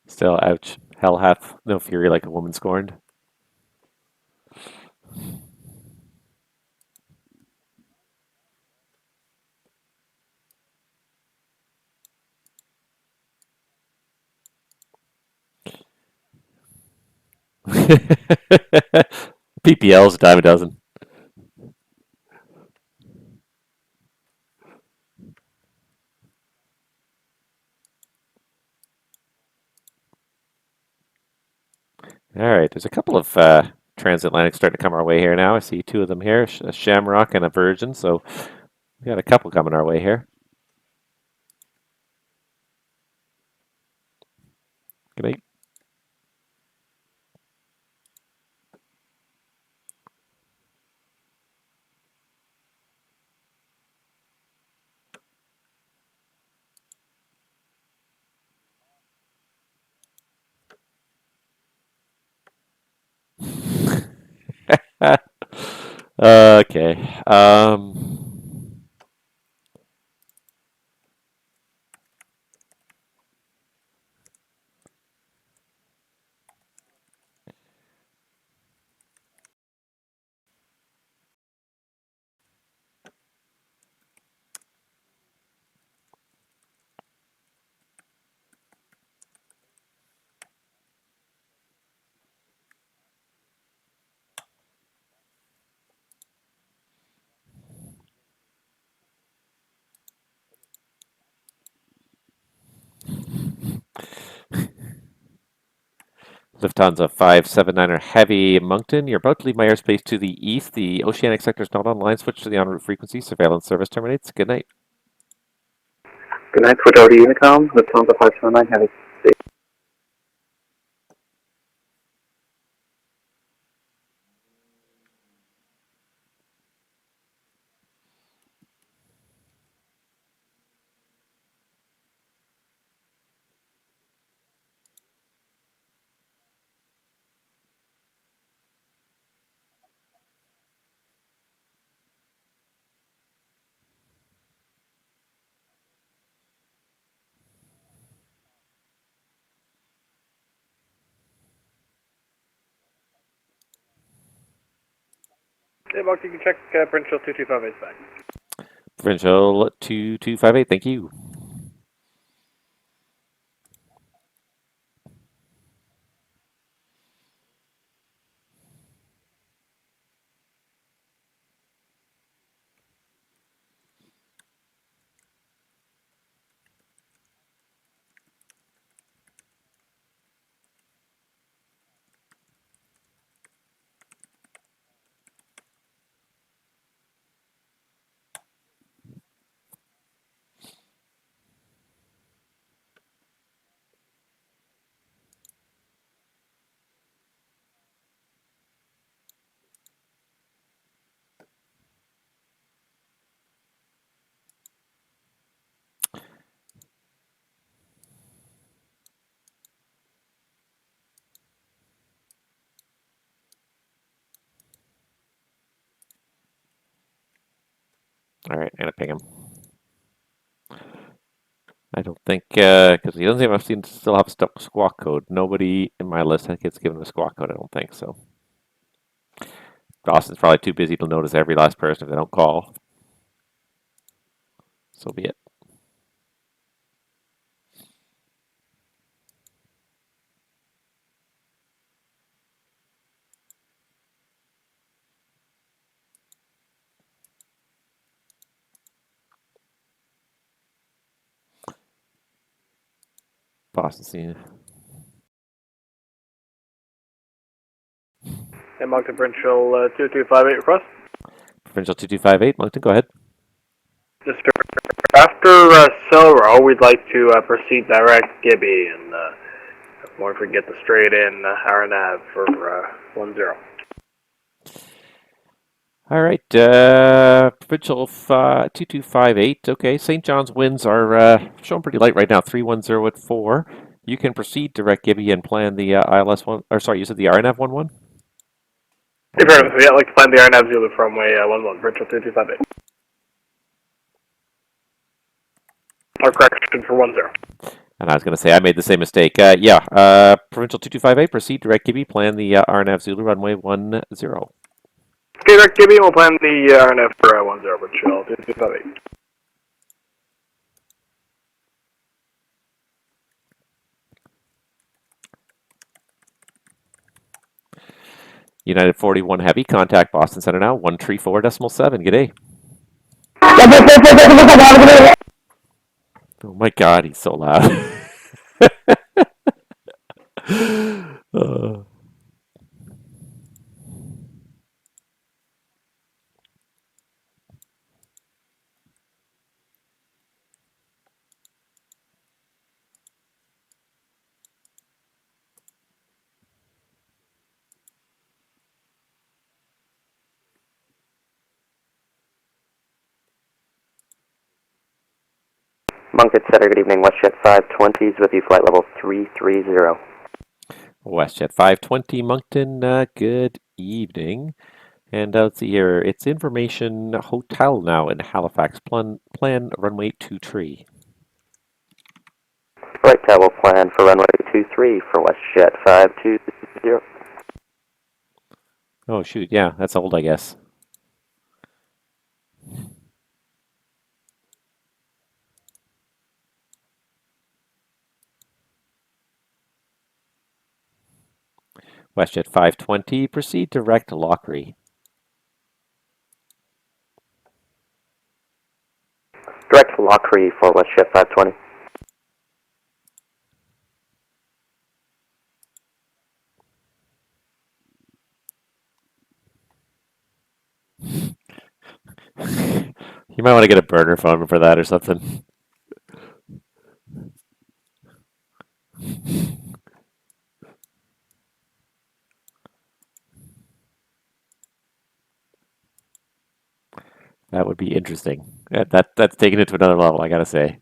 Speaker 1: Still, ouch. Hell hath no fury like a woman scorned. PPL's a dime a dozen. All right, there's a couple of transatlantic starting to come our way here now. I see two of them here, a Shamrock and a Virgin, so we got a couple coming our way here. Good night. Okay. Lufthansa 579er Heavy Moncton. You're about to leave my airspace to the east. The oceanic sector is not online. Switch to the en route frequency. Surveillance service terminates. Good night.
Speaker 3: Good night, switch over to Unicom, Lufthansa 579 Heavy. Yeah, Mark, you can check Provincial 2258's back.
Speaker 1: Provincial 2258, thank you. All right, I'm gonna ping him. I don't think because he doesn't seem to still have a squawk code. Nobody in my list gets given a squawk code. I don't think so. Austin's probably too busy to notice every last person if they don't call. So be it. Boston scene.
Speaker 3: And Moncton Provincial 2258 request.
Speaker 1: Provincial 2258, Moncton, go ahead.
Speaker 3: Mr. After Silro, we'd like to proceed direct Gibby and more if we get the straight in RNAV for 10.
Speaker 1: All right, Provincial 2258. Okay, St. John's winds are showing pretty light right now, 310 at 4. You can proceed direct Gibby and plan the ILS 1, or sorry, you said the RNAV 11?
Speaker 3: If you're like to plan the RNAV Zulu from way 11, Provincial 2258. Or correction for 10.
Speaker 1: And I was going to say, I made the same mistake. Provincial 2258, proceed direct Gibby, plan the RNAV Zulu runway 10.
Speaker 3: Okay, direct Gibby, we'll plan the RNAV for 10, Provincial 2258.
Speaker 1: United 41 Heavy, contact Boston Center now, 134.7. G'day. Oh my god, he's so loud.
Speaker 11: Moncton Center, good evening. WestJet 520s with you, flight level 330.
Speaker 1: WestJet 520 Moncton, good evening. And let's see here, it's Information Hotel now in Halifax. Plan runway 23.
Speaker 11: Flight travel plan for runway 23 for WestJet 520.
Speaker 1: Oh shoot, yeah, that's old, I guess. WestJet 520, proceed direct to Lockery.
Speaker 11: Direct to Lockery for WestJet 520.
Speaker 1: You might want to get a burner phone for that or something. That would be interesting. That's taking it to another level, I gotta say.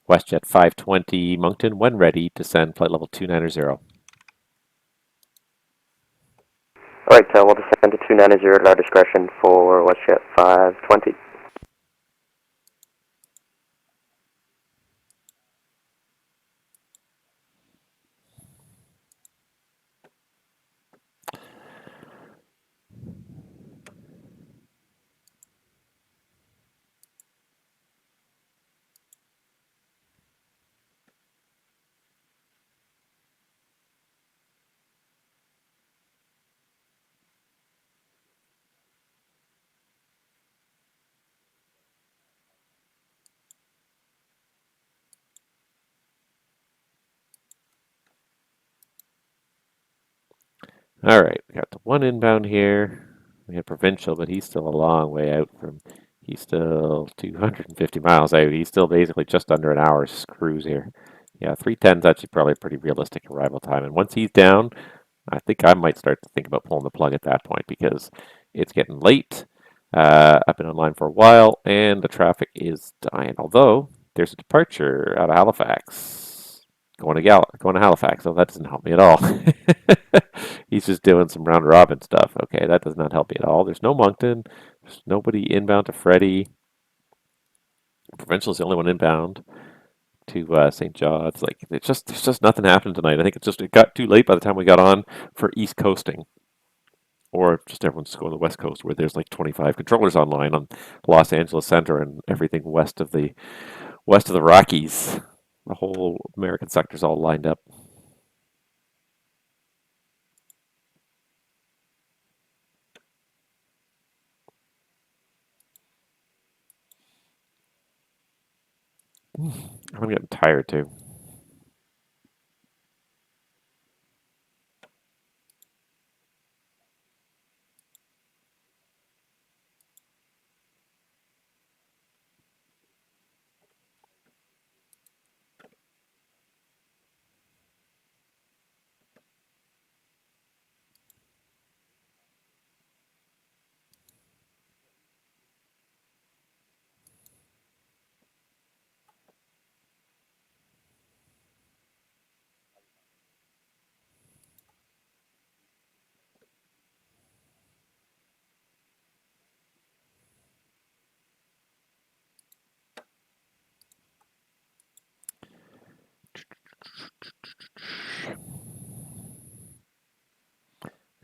Speaker 1: WestJet 520 Moncton, when ready, descend flight level 290.
Speaker 11: Alright, we'll descend to 290 at our discretion for WestJet 520.
Speaker 1: All right, we got the one inbound here. We have provincial, but he's still a long way out from. He's still 250 miles out. He's still basically just under an hour's cruise here. Yeah, 310 is actually probably a pretty realistic arrival time. And once he's down, I think I might start to think about pulling the plug at that point because it's getting late. I've been online for a while, and the traffic is dying. Although there's a departure out of Halifax, going to Halifax. So that doesn't help me at all. He's just doing some round robin stuff. Okay, that does not help me at all. There's no Moncton. There's nobody inbound to Freddie. Provincial is the only one inbound to St. John. It's like there's just nothing happening tonight. I think it got too late by the time we got on for East Coasting, or just everyone's just going to the West Coast where there's like 25 controllers online on Los Angeles Center and everything west of the Rockies. The whole American sector's all lined up. I'm getting tired too.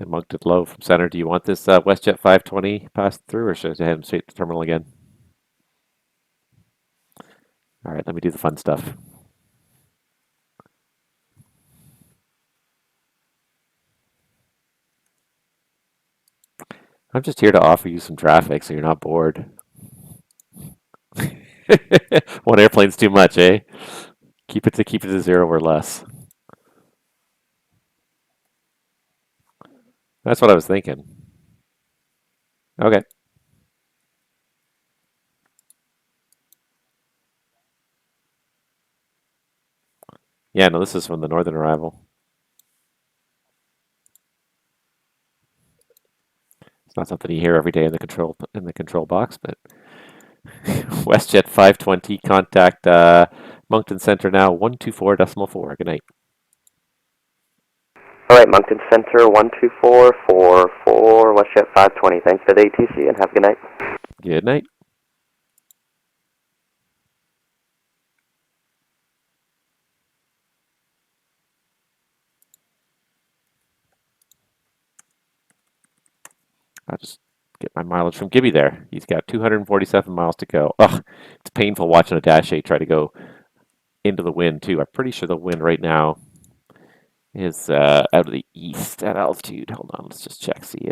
Speaker 1: And Moncton low from center. Do you want this WestJet 520 passed through, or should I head him straight to the terminal again? All right, let me do the fun stuff. I'm just here to offer you some traffic so you're not bored. One airplane's too much, eh? Keep it to 0 or less. That's what I was thinking. Okay. Yeah, no, this is from the northern arrival. It's not something you hear every day in the control box, but WestJet 520, contact Moncton Center now, 124.4. Good night.
Speaker 11: Alright, Moncton Center 12444, WestJet 520. Thanks for the ATC and have a good night.
Speaker 1: Good night. I'll just get my mileage from Gibby there. He's got 247 miles to go. Ugh, it's painful watching a Dash 8 try to go into the wind, too. I'm pretty sure the wind right now is out of the east at altitude. Hold on, let's just check. See,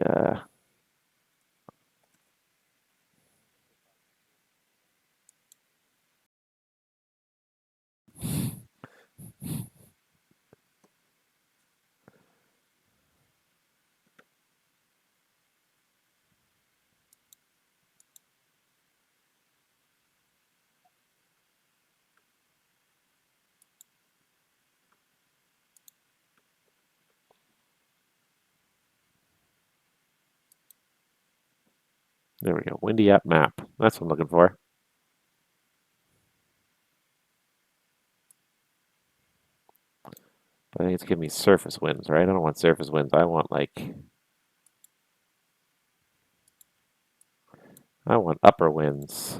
Speaker 1: there we go. Windy app map. That's what I'm looking for. I think it's giving me surface winds, right? I don't want surface winds. I want upper winds.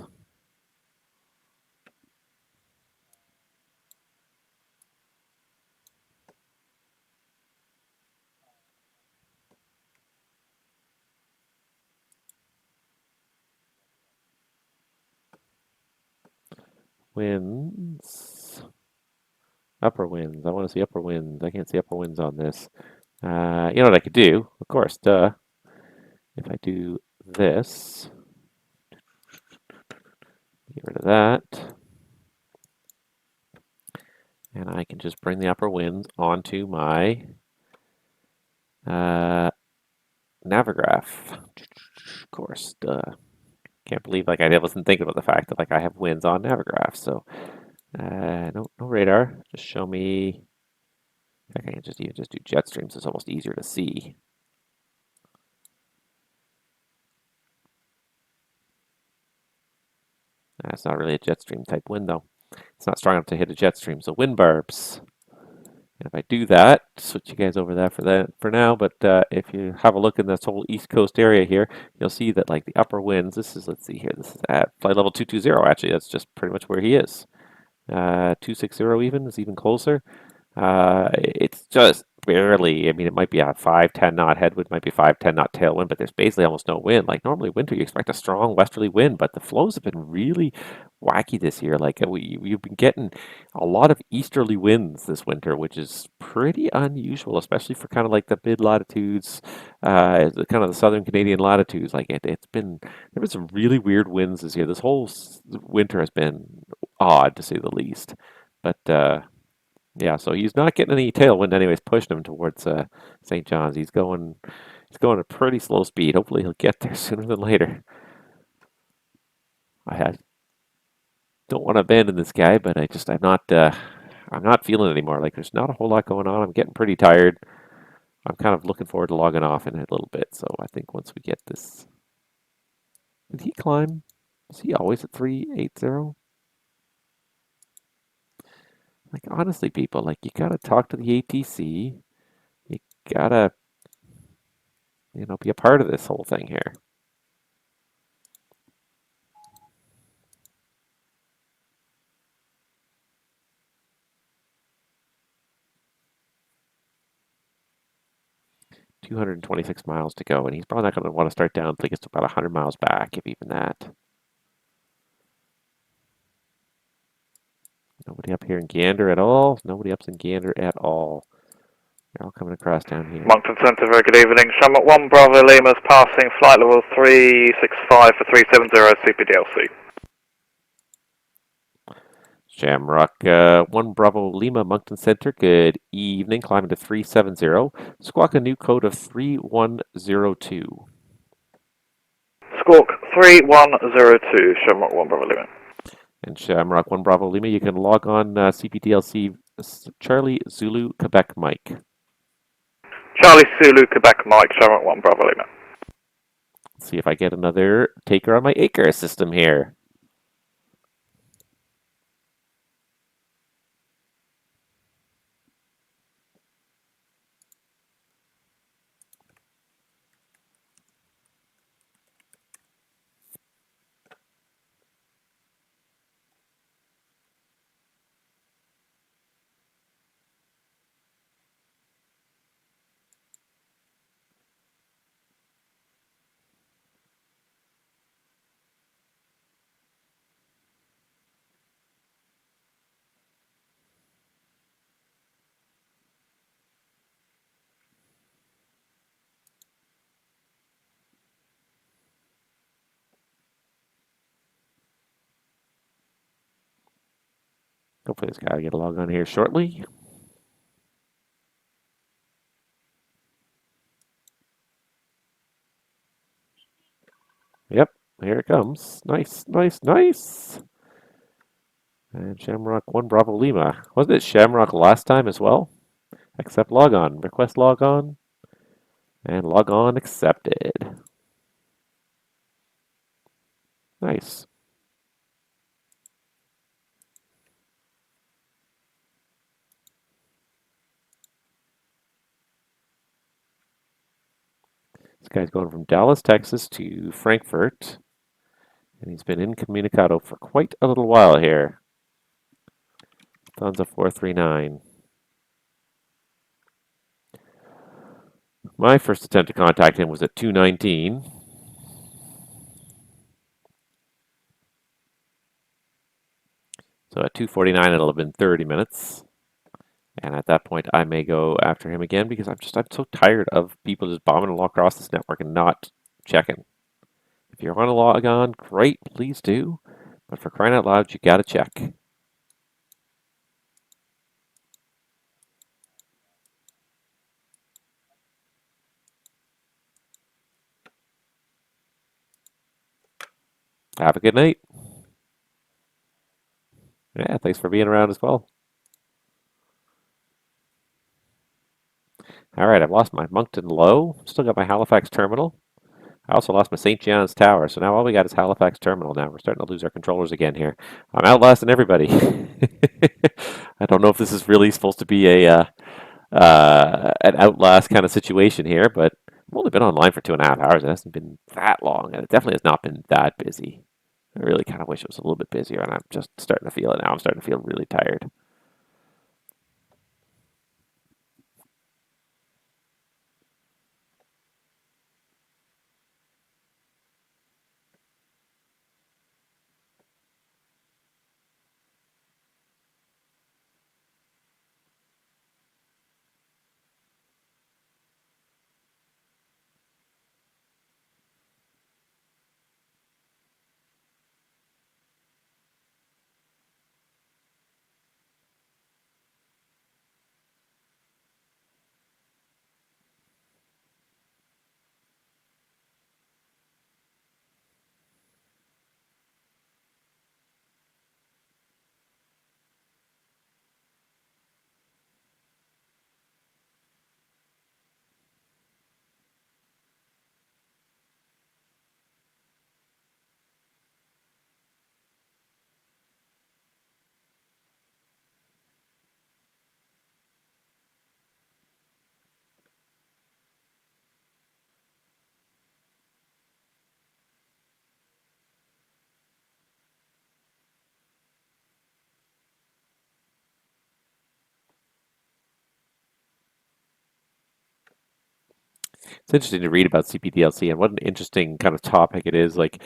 Speaker 1: Winds. Upper winds. I want to see upper winds. I can't see upper winds on this. You know what I could do? Of course, duh. If I do this, get rid of that. And I can just bring the upper winds onto my Navigraph. Of course, duh. Can't believe I wasn't thinking about the fact that I have winds on Navigraph. So no radar. Just show me. I can just even just do jet streams. It's almost easier to see. It's not really a jet stream type wind though. It's not strong enough to hit a jet stream. So wind barbs. And if I do that, switch you guys over that for now. But if you have a look in this whole East Coast area here, you'll see that the upper winds. This is let's see here. This is at flight level 220. Actually, that's just pretty much where he is. 260 even is even closer. It's just barely. I mean, it might be a 5-10 knot headwind, might be 5-10 knot tailwind, but there's basically almost no wind. Normally winter, you expect a strong westerly wind, but the flows have been really wacky this year. We've been getting a lot of easterly winds this winter, which is pretty unusual, especially for kind of the mid latitudes, kind of the southern Canadian latitudes. There was some really weird winds this year. This whole winter has been odd to say the least, but. Yeah, so he's not getting any tailwind anyways, pushing him towards St. John's. He's going at pretty slow speed. Hopefully he'll get there sooner than later. I don't want to abandon this guy, but I'm not feeling it anymore. There's not a whole lot going on. I'm getting pretty tired. I'm kind of looking forward to logging off in a little bit. So I think once we get this. Did he climb? Is he always at 380? Honestly, people, you gotta talk to the ATC. You gotta, be a part of this whole thing here. $226 miles to go, and he's probably not going to want to start down until he gets to about 100 miles back, if even that. Nobody up here in Gander at all. Nobody up in Gander at all. They're all coming across down here.
Speaker 6: Moncton Centre, very good evening. Shamrock 1 Bravo Lima's passing flight level 365 for 370 CPDLC.
Speaker 1: Shamrock 1 Bravo Lima, Moncton Centre, good evening. Climbing to 370. Squawk a new code of 3102.
Speaker 6: Squawk 3102, Shamrock 1 Bravo Lima.
Speaker 1: And Shamrock 1 Bravo Lima, you can log on CPDLC Charlie Zulu Quebec Mike.
Speaker 6: Charlie Zulu Quebec Mike, Shamrock 1 Bravo Lima.
Speaker 1: Let's see if I get another taker on my acre system here. Hopefully this guy will get a log on here shortly. Yep, here it comes. Nice, nice, nice. And Shamrock 1 Bravo Lima. Wasn't it Shamrock last time as well? Accept log on. Request log on. And log on accepted. Nice. This guy's going from Dallas, Texas to Frankfurt, and he's been incommunicado for quite a little while here. Lufthansa 439. My first attempt to contact him was at 2:19. So at 2:49, it'll have been 30 minutes. And at that point, I may go after him again because I'm so tired of people just bombing along across this network and not checking. If you're on a log on, great, please do. But for crying out loud, you gotta check. Have a good night. Yeah, thanks for being around as well. All right, I've lost my Moncton low. Still got my Halifax terminal. I also lost my St. John's tower, so now all we got is Halifax terminal now. We're starting to lose our controllers again here. I'm outlasting everybody. I don't know if this is really supposed to be an outlast kind of situation here, but I've only been online for 2.5 hours. It hasn't been that long, and it definitely has not been that busy. I really kind of wish it was a little bit busier, and I'm just starting to feel it now. I'm starting to feel really tired. It's interesting to read about CPDLC and what an interesting kind of topic it is. Like,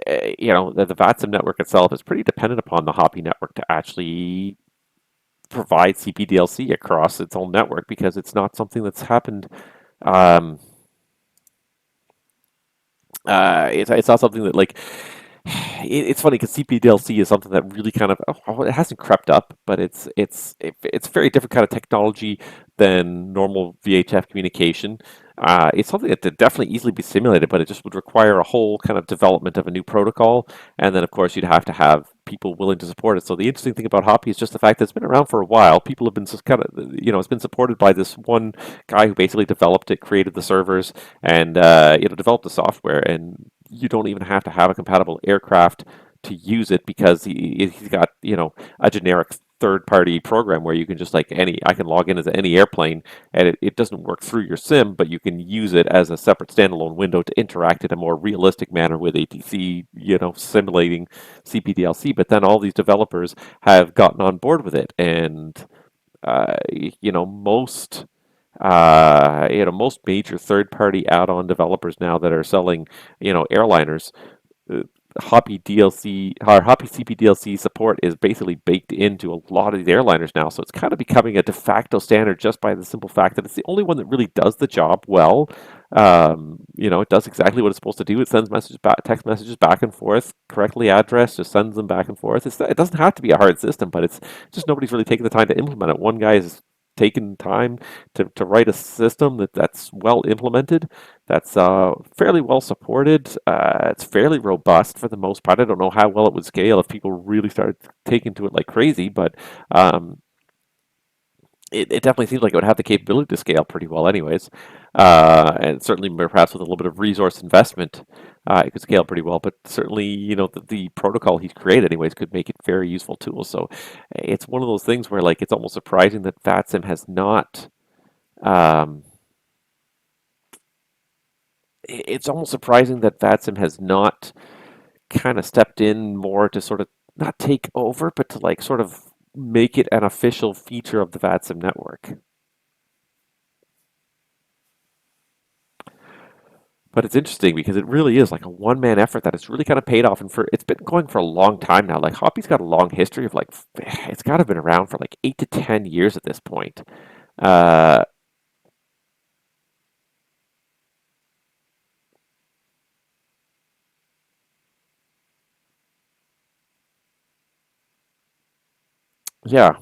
Speaker 1: the VATSIM network itself is pretty dependent upon the Hoppy network to actually provide CPDLC across its own network because it's not something that's happened. It's not something that like it's funny because CPDLC is something that really kind of it hasn't crept up, but it's very different kind of technology than normal VHF communication. It's something that could definitely easily be simulated, but it just would require a whole kind of development of a new protocol, and then of course you'd have to have people willing to support it. So the interesting thing about Hoppy is just the fact that it's been around for a while. People have been just kind of, it's been supported by this one guy who basically developed it, created the servers, and developed the software. And you don't even have to have a compatible aircraft to use it because he's got a generic third-party program where you can just I can log in as any airplane, and it doesn't work through your sim, but you can use it as a separate standalone window to interact in a more realistic manner with ATC, simulating CPDLC. But then all these developers have gotten on board with it, and most major third-party add-on developers now that are selling, airliners, Hoppy DLC or Hoppy CPDLC support is basically baked into a lot of these airliners now. So it's kind of becoming a de facto standard just by the simple fact that it's the only one that really does the job well. It does exactly what it's supposed to do. It sends text messages back and forth, correctly addressed, just sends them back and forth. It doesn't have to be a hard system, but it's just nobody's really taking the time to implement it. One guy is taken time to write a system that's well implemented, that's fairly well supported. It's fairly robust for the most part. I don't know how well it would scale if people really started taking to it like crazy, but it definitely seems like it would have the capability to scale pretty well anyways. And certainly perhaps with a little bit of resource investment, it could scale pretty well, but certainly, the protocol he's created anyways could make it very useful tool. So it's one of those things where it's almost surprising that VATSIM has not it's almost surprising that VATSIM has not kind of stepped in more to sort of not take over, but to like sort of make it an official feature of the VATSIM network. But it's interesting because it really is like a one-man effort that has really kind of paid off, and it's been going for a long time now. Like Hoppy's got a long history of like it's got to have been around for like 8 to 10 years at this point. Uh, yeah.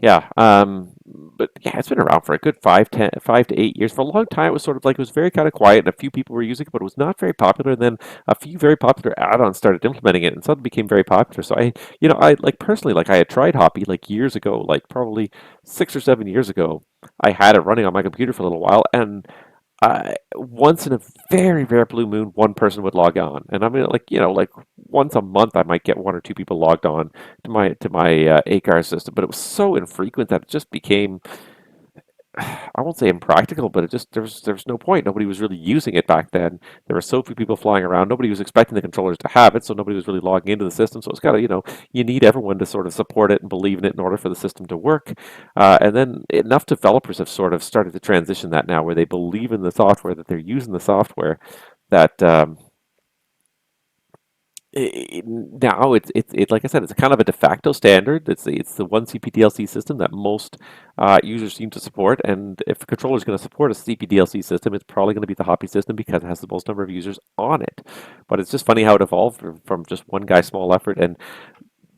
Speaker 1: Yeah, but yeah, it's been around for a good 5 to 8 years. For a long time, it was sort of like it was very kind of quiet, and a few people were using it, but it was not very popular. And then a few very popular add-ons started implementing it, and suddenly became very popular. So I like personally, like I had tried Hoppy like years ago, like probably 6 or 7 years ago. I had it running on my computer for a little while, and once in a very rare blue moon, one person would log on, and I mean, like once a month, I might get one or two people logged on to my ACAR system, but it was so infrequent that it just became, I won't say impractical, but it just there was no point. Nobody was really using it back then. There were so few people flying around. Nobody was expecting the controllers to have it, so nobody was really logging into the system. So it's got to, you need everyone to sort of support it and believe in it in order for the system to work. And then enough developers have sort of started to transition that now, where they believe in the software, that they're using the software, that now it's like I said, it's kind of a de facto standard. It's the one CPDLC system that most users seem to support. And if a controller is going to support a CPDLC system, it's probably going to be the Hoppy system because it has the most number of users on it. But it's just funny how it evolved from just one guy's small effort and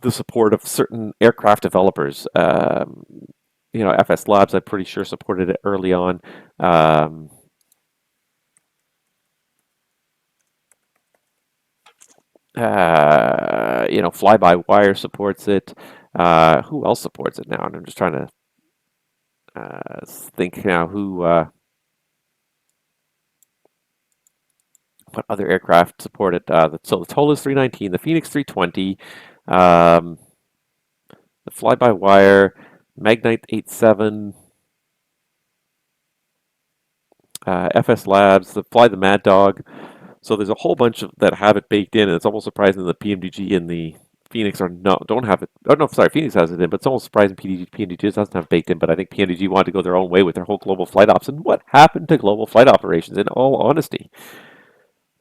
Speaker 1: the support of certain aircraft developers. FS Labs, I'm pretty sure, supported it early on. Fly-by-wire supports it. Who else supports it now? And I'm just trying to think now what other aircraft support it. So the Tola 319, the Phoenix 320, the fly-by-wire, Magnite 87, FS Labs, the Fly the Mad Dog. So there's a whole bunch that have it baked in, and it's almost surprising that the PMDG and the Phoenix don't have it. Oh no, sorry, Phoenix has it in, but it's almost surprising PMDG doesn't have it baked in. But I think PMDG wanted to go their own way with their whole global flight ops. And what happened to global flight operations? In all honesty,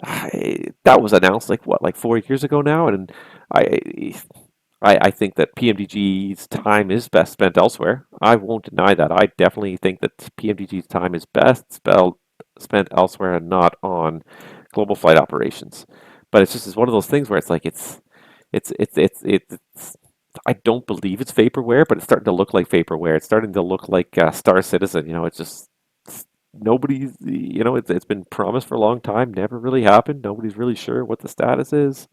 Speaker 1: that was announced like 4 years ago now, and I I think that PMDG's time is best spent elsewhere. I won't deny that. I definitely think that PMDG's time is best spent elsewhere and not on global flight operations. But it's one of those things where it's I don't believe it's vaporware, but it's starting to look like vaporware. It's starting to look like Star Citizen. It's just nobody's. It's been promised for a long time, never really happened. Nobody's really sure what the status is.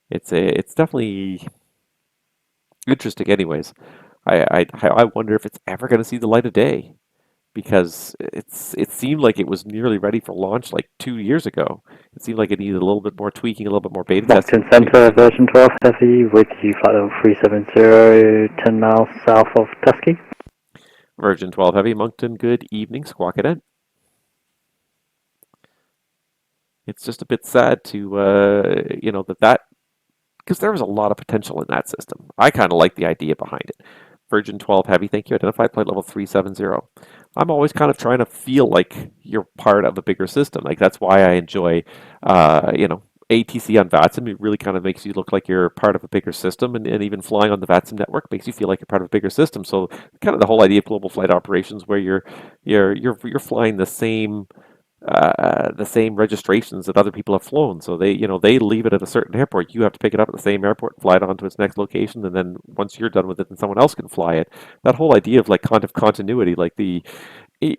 Speaker 1: It's definitely interesting. Anyways, I wonder if it's ever going to see the light of day, because it seemed like it was nearly ready for launch like 2 years ago. It seemed like it needed a little bit more tweaking, a little bit more beta testing.
Speaker 12: Moncton Center, version 12 Heavy, with you flight level 370, 10 miles south of Tusky.
Speaker 1: Virgin 12 Heavy, Moncton, good evening, Squawk Cadet. It's just a bit sad to, that because there was a lot of potential in that system. I kind of like the idea behind it. Virgin 12 Heavy, thank you. Identified flight level 370. I'm always kind of trying to feel like you're part of a bigger system. Like that's why I enjoy, ATC on VATSIM. It really kind of makes you look like you're part of a bigger system, and even flying on the VATSIM network makes you feel like you're part of a bigger system. So kind of the whole idea of global flight operations, where you're flying the same the same registrations that other people have flown. So they leave it at a certain airport. You have to pick it up at the same airport, fly it on to its next location, and then once you're done with it, then someone else can fly it. That whole idea of like kind of continuity, like a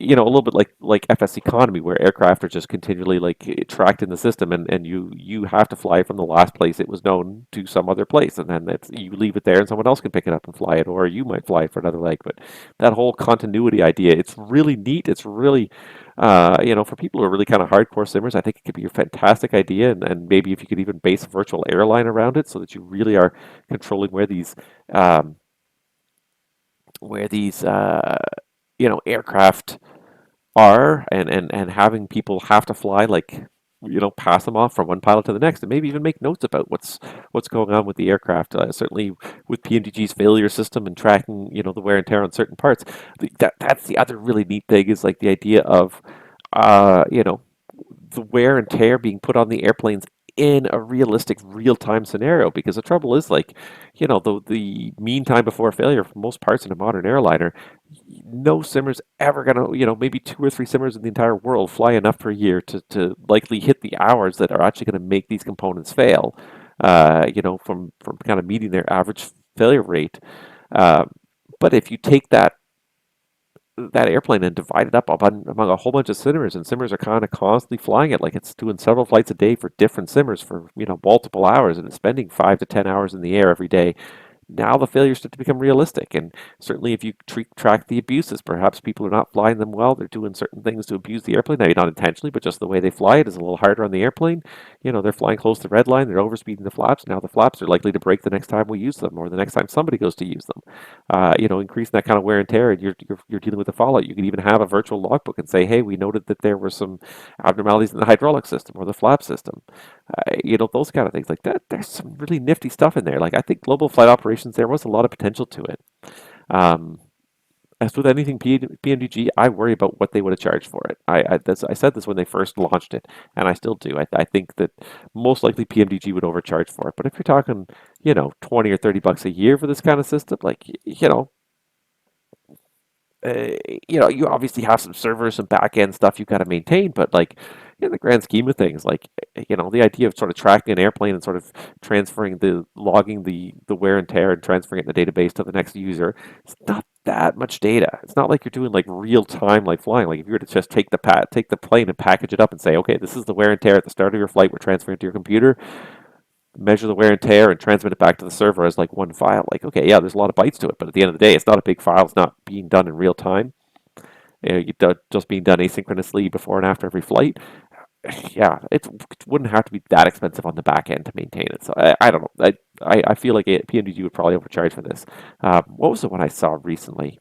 Speaker 1: little bit like FS economy, where aircraft are just continually like tracked in the system, and you have to fly from the last place it was known to some other place, and then you leave it there, and someone else can pick it up and fly it, or you might fly it for another leg. But that whole continuity idea, it's really neat. It's really for people who are really kind of hardcore simmers, I think it could be a fantastic idea, and maybe if you could even base a virtual airline around it, so that you really are controlling um, where these aircraft are, and having people have to fly, like pass them off from one pilot to the next, and maybe even make notes about what's going on with the aircraft. Certainly with PMDG's failure system and tracking the wear and tear on certain parts, that's the other really neat thing, is like the idea of uh, you know the wear and tear being put on the airplanes in a realistic real-time scenario. Because the trouble is, like, the mean time before failure for most parts in a modern airliner, no simmer's ever gonna, maybe two or three simmers in the entire world fly enough per year to likely hit the hours that are actually going to make these components fail, from kind of meeting their average failure rate. uh, but if you take that airplane and divide it up among a whole bunch of simmers, and simmers are kind of constantly flying it, like it's doing several flights a day for different simmers for multiple hours, and it's spending 5 to 10 hours in the air every day. Now the failures start to become realistic, and certainly if you track the abuses, perhaps people are not flying them well. They're doing certain things to abuse the airplane, maybe not intentionally, but just the way they fly it is a little harder on the airplane. They're flying close to the red line, they're overspeeding the flaps. Now the flaps are likely to break the next time we use them, or the next time somebody goes to use them. Increasing that kind of wear and tear, and you're dealing with the fallout. You can even have a virtual logbook and say, hey, we noted that there were some abnormalities in the hydraulic system or the flap system. Those kind of things like that. There's some really nifty stuff in there. Like, I think global flight operations, there was a lot of potential to it. Um, as with anything PMDG, I worry about what they would have charged for it. I said this when they first launched it, and I still do. I think that most likely PMDG would overcharge for it. But if you're talking, 20 or $30 a year for this kind of system, like, you obviously have some servers, some back end stuff you've got to maintain, but like in the grand scheme of things, like the idea of sort of tracking an airplane and sort of logging the wear and tear and transferring it in the database to the next user, it's not that much data. It's not like you're doing like real time like flying. Like if you were to just take the plane and package it up and say, okay, this is the wear and tear at the start of your flight, we're transferring it to your computer, measure the wear and tear, and transmit it back to the server as like one file. Like, okay, yeah, there's a lot of bytes to it, but at the end of the day, it's not a big file. It's not being done in real time. Just being done asynchronously before and after every flight. Yeah, it wouldn't have to be that expensive on the back end to maintain it. So I don't know. I feel like PMDG would probably overcharge for this. What was the one I saw recently?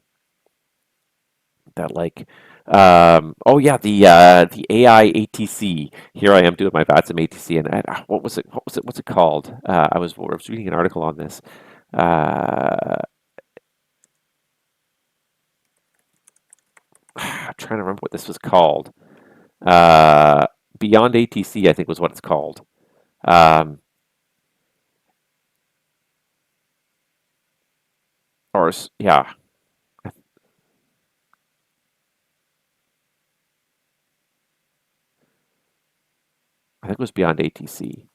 Speaker 1: That like oh yeah, the AI ATC. Here I am doing my VATSIM ATC, and what was it? What's it called? I was reading an article on this. I'm trying to remember what this was called. Beyond ATC, I think, was what it's called. Yeah, I think it was Beyond ATC.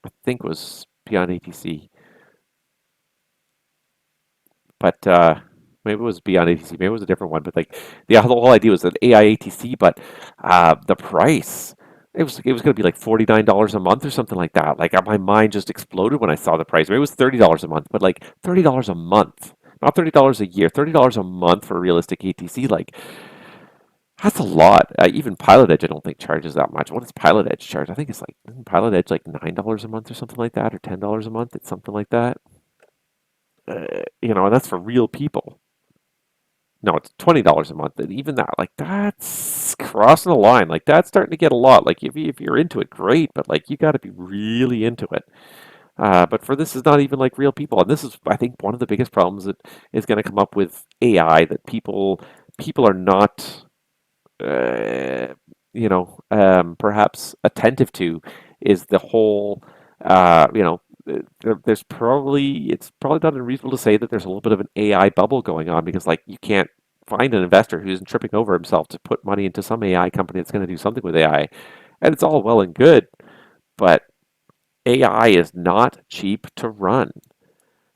Speaker 1: I think it was Beyond ATC. But maybe it was Beyond ATC. Maybe it was a different one. But like the whole idea was an AI ATC, but the price, it was going to be like $49 a month or something like that. Like my mind just exploded when I saw the price. Maybe it was $30 a month, but like $30 a month, not $30 a year, $30 a month for a realistic ATC. Like, that's a lot. Even Pilot Edge, I don't think charges that much. What does Pilot Edge charge? I think it's like, isn't Pilot Edge like $9 a month or something like that, or $10 a month? It's something like that. And that's for real people. No, it's $20 a month. And even that, like, that's crossing the line. Like, that's starting to get a lot. Like, if you're into it, great. But like, you got to be really into it. But for this is not even like real people, and this is, I think, one of the biggest problems that is going to come up with AI, that people are not, perhaps attentive to, is the whole, you know, there's probably it's probably not unreasonable to say that there's a little bit of an AI bubble going on because like you can't find an investor who isn't tripping over himself to put money into some AI company that's going to do something with AI, and it's all well and good, but AI is not cheap to run.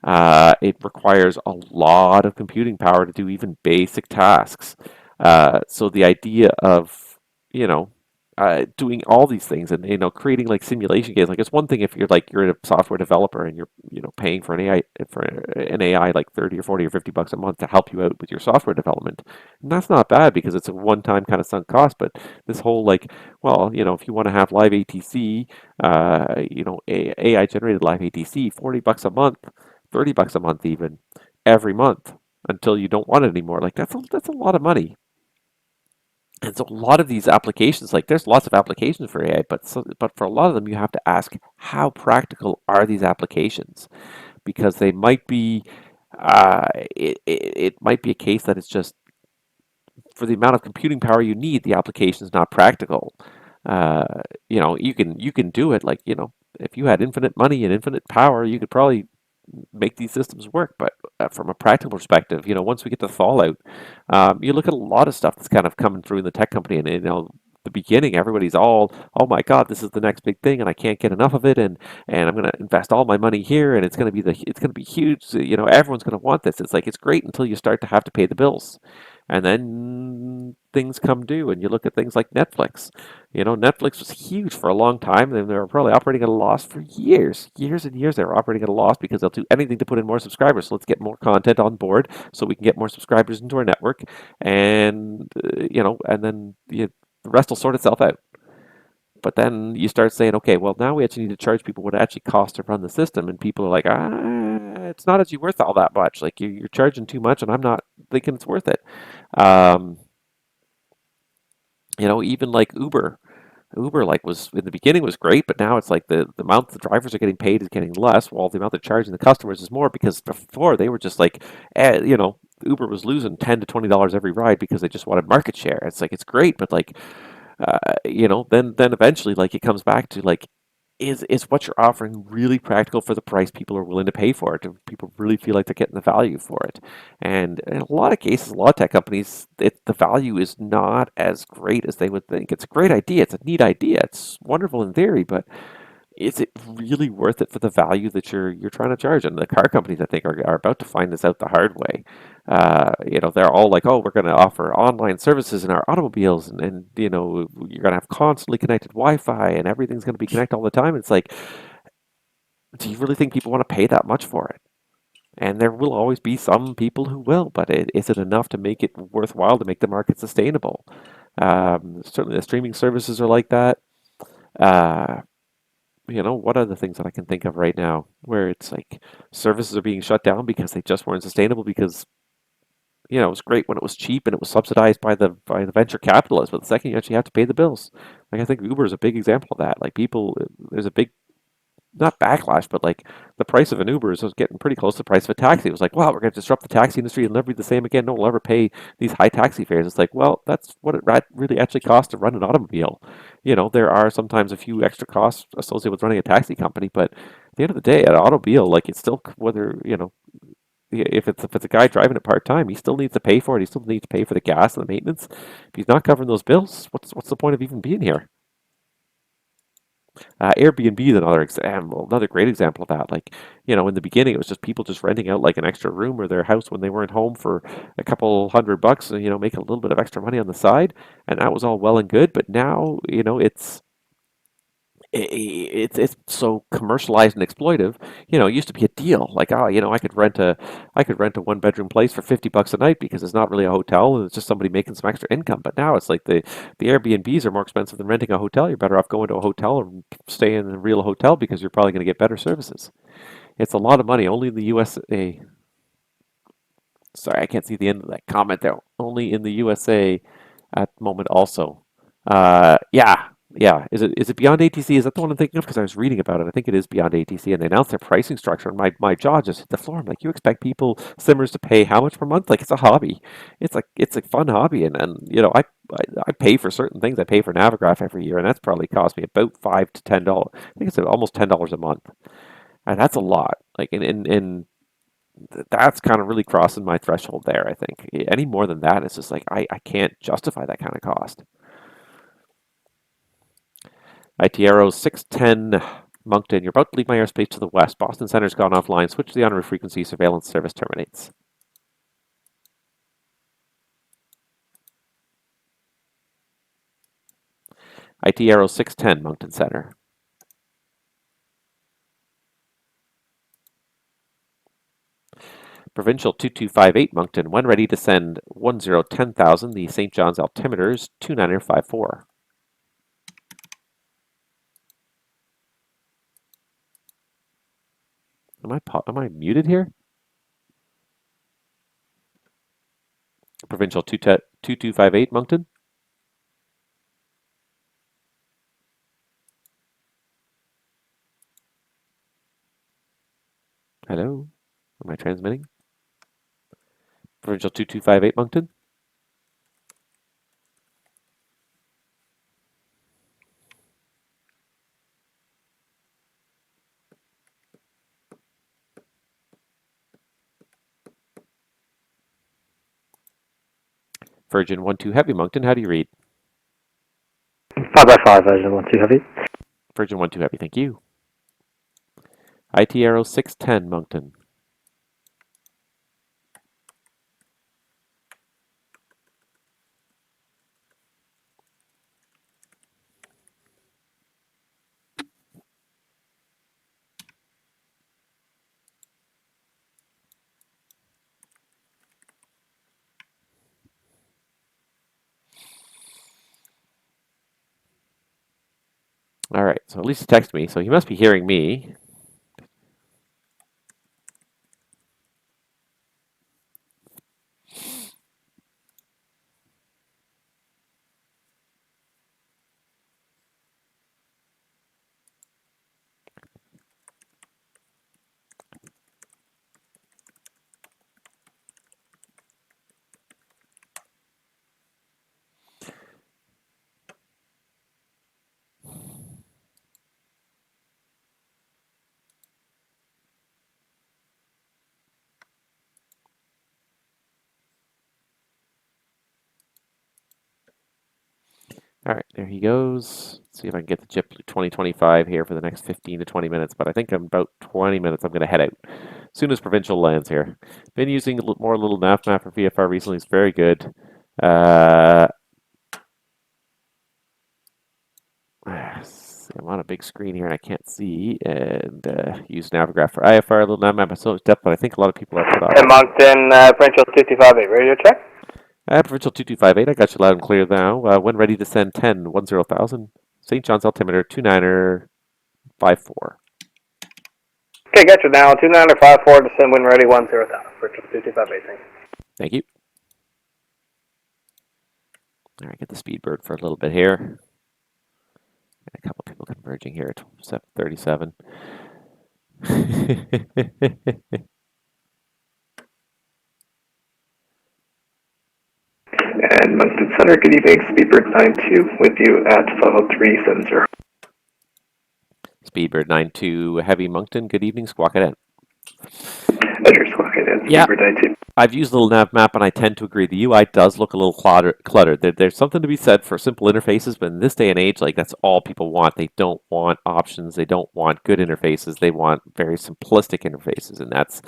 Speaker 1: It requires a lot of computing power to do even basic tasks. So the idea of, you know, doing all these things and, you know, creating like simulation games, like it's one thing if you're a software developer and you're, you know, paying for an AI like 30 or 40 or $50 a month to help you out with your software development. And that's not bad because it's a one-time kind of sunk cost, but this whole like, well, you know, if you want to have live ATC, you know, AI generated live ATC, $40 a month, $30 a month even, every month until you don't want it anymore. Like that's a lot of money. And so a lot of these applications, like there's lots of applications for AI, but for a lot of them you have to ask how practical are these applications? Because they might be it might be a case that it's just for the amount of computing power you need, the application is not practical. Uh, you know, you can do it like, you know, if you had infinite money and infinite power, you could probably make these systems work. But from a practical perspective, you know, once we get to Fallout, you look at a lot of stuff that's kind of coming through in the tech company, and you know, the beginning, everybody's all, oh my God, this is the next big thing, and I can't get enough of it, and I'm going to invest all my money here, and it's going to be huge. You know, everyone's going to want this. It's like it's great until you start to have to pay the bills, and then things come due, and you look at things like Netflix. You know, Netflix was huge for a long time, and they were probably operating at a loss for years and years. They were operating at a loss because they'll do anything to put in more subscribers. So let's get more content on board, so we can get more subscribers into our network, and you know, and then the rest will sort itself out. But then you start saying, okay, well, now we actually need to charge people what it actually costs to run the system, and people are like, it's not actually worth all that much. Like you're charging too much, and I'm not thinking it's worth it. Um, you know, even like Uber like was in the beginning was great, but now it's like the amount the drivers are getting paid is getting less, while the amount they're charging the customers is more. Because before they were just like, you know, Uber was losing $10 to $20 every ride because they just wanted market share. It's like it's great, but like, you know, then eventually like it comes back to like, is what you're offering really practical for the price people are willing to pay for it? Do people really feel like they're getting the value for it? And in a lot of cases, a lot of tech companies, the value is not as great as they would think. It's a great idea. It's a neat idea. It's wonderful in theory, but is it really worth it for the value that you're trying to charge? And the car companies, I think, are about to find this out the hard way. You know, they're all like, "Oh, we're going to offer online services in our automobiles, and you know, you're going to have constantly connected Wi-Fi, and everything's going to be connected all the time." It's like, do you really think people want to pay that much for it? And there will always be some people who will, but is it enough to make it worthwhile to make the market sustainable? Certainly, the streaming services are like that. Uh, you know, what are the things that I can think of right now where it's like services are being shut down because they just weren't sustainable because, you know, it was great when it was cheap and it was subsidized by the venture capitalists, but the second you actually have to pay the bills. Like I think Uber is a big example of that. Like people, there's a big not backlash, but like the price of an Uber is getting pretty close to the price of a taxi. It was like, wow, we're going to disrupt the taxi industry. It'll never be the same again. No one will ever pay these high taxi fares. It's like, well, that's what it really actually costs to run an automobile. You know, there are sometimes a few extra costs associated with running a taxi company, but at the end of the day, an automobile, like it's still whether you know if it's a guy driving it part time, he still needs to pay for it. He still needs to pay for the gas and the maintenance. If he's not covering those bills, what's the point of even being here? Airbnb is another example, another great example of that. Like, you know, in the beginning, it was just people just renting out like an extra room or their house when they weren't home for a couple $100, and, you know, making a little bit of extra money on the side, and that was all well and good. But now, you know, it's so commercialized and exploitive. You know, it used to be a deal. Like, oh, you know, I could rent a one bedroom place for $50 a night because it's not really a hotel and it's just somebody making some extra income. But now it's like the Airbnbs are more expensive than renting a hotel. You're better off going to a hotel or staying in a real hotel because you're probably going to get better services. It's a lot of money. Only in the USA. Sorry, I can't see the end of that comment there. Only in the USA at the moment. Also, yeah. Yeah, is it beyond ATC? Is that the one I'm thinking of? Because I was reading about it. I think it is beyond ATC, and they announced their pricing structure, and my jaw just hit the floor. I'm like, you expect simmers to pay how much per month? Like it's a hobby. It's a fun hobby, and I pay for certain things. I pay for Navigraph every year, and that's probably cost me about $5 to $10. I think it's almost $10 a month, and that's a lot. Like and that's kind of really crossing my threshold there. I think any more than that, it's just like I can't justify that kind of cost. ITRO 610 Moncton, you're about to leave my airspace to the west. Boston Center's gone offline. Switch to the en route frequency. Surveillance service terminates. ITRO 610 Moncton Center. Provincial 2258 Moncton, when ready to send 1010,000, the St. John's altimeters 2954. Am I muted here? Provincial 2258 Moncton. Hello? Am I transmitting? Provincial 2258 Moncton. Virgin 12 Heavy Moncton, how do you read?
Speaker 12: 5x5, Virgin 12 Heavy.
Speaker 1: Virgin 12 Heavy, thank you. IT Arrow 610 Moncton. All right, so at least he texted me, so he must be hearing me. All right, there he goes. Let's see if I can get the JIP 2025 here for the next 15 to 20 minutes, but I think I'm about 20 minutes. I'm going to head out as soon as Provincial lands here. Been using more little nav map for VFR recently. It's very good. I'm on a big screen here and I can't see, and use Navigraph for IFR, a little nav map at so much depth, but I think a lot of people are put off.
Speaker 3: Hey, Moncton, Provincial 2258, radio check?
Speaker 1: Provincial 2258, I got you loud and clear now. When ready to send 10,000. St. John's altimeter 2954.
Speaker 3: Okay, got you now. 2954 to send when ready 10,000. Provincial 2258, thanks.
Speaker 1: Thank you. All right, get the Speedbird for a little bit here. A couple people converging here at 7:37.
Speaker 13: And Moncton Center, good evening, Speedbird 92 with you at 50370.
Speaker 1: Speedbird 92 Heavy Moncton, good evening, squawk it in.
Speaker 13: Edgar, squawk it in,
Speaker 1: Yeah,
Speaker 13: Speedbird 92.
Speaker 1: I've used Little Nav Map and I tend to agree. The UI does look a little cluttered. There's something to be said for simple interfaces, but in this day and age, like that's all people want. They don't want options. They don't want good interfaces. They want very simplistic interfaces, and that's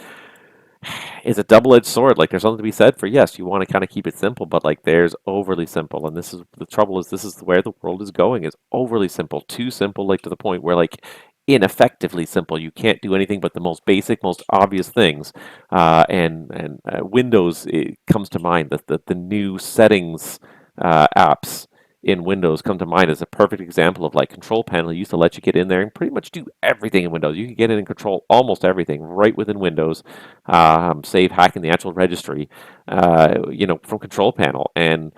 Speaker 1: is a double-edged sword. Like there's something to be said for, yes, you want to kind of keep it simple, but like there's overly simple, and this is the trouble. Is this is where the world is going? Is overly simple, too simple, like to the point where like ineffectively simple. You can't do anything but the most basic, most obvious things. Windows, it comes to mind. The new settings apps in Windows come to mind as a perfect example of like control panel. Used to let you get in there and pretty much do everything in Windows. You can get in and control almost everything right within Windows, save hacking the actual registry, from control panel. And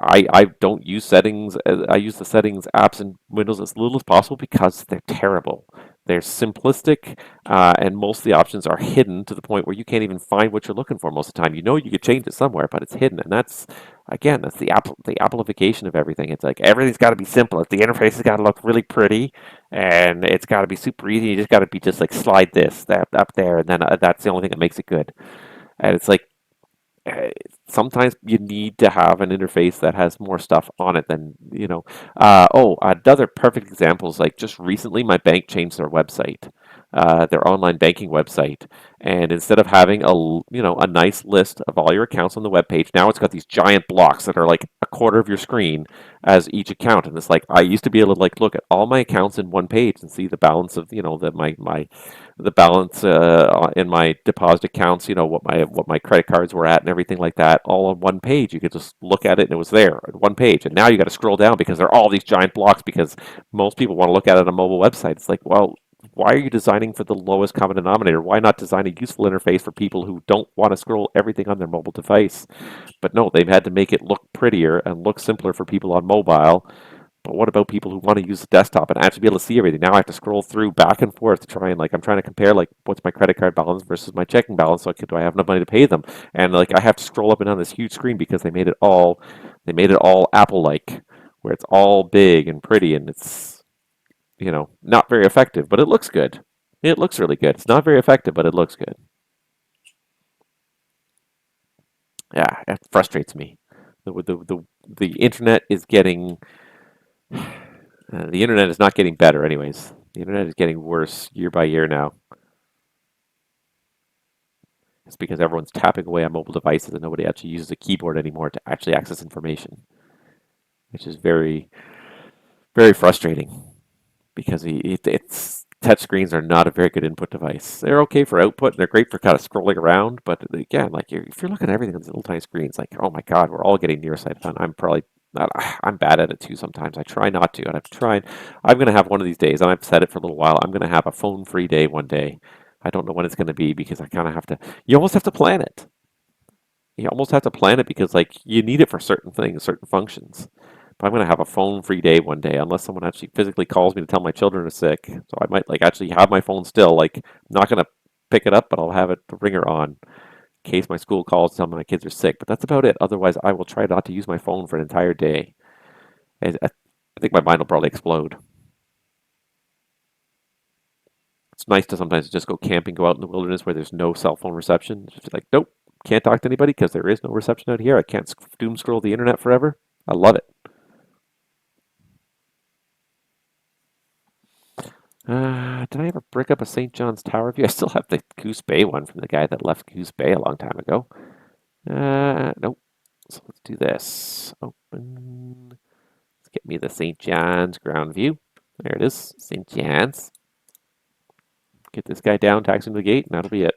Speaker 1: I don't use settings. I use the settings apps in Windows as little as possible because they're terrible. They're simplistic, and most of the options are hidden to the point where you can't even find what you're looking for most of the time. You know you could change it somewhere, but it's hidden, and that's again that's the Appleification of everything. It's like everything's got to be simple. The interface has got to look really pretty, and it's got to be super easy. You just got to be just like slide this that up there, and then that's the only thing that makes it good. And it's like sometimes you need to have an interface that has more stuff on it than, you know. Another perfect example is like just recently my bank changed their website, their online banking website. And instead of having a nice list of all your accounts on the web page, now it's got these giant blocks that are like a quarter of your screen as each account. And it's like I used to be able to like look at all my accounts in one page and see the balance of, the balance in my deposit accounts, what my credit cards were at and everything like that, all on one page. You could just look at it and it was there on one page. And now you got to scroll down because there are all these giant blocks because most people want to look at it on a mobile website. It's like, well, why are you designing for the lowest common denominator? Why not design a useful interface for people who don't want to scroll everything on their mobile device? But no, they've had to make it look prettier and look simpler for people on mobile. But what about people who want to use the desktop and actually be able to see everything? Now I have to scroll through back and forth to try and I'm trying to compare what's my credit card balance versus my checking balance. So do I have enough money to pay them? And I have to scroll up and down this huge screen because they made it all Apple-like, where it's all big and pretty and it's not very effective, but it looks good. It looks really good. It's not very effective, but it looks good. Yeah, it frustrates me. The internet is getting. The internet is not getting better, anyways. The internet is getting worse year by year now. It's because everyone's tapping away on mobile devices and nobody actually uses a keyboard anymore to actually access information, which is very, very frustrating. Because it's touchscreens are not a very good input device. They're okay for output and they're great for kind of scrolling around. But again, if you're looking at everything on these little tiny screens, oh my God, we're all getting nearsighted. I'm bad at it too sometimes. I try not to, and I'm going to have one of these days, and I've said it for a little while. I'm going to have a phone-free day one day. I don't know when it's going to be because I kind of have to. You almost have to plan it. You almost have to plan it because you need it for certain things, certain functions. But I'm going to have a phone-free day one day, unless someone actually physically calls me to tell my children are sick. So I might actually have my phone still. I'm not going to pick it up, but I'll have the ringer on in case my school calls to tell me my kids are sick. But that's about it. Otherwise, I will try not to use my phone for an entire day. I think my mind will probably explode. It's nice to sometimes just go camping, go out in the wilderness where there's no cell phone reception. Just nope, can't talk to anybody because there is no reception out here. I can't doom scroll the internet forever. I love it. Did I ever brick up a St. John's Tower view? I still have the Goose Bay one from the guy that left Goose Bay a long time ago. Nope. So let's do this. Open. Let's get me the St. John's ground view. There it is, St. John's. Get this guy down, tax him to the gate, and that'll be it.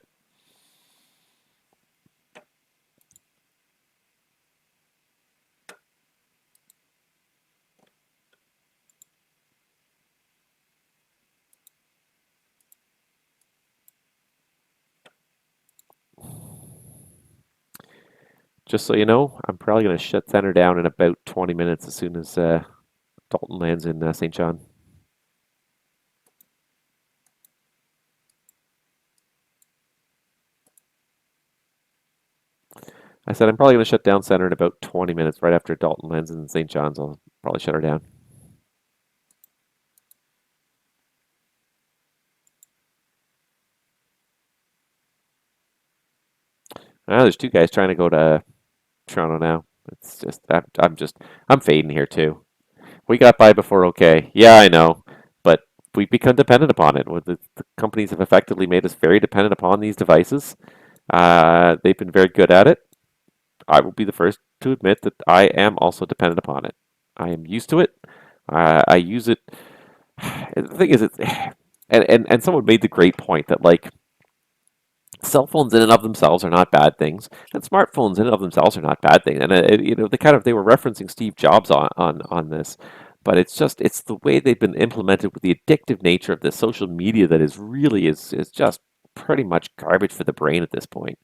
Speaker 1: Just so you know, I'm probably going to shut center down in about 20 minutes as soon as Dalton lands in St. John. I said I'm probably going to shut down center in about 20 minutes right after Dalton lands in St. John's. I'll probably shut her down. There's two guys trying to go to Toronto now. It's just I'm fading here too. We got by before, okay. Yeah, I know, but we've become dependent upon it. The companies have effectively made us very dependent upon these devices. They've been very good at it. I will be the first to admit that I am also dependent upon it. I am used to it. I use it. The thing is, and someone made the great point that cell phones in and of themselves are not bad things, and smartphones in and of themselves are not bad things. And they were referencing Steve Jobs on this, but it's the way they've been implemented with the addictive nature of the social media that is just pretty much garbage for the brain at this point.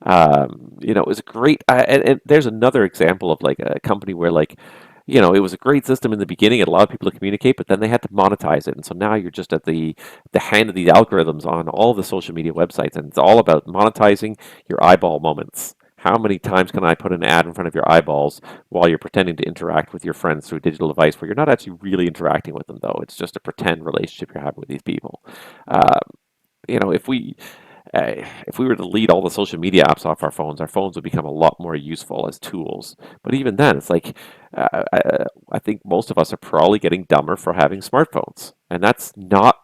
Speaker 1: It was a great, and there's another example of like a company where like, it was a great system in the beginning. It allowed people to communicate, but then they had to monetize it. And so now you're just at the hand of the algorithms on all the social media websites, and it's all about monetizing your eyeball moments. How many times can I put an ad in front of your eyeballs while you're pretending to interact with your friends through a digital device where you're not actually really interacting with them, though? It's just a pretend relationship you're having with these people. Uh, you know, if we if we were to delete all the social media apps off our phones would become a lot more useful as tools. But even then, it's like I think most of us are probably getting dumber for having smartphones, and that's not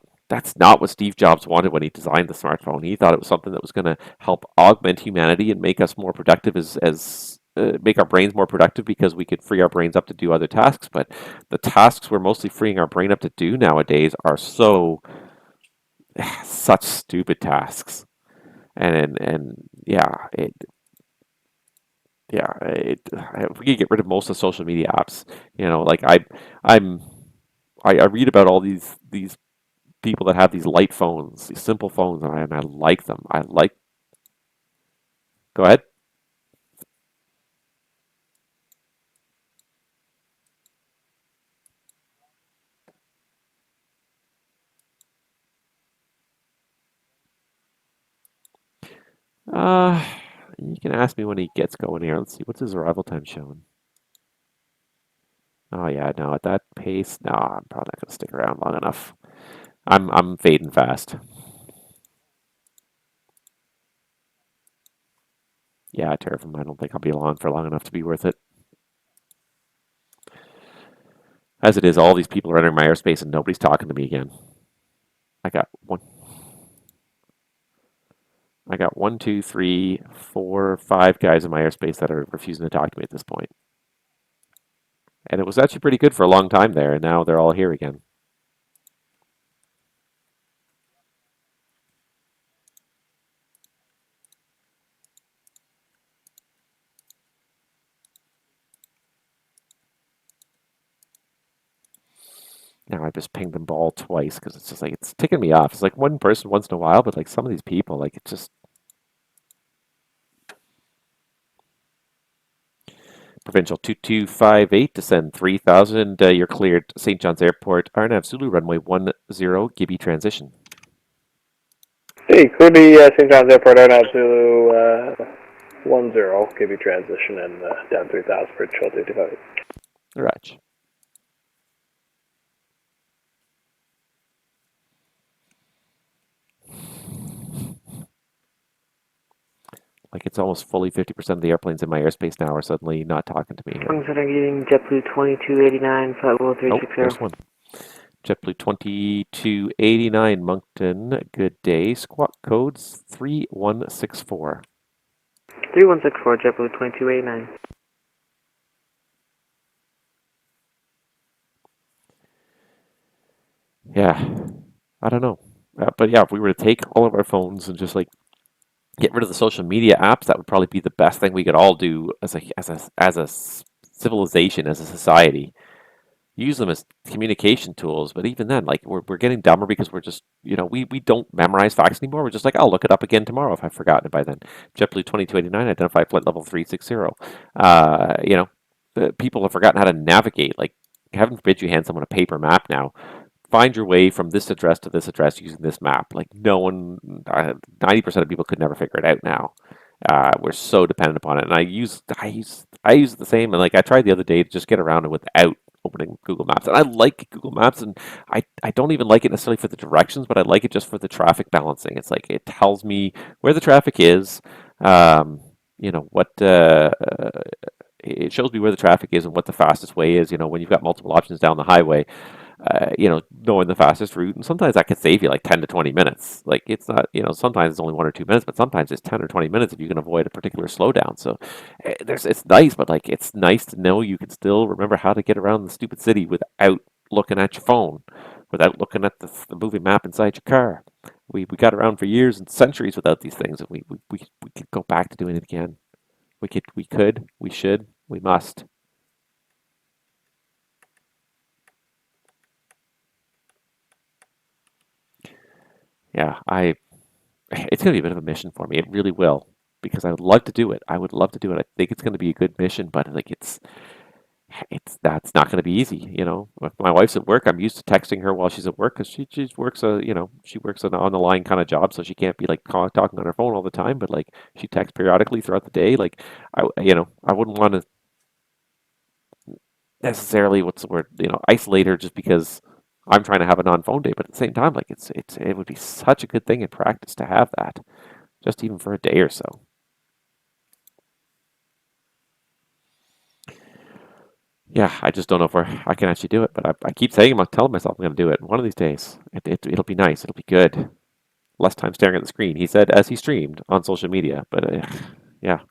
Speaker 1: what Steve Jobs wanted when he designed the smartphone. He thought it was something that was going to help augment humanity and make us more productive as make our brains more productive because we could free our brains up to do other tasks. But the tasks we're mostly freeing our brain up to do nowadays are such stupid tasks. And if we could get rid of most of the social media apps, like I'm I read about all these people that have these light phones, these simple phones, and I like them. Go ahead. Uh, you can ask me when he gets going here. Let's see, what's his arrival time showing? Oh yeah, no, at that pace, no, I'm probably not gonna stick around long enough. I'm fading fast. Yeah, Terraform, I don't think I'll be on for long enough to be worth it. As it is, all these people are entering my airspace and nobody's talking to me again. I got one, two, three, four, five guys in my airspace that are refusing to talk to me at this point. And it was actually pretty good for a long time there, and now they're all here again. Now I just pinged them all twice because it's just like it's ticking me off. It's like one person once in a while, but like some of these people, like it just Provincial 2258 descend 3000. You're cleared. St. John's Airport, RNAV Zulu runway 10 Gibby transition.
Speaker 3: Hey, could be St. John's Airport, RNAV Zulu 10, give you transition and down 3000 for Chill 55.
Speaker 1: Right. Like it's almost fully 50% of the airplanes in my airspace now are suddenly not talking to me.
Speaker 14: Consider getting JetBlue 2289, flight level 360.
Speaker 1: Oh, there's one. JetBlue 2289 Moncton, good day. Squawk codes 3164.
Speaker 14: 3164, JetBlue 2289.
Speaker 1: Yeah, I don't know. But yeah, if we were to take all of our phones and just like get rid of the social media apps, that would probably be the best thing we could all do as a civilization, as a society. Use them as communication tools, but even then, like we're getting dumber because we're just we don't memorize facts anymore. We're just like, I'll look it up again tomorrow if I've forgotten it by then. JetBlue 2289, identify flight level 360. People have forgotten how to navigate. Like, heaven forbid you hand someone a paper map now. Find your way from this address to this address using this map. Like no one, 90% of people could never figure it out now. We're so dependent upon it, and I use the same. And like I tried the other day to just get around it without opening Google Maps, and I like Google Maps, and I don't even like it necessarily for the directions, but I like it just for the traffic balancing. It's like it tells me where the traffic is. It shows me where the traffic is and what the fastest way is. When you've got multiple options down the highway, knowing the fastest route, and sometimes that could save you like 10 to 20 minutes. Like it's not, sometimes it's only 1 or 2 minutes, but sometimes it's 10 or 20 minutes if you can avoid a particular slowdown. So it's nice, but like it's nice to know you can still remember how to get around the stupid city without looking at your phone, without looking at the moving map inside your car. We got around for years and centuries without these things, and we could go back to doing it again. We should, we must. Yeah, it's going to be a bit of a mission for me. It really will, because I would love to do it. I would love to do it. I think it's going to be a good mission, but like it's that's not going to be easy. You know, if my wife's at work, I'm used to texting her while she's at work because she works a she works an on the line kind of job, so she can't be like talking on her phone all the time. But like she texts periodically throughout the day. Like I wouldn't want to necessarily what's the word isolate her just because I'm trying to have a non-phone day. But at the same time, like it would be such a good thing in practice to have that, just even for a day or so. Yeah, I just don't know if I can actually do it, but I keep saying, I'm telling myself I'm going to do it. One of these days, it'll be nice. It'll be good. Less time staring at the screen, he said as he streamed on social media. But yeah,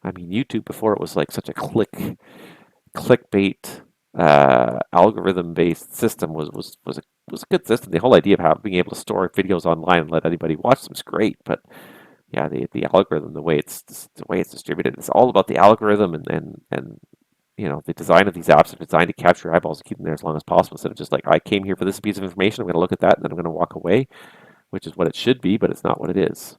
Speaker 1: I mean, YouTube before it was like such a clickbait, algorithm-based system was a good system. The whole idea of being able to store videos online and let anybody watch them is great, but yeah, the algorithm, the way it's distributed, it's all about the algorithm and the design of these apps are designed to capture your eyeballs and keep them there as long as possible instead of just like, I came here for this piece of information, I'm going to look at that, and then I'm going to walk away, which is what it should be, but it's not what it is.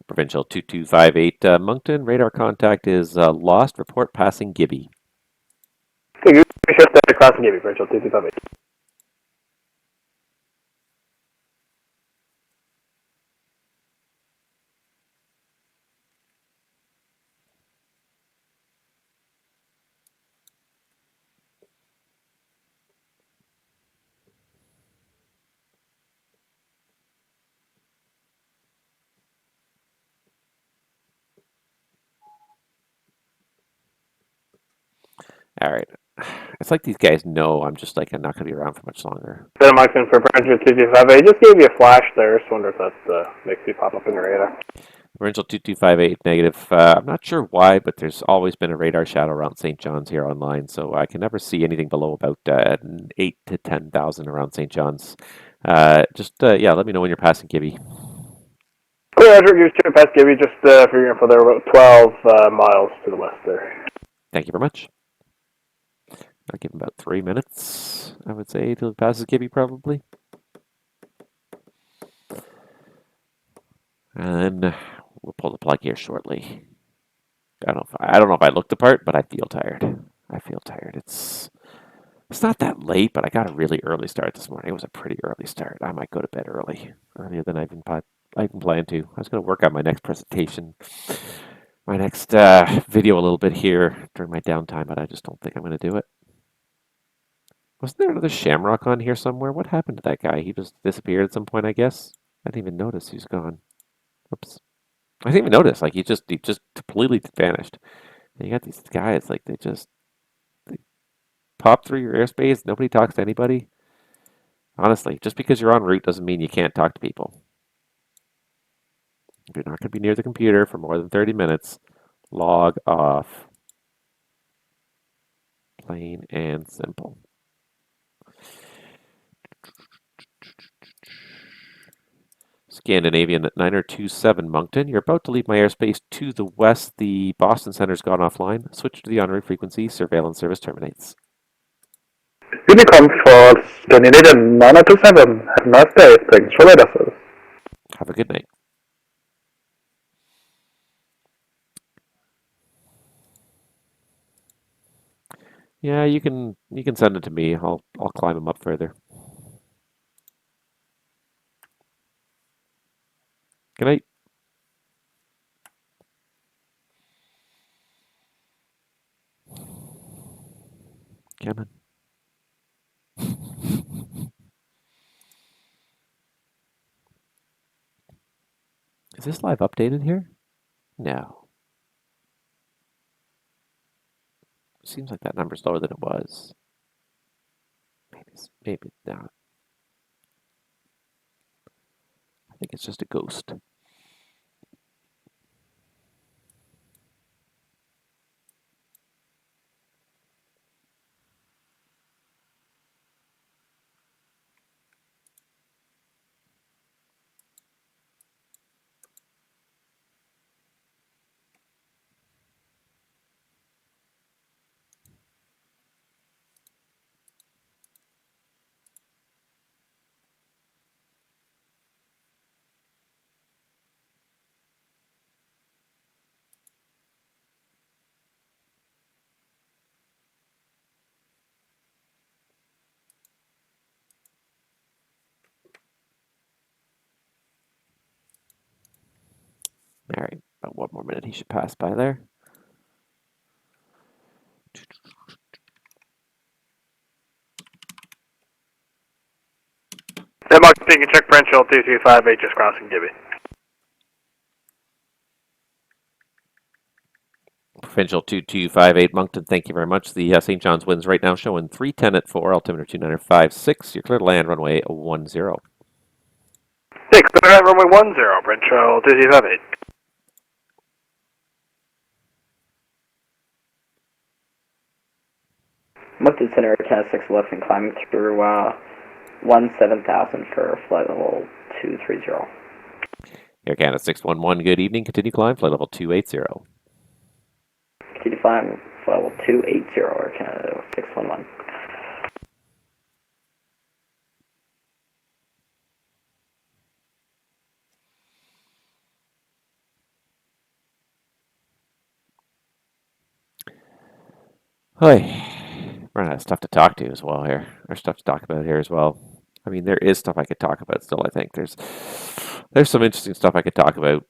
Speaker 1: Provincial 2258 Moncton, radar contact is lost, report passing Gibby.
Speaker 3: Okay, you shift that across and give me, Provincial 2258.
Speaker 1: All right. It's like these guys know I'm just like, I'm not going to be around for much longer.
Speaker 3: Moncton for Provincial 2258. Just gave you a flash there. Just wonder if that makes you pop up in your radar.
Speaker 1: Provincial 2258 negative. I'm not sure why, but there's always been a radar shadow around St. John's here online, so I can never see anything below about 8 to 10,000 around St. John's. Yeah, let me know when you're passing Gibby.
Speaker 3: Yeah, you're past Gibby, just for your info there, about 12 miles to the west there.
Speaker 1: Thank you very much. I'll give him about 3 minutes, I would say, till it passes Gibby, probably. And then we'll pull the plug here shortly. I don't know if I look the part, but I feel tired. I feel tired. It's not that late, but I got a really early start this morning. It was a pretty early start. I might go to bed earlier than I even planned to. I was going to work on my next presentation, my next video a little bit here during my downtime, but I just don't think I'm going to do it. Wasn't there another Shamrock on here somewhere? What happened to that guy? He just disappeared at some point, I guess. I didn't even notice he's gone. Oops. I didn't even notice. Like he just completely vanished. And you got these guys, like they pop through your airspace. Nobody talks to anybody. Honestly, just because you're en route doesn't mean you can't talk to people. If you're not going to be near the computer for more than 30 minutes, log off. Plain and simple. Scandinavian at 9027 Moncton. You're about to leave my airspace to the west. The Boston Center's gone offline. Switch to the en route frequency. Surveillance service terminates.
Speaker 6: Unicom for Scandinavian 9027. Have a nice day. Thanks for radar service.
Speaker 1: Have a good night. Yeah, you can send it to me. I'll climb them up further. Good night. Come on. Is this live updated here? No. Seems like that number's lower than it was. Maybe not. I think it's just a ghost. All right, about 1 more minute he should pass by there.
Speaker 3: Hey, Moncton, you can check Frenchville 225, just crossing Gibby.
Speaker 1: Provincial 2258 Moncton, thank you very much. The St. John's winds right now showing 310 at 4, altimeter 2956. You're clear to land, runway 10.
Speaker 3: 6, clear at runway 10, Frenchville 258.
Speaker 15: Moncton Center, Canada 6 left and climbing through 17,000 for flight level 230.
Speaker 1: Air Canada 611, good evening. Continue climb, flight level 280.
Speaker 15: Continue climb, flight level 280, Air Canada 611.
Speaker 1: Hi. Running out of stuff to talk to as well here. There's stuff to talk about here as well. I mean, there is stuff I could talk about still, I think. There's some interesting stuff I could talk about.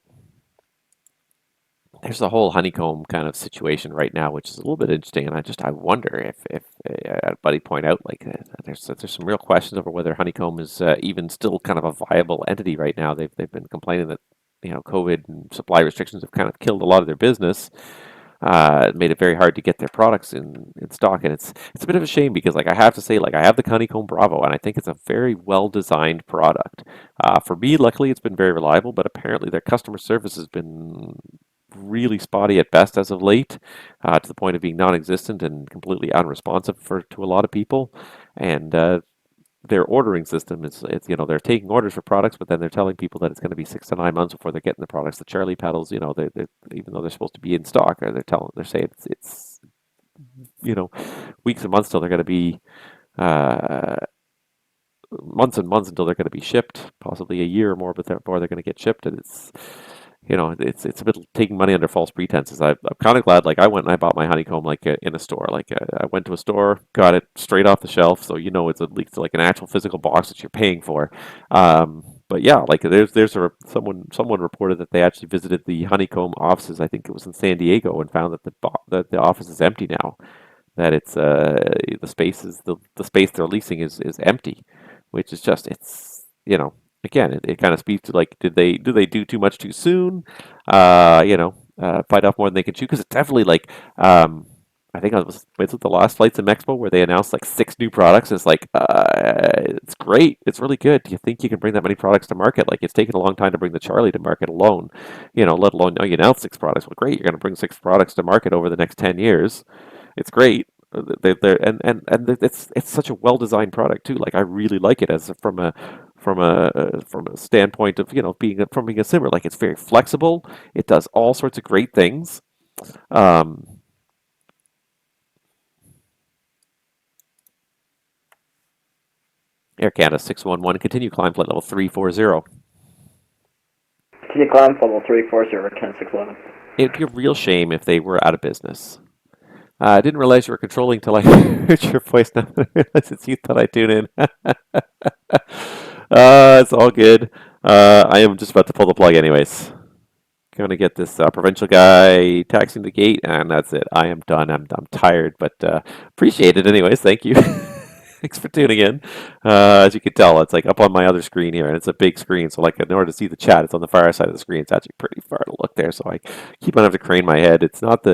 Speaker 1: There's the whole honeycomb kind of situation right now, which is a little bit interesting, and I wonder if a buddy point out like there's some real questions over whether honeycomb is even still kind of a viable entity right now. They've been complaining that COVID and supply restrictions have kind of killed a lot of their business. It made it very hard to get their products in stock, and it's a bit of a shame because I have to say I have the Honeycomb Bravo, and I think it's a very well designed product. For me, luckily, it's been very reliable, but apparently their customer service has been really spotty at best as of late, to the point of being non-existent and completely unresponsive to a lot of people, and their ordering system is they're taking orders for products, but then they're telling people that it's going to be 6 to 9 months before they're getting the products. The Charlie pedals, they even though they're supposed to be in stock, or they're saying it's weeks and months till they're going to be months and months until they're going to be shipped, possibly a year or more before they're going to get shipped, and it's a bit taking money under false pretenses. I'm kind of glad, I went and I bought my honeycomb in a store. I went to a store, got it straight off the shelf, so it's at least an actual physical box that you're paying for. But yeah, someone reported that they actually visited the honeycomb offices. I think it was in San Diego, and found that the office is empty now. That it's the space they're leasing is empty, which is just again, it kind of speaks to do they do too much too soon? Bite off more than they can chew, because it's definitely I think was it the last Flights in Expo where they announced 6 new products. It's it's great, it's really good. Do you think you can bring that many products to market? It's taken a long time to bring the Charlie to market alone, let alone now you announced 6 products. Well, great, you're going to bring 6 products to market over the next 10 years. It's great. It's such a well designed product too. I really like it as from a standpoint of being a simmer. It's very flexible. It does all sorts of great things. Air Canada 611, continue climb flight level 340.
Speaker 15: Continue climb flight level 340, Canada 611.
Speaker 1: It'd be a real shame if they were out of business. I didn't realize you were controlling till I heard your voice. Now I realize it's you that I tune in. It's all good. I am just about to pull the plug anyways. Going to get this provincial guy taxiing the gate, and that's it. I am done. I'm tired, but appreciate it anyways. Thank you. Thanks for tuning in. As you can tell, it's up on my other screen here, and it's a big screen, so in order to see the chat, it's on the far side of the screen. It's actually pretty far to look there, so I keep on having to crane my head. It's not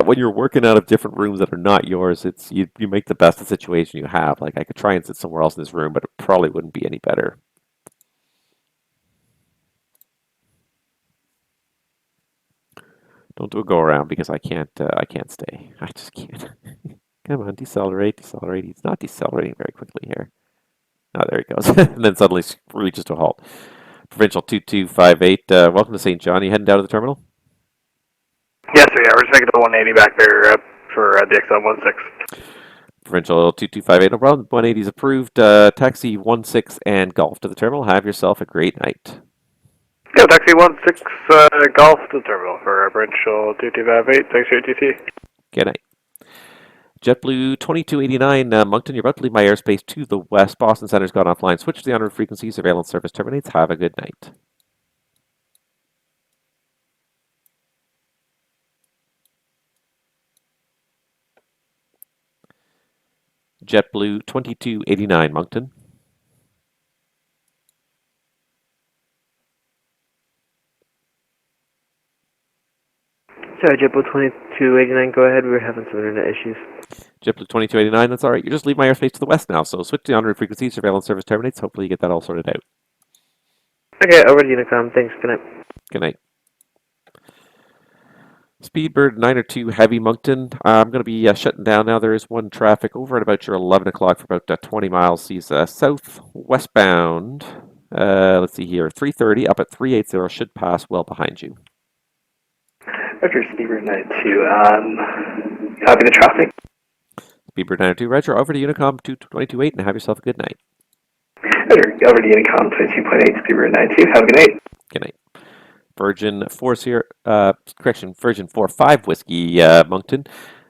Speaker 1: when you're working out of different rooms that are not yours, it's you make the best of the situation you have. I could try and sit somewhere else in this room, but it probably wouldn't be any better. Don't do a go around, because I can't stay. I just can't. Come on, decelerate. He's not decelerating very quickly here. Oh, there he goes. And then suddenly reaches to a halt. Provincial 2258, welcome to St. John. You heading down to the terminal?
Speaker 3: Yes, sir. Yeah, we're just making the 180 back there for the XL16.
Speaker 1: Provincial 2258, no problem. 180 is approved. Taxi 16 and Golf to the terminal. Have yourself a great night.
Speaker 3: Yeah, taxi 16 Golf to the terminal for Provincial 2258. Thanks for your TT.
Speaker 1: Good night. JetBlue 2289, Moncton, you're about to leave my airspace to the west. Boston Center's gone offline. Switch to the en route frequency. Surveillance service terminates. Have a good night. JetBlue 2289 Moncton.
Speaker 14: Sorry, JetBlue 2289, go ahead. We're having some internet issues.
Speaker 1: JetBlue 2289, that's all right. You just leave my airspace to the west now, so switch to on-route frequency, surveillance service terminates. Hopefully you get that all sorted out.
Speaker 14: Okay, over to Unicom. Thanks. Good night.
Speaker 1: Good night. Speedbird 902 Heavy Moncton. I'm going to be shutting down now. There is one traffic over at about your 11 o'clock for about 20 miles. He's south westbound. Let's see here. 330 up at 380 should pass well behind you.
Speaker 13: Roger, Speedbird 92. Copy the traffic.
Speaker 1: Speedbird 902, Roger. Over to Unicom 2228 and have yourself a good night.
Speaker 13: Roger, over to Unicom 22.8, Speedbird 92. Have a good night.
Speaker 1: Good night. Virgin 45 Whiskey, Moncton.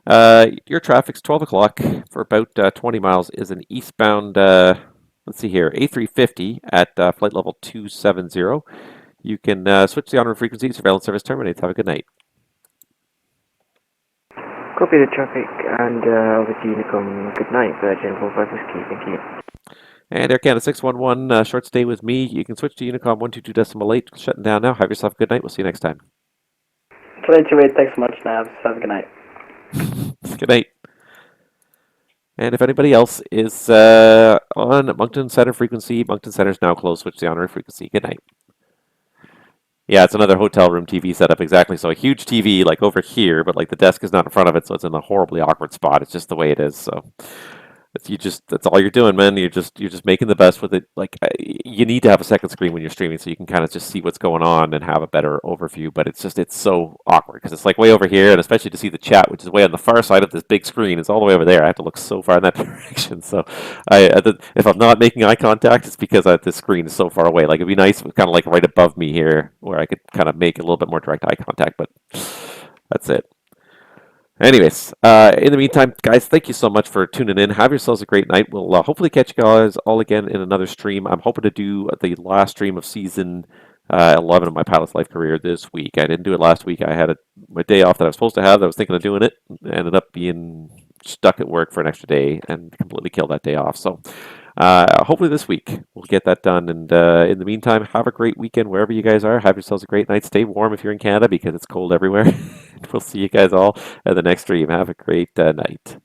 Speaker 1: Your traffic's 12 o'clock for about 20 miles is an eastbound, let's see here, A350 at flight level 270. You can switch the on-route frequency, surveillance service terminates. Have a good night.
Speaker 14: Copy the traffic and over to Unicom. Good night, Virgin 45 Whiskey. Thank you.
Speaker 1: And Air Canada 611, short stay with me. You can switch to Unicom 122.8. Shutting down now. Have yourself a good night. We'll see you next time.
Speaker 15: 22.8, thanks so much, Navs. Have a good night.
Speaker 1: Good night. And if anybody else is on Moncton Center frequency, Moncton Center is now closed. Switch to the on-route frequency. Good night. Yeah, it's another hotel room TV setup, exactly. So a huge TV, like over here, but like the desk is not in front of it, so it's in a horribly awkward spot. It's just the way it is. So that's all you're doing, man. You're just making the best with it. Like you need to have a second screen when you're streaming, so you can kind of just see what's going on and have a better overview. But it's so awkward because it's like way over here, and especially to see the chat, which is way on the far side of this big screen. It's all the way over there. I have to look so far in that direction. So if I'm not making eye contact, it's because this screen is so far away. Like it'd be nice, if it was kind of like right above me here, where I could kind of make a little bit more direct eye contact. But that's it. Anyways, in the meantime, guys, thank you so much for tuning in. Have yourselves a great night. We'll hopefully catch you guys all again in another stream. I'm hoping to do the last stream of season 11 of my Pilot's Life career this week. I didn't do it last week. I had my day off that I was supposed to have. I was thinking of doing it. Ended up being stuck at work for an extra day and completely killed that day off. So hopefully this week we'll get that done. And in the meantime, have a great weekend wherever you guys are. Have yourselves a great night. Stay warm if you're in Canada because it's cold everywhere. We'll see you guys all at the next stream. Have a great night.